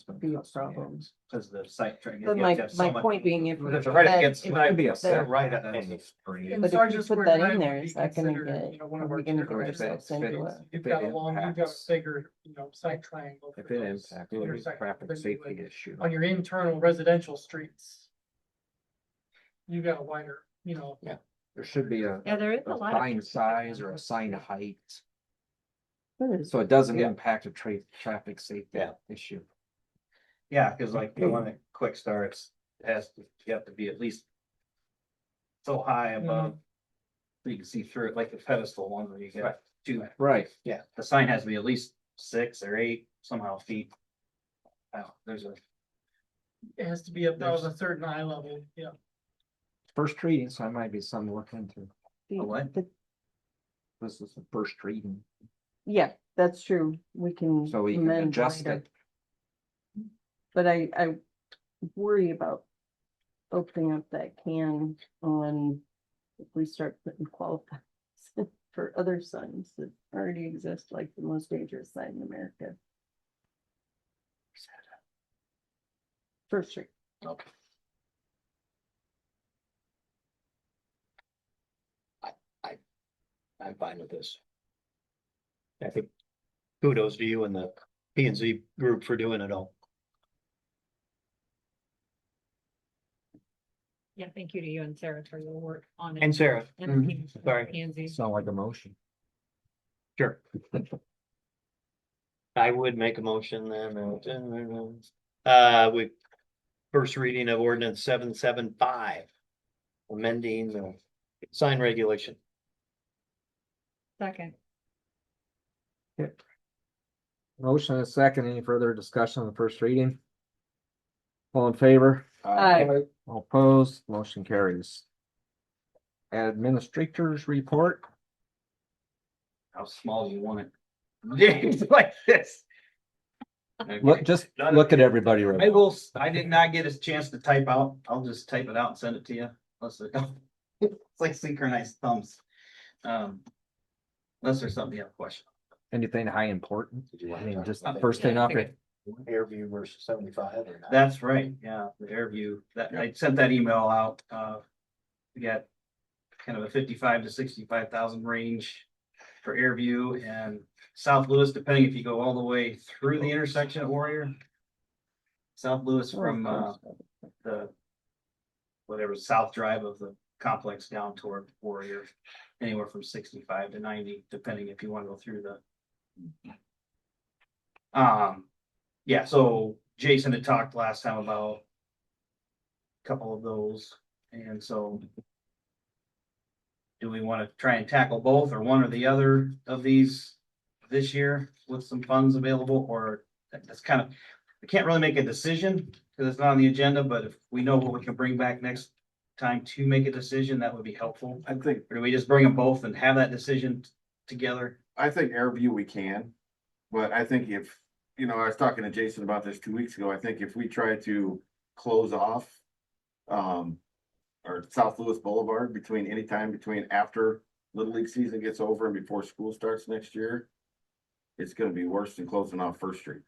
would be a problem. cause the site. But my point being, if. It's right that- against. if- Could be a that- set right right up on in the the street. And But if you Sergeant put Square that Drive in would there, be is that gonna considered, get, one are of we our gonna territories. get ourselves into it? You've If it got you've got a impacts- bigger, site triangle. If for it those impacts, it would be a intersections traffic than you safety would issue. On your internal residential streets. You've got a wider, There should be Yeah, there is a a lot of. sign size or a sign height, What is- so it doesn't Yeah. impact a traffic safety Yeah. issue. Yeah, cause like the one at Quick Starts you have to be at least. So high above. So you can see through it, like the pedestal one where you get two, Right. the sign has to be at least 6 or 8 somehow feet. There's a, it has to be above a certain eye level, yeah. First reading, so I might be something to look into. the- what? the- This is the first reading, Yeah, that's true. We can. so we can amend adjust later. it. But I worry about opening up that can on if we start putting qualifiers for other signs that already exist, like the most dangerous sign in America. First Street. Okay. I'm fine with this. I think kudos to you and the P and Z group for doing it all. Yeah, thank you to you and Sarah for your work on it. And Sarah, And the team, sorry. P&Z. Sound like a motion. sure. I would make a motion then. We first reading of ordinance 775. Amending the sign regulation. Second. Motion and a second. Any further discussion on the first reading? All in favor? Aye. All opposed, motion carries. Administrators report. how small you want it. James, like this. Look, just look at everybody. I right will, I did not get a chance to type out. I'll just type it out and send it to you. It's like synchronized thumbs. Unless there's something you have a question. Anything high important? Did you I want mean, to just talk about first thing off it. Airview versus 75 or not? That's right, yeah, the Airview, that, I sent that email out, we got kind of a 55 to 65,000 range for Airview and South Lewis, depending if you go all the way through the intersection at Warrior. South Lewis from, the, whatever, south drive of the complex down toward Warrior, anywhere from 65 to 90, depending if you want to go through the. Yeah, so Jason had talked last time about a couple of those, and so do we want to try and tackle both or one or the other of these this year with some funds available, or that's kind of, we can't really make a decision because it's not on the agenda, but if we know what we can bring back next time to make a decision, that would be helpful. I think, Or do we just bring them both and have that decision together? I think Airview we can, but I think if, you know, I was talking to Jason about this 2 weeks ago, I think if we try to close off. Or South Louis Boulevard between any time between after Little League season gets over and before school starts next year. It's gonna be worse than closing off First Street.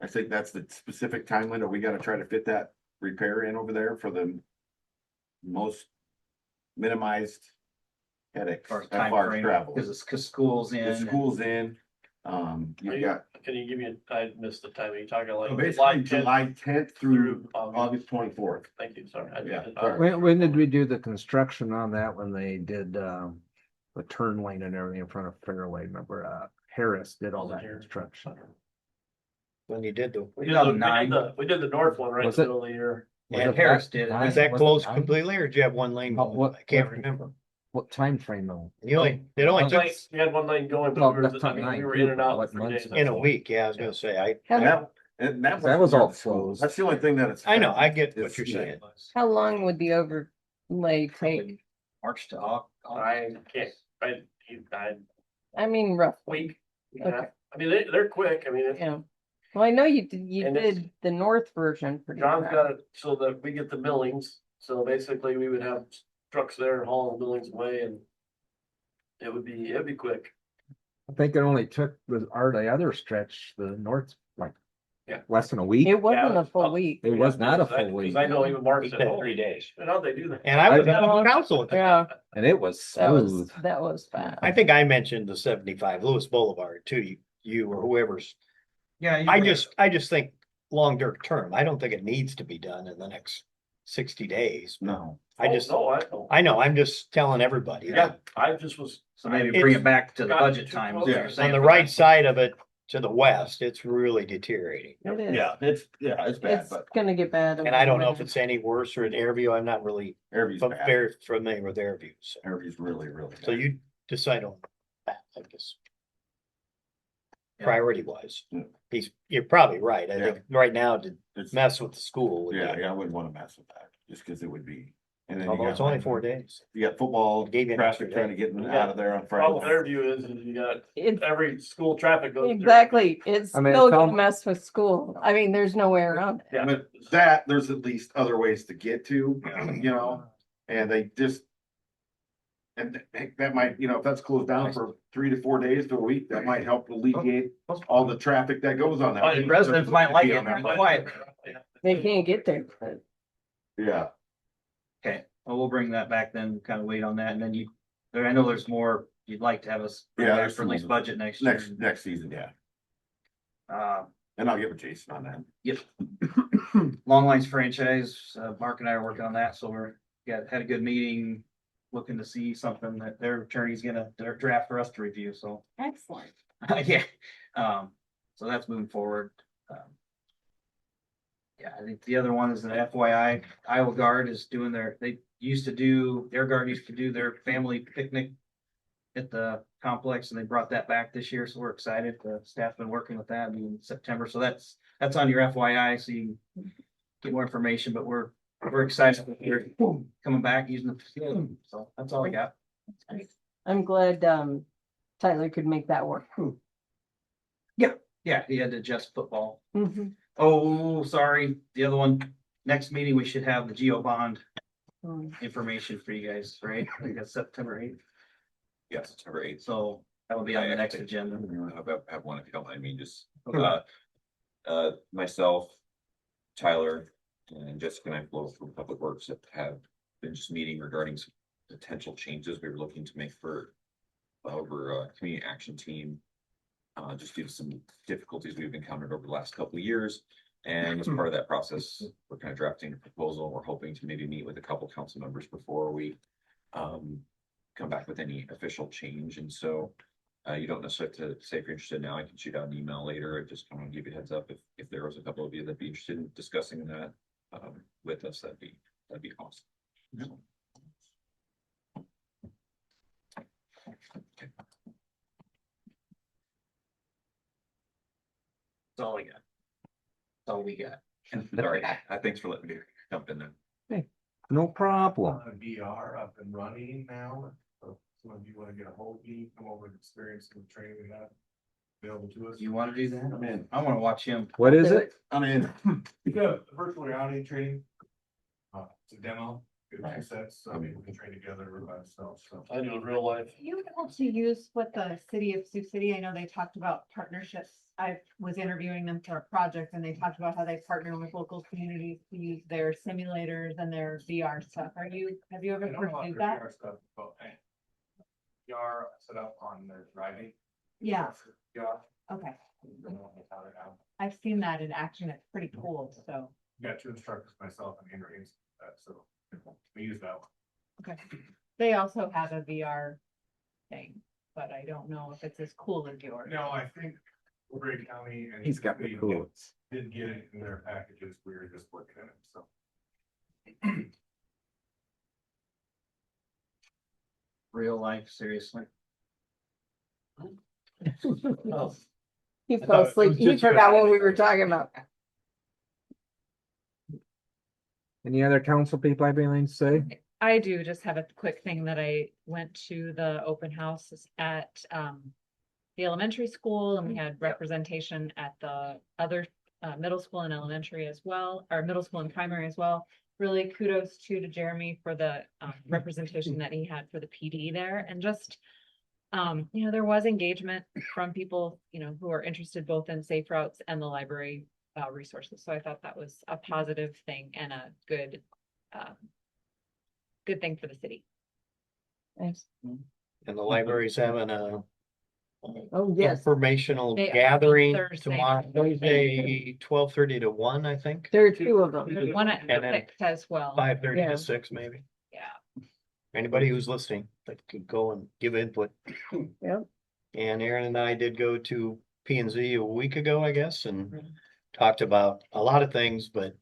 I think that's the specific time window. We gotta try to fit that repair in over there for the most minimized headache Or as far as travel. Because school's The in. school's in, you've got Can you give me, I missed the timing, you're talking like. basically 10th July 10th through August. August 24th. Thank you, sorry. Yeah. When did we do the construction on that, when they did, the turn lane and everything in front of Fairway? Remember, Harris did all that construction. When you did the, We did 2009. we did the north one right in Was the it? middle of the year. and Harris did it. was that Was it closed nine? completely or did you have one lane? Oh, going? what- I can't what- remember. What time frame though? You only, it only took We had one lane going, Well, but we were, that's I not mean, we nine were in and people, out what 3 months? days. in a week, yeah, I was gonna say, And that was all for the school. closed. That's the only thing that it's. I know, I get what It's- you're saying. How long would the overlay take? March to I can't, I, I mean, rough, week. Okay. I mean, they're quick, I mean, yeah. Well, I know you And it's- did the north version pretty. John's fast. got it so that we get the millings, so basically we would have trucks there hauling millings away and. It'd be quick. I think it only took the other stretch, the north, like. Yeah. Less than a week. It wasn't Yeah, a full week. It was not a full Cause week, I know even Mark He said, said oh, 3 days. how'd they do that? And I was I- on council with them. Yeah, and it was that was, smooth. that was fast. I think I mentioned the 75 Lewis Boulevard too, you or whoever's. Yeah. I just think term, I don't think it needs to be done in the next 60 days. No. I just, No, I don't. I know, I'm just telling everybody. Yeah, I just was. So maybe bring it back to the Got budget too time. is close. what you're Yeah. saying On the for right that. side of it to the west, it's really deteriorating. It is. It's bad, It's but gonna get bad. And I don't know if it's any worse or at Airview. I'm not really Airview's bad. very familiar with Airview. So, Airview's really, really so bad. you decide on that, I guess. Yeah. Priority wise, Yeah. you're probably right. I Yeah. think right now to It's- mess with the school. would be- Yeah, I wouldn't wanna mess with that, just cause it would be. And then you Although got it's only 4 days. You got football, Gave you an extra traffic trying to day. get in and out of there on Problem with Friday. Fairview is you got It's every school traffic goes. through. exactly, it's I mean, still it's gonna al- mess with school. I mean, there's no way around it. Yeah. But that, there's at least other ways to get to, you know, and they just. And that might, you know, if that's closed down for 3 to 4 days to a week, that might help alleviate all the traffic that goes on that. The residents might like it, they're quiet. They can't get there, but Yeah, Okay, well, we'll bring that back then, kind of wait on that, and then I know there's more you'd like to have us. bring Yeah, back there's for at least some- budget next year. next season, yeah, And I'll get with Jason on that. Yep. Long Lines franchise, Mark and I are working on that, so had a good meeting. Looking to see something that their attorney's gonna draft for us to review, so. Excellent. Yeah, so that's moving forward. Yeah, I think the other one is an FYI, Iowa Guard is doing their Guard used to do their family picnic at the complex, and they brought that back this year, so we're excited. The staff's been working with that in September, so that's on your FYI, so you can get more information, but we're excited that you're coming back using the facility, so that's all I got. I'm glad Tyler could make that work. Yeah, he had to adjust football. Mhm. Oh, sorry, the other one, next meeting, we should have the Geo bond Mm. information for you guys, right? I think that's September 8th, Yes, September 8th. so that will be on the next agenda. Have one if you don't mind me, just, myself, Tyler, and Jessica and I both from Public Works have been just meeting regarding some potential changes we were looking to make for our community action team. Just due to some difficulties we've encountered over the last couple of years. And as part of that process, we're kind of drafting a proposal. We're hoping to maybe meet with a couple council members before we come back with any official change. And so You don't necessarily have to say if you're interested now, I can shoot out an email later, or just kind of give you a heads up if there was a couple of you that'd be interested in discussing that, with us, that'd be awesome. That's all I got. That's all we got. Sorry, thanks for letting me jump in there. No problem. VR up and running now, so some of you wanna get a hold of me, come over and experience some training we have available to us. You wanna do that? I'm in. I wanna watch him. What is it? I'm in. Yeah, the virtual reality training. It's a demo, good sets, so we can train together by ourselves, so. I do in real life. Are you able to use what the city of Sioux City, I know they talked about partnerships. I was interviewing them for a project and they talked about how they partner with local communities to use their simulators and their VR stuff. Have you ever I don't know about pursued their that? VR stuff, but, VR set up on their driving. Yeah, Yeah. okay. Don't know how to have- I've seen that in action. It's pretty cool, so. Got two instructors, myself and Andrew Haynes, so we use that one. Okay. They also have a VR thing, but I don't know if it's as cool as yours. No, I think Woodbury County and. He's got the they coolest. Did get it in their packages, we were just working on it, so. Real life, seriously. Oh, He I fell thought it asleep. was He just forgot your- what we were talking about. Any other council people have anything to say? I do just have a quick thing that I went to the open house at the elementary school and we had representation at the other middle school and elementary as well, or middle school and primary as well. Really kudos to Jeremy for the representation that he had for the PD there and just there was engagement from people, who are interested both in safe routes and the library resources. So I thought that was a positive thing and a good thing for the city. Nice. And the library's having a Oh, yes. informational They are gathering Thursday. tomorrow, Thursday, 12:30 to 1, I think. There are two of them. There's one at And then 6 as well. 5:30 Yeah. to 6, maybe. Yeah. Anybody who's listening, that could go and give input. Yep. And Aaron and I did go to P and Z a week ago, I guess, and Mhm. talked about a lot of things, but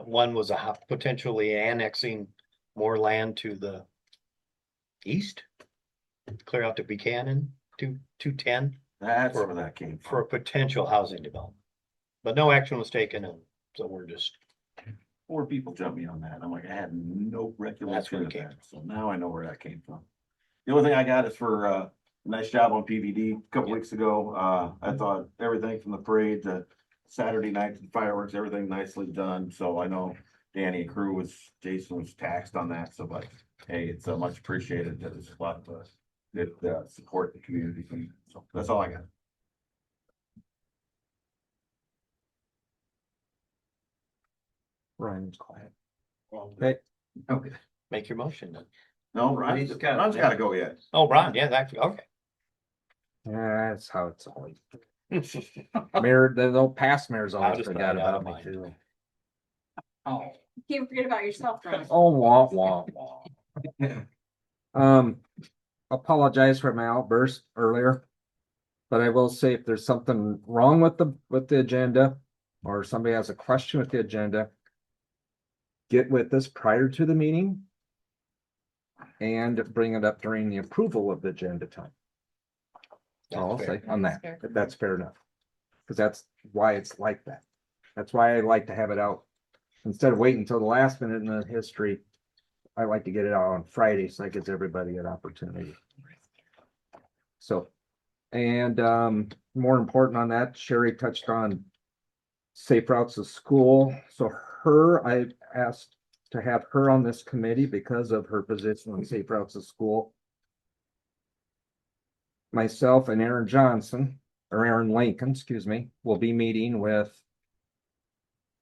one was potentially annexing more land to the east, clear out to Buchanan, 210 That's where that came for a from. potential housing development. But no action was taken, and so we're just, 4 people jumped me on that. I'm like, I had no recollection where of it came that. So now I know where that came from. The only thing I got is for nice job on PVD a couple weeks ago. I thought everything from the parade to Saturday night to the fireworks, everything nicely done. So I know Danny and crew Jason was taxed on that. So, but hey, it's much appreciated. There's a lot of good support the community. So that's all I got. Ryan's quiet. Well, Okay, Okay. make your motion then. No, Ron's He's got it. Ron's gotta go yet. Oh, Ron, yeah, actually, okay. that's how it's always. Mayor, the old past mayor's I'll always just forgot find out about me mine. too. Oh. Can't forget about yourself, Ron. Oh, wah, wah, wah. Apologize for my outburst earlier. But I will say if there's something wrong with the agenda, or somebody has a question with the agenda. Get with us prior to the meeting. And bring it up during the approval of the agenda time. I'll That's say fair. on That's that, fair. if that's fair enough. Cause that's why it's like that. That's why I like to have it out. Instead of waiting until the last minute in the history. I like to get it out on Friday, so that gives everybody an opportunity. So, and more important on that, Sherry touched on. Safe routes to school, so I asked to have her on this committee because of her position on safe routes to school. Myself and Aaron Johnson, or Aaron Lincoln, excuse me, will be meeting with.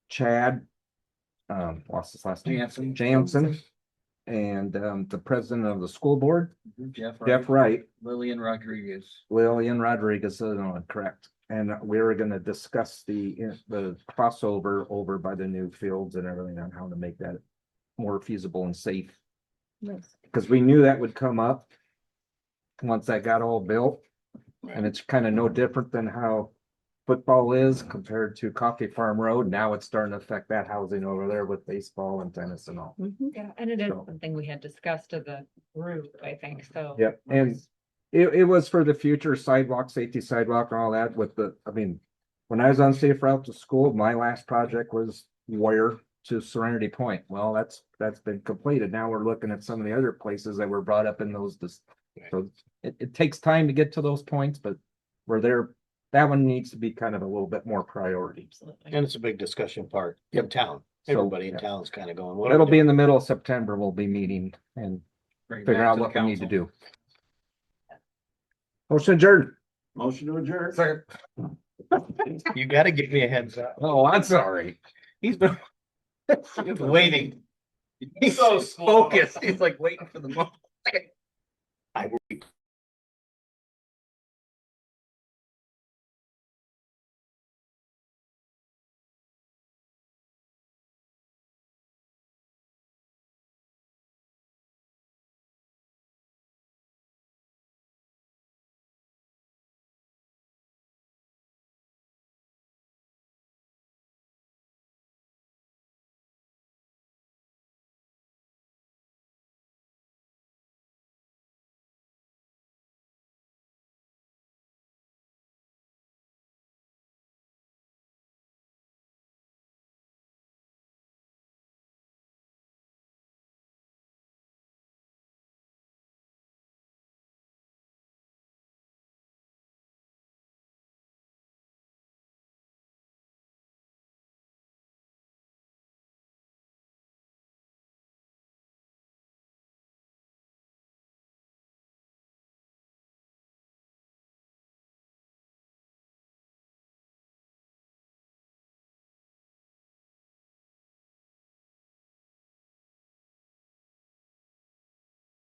Chad. Lost his last name. Jansen. And the president of the school board, Jeff Jeff Wright, Lillian Rodriguez. Lillian Rodriguez, correct. And we were gonna discuss the crossover over by the new fields and everything on how to make that more feasible and safe. Nice. Because we knew that would come up. Once that got all built, And it's kind of no different than how football is compared to Coffee Farm Road. Now it's starting to affect that housing over there with baseball and tennis and all. Yeah, and it is So- something we had discussed as a group, I think, so. Yep, and it was for the future sidewalk, safety sidewalk and all that with the, I mean, when I was on safe route to school, my last project was Warrior to Serenity Point. Well, that's been completed. Now we're looking at some of the other places that were brought up in those. So it takes time to get to those points, but we're there. That one needs to be kind of a little bit more priority. Absolutely. And it's a big discussion part in town. So, Everybody in yeah. town's kind of going. what are we It'll be in doing? the middle of September. We'll be meeting and Bring it figure back out to the what we need to council. do. Motion adjourned. Motion to adjourn. Second. You gotta give me a heads up. Oh, I'm sorry. He's been waiting. He's so slow. Focused. He's like waiting for the moment. I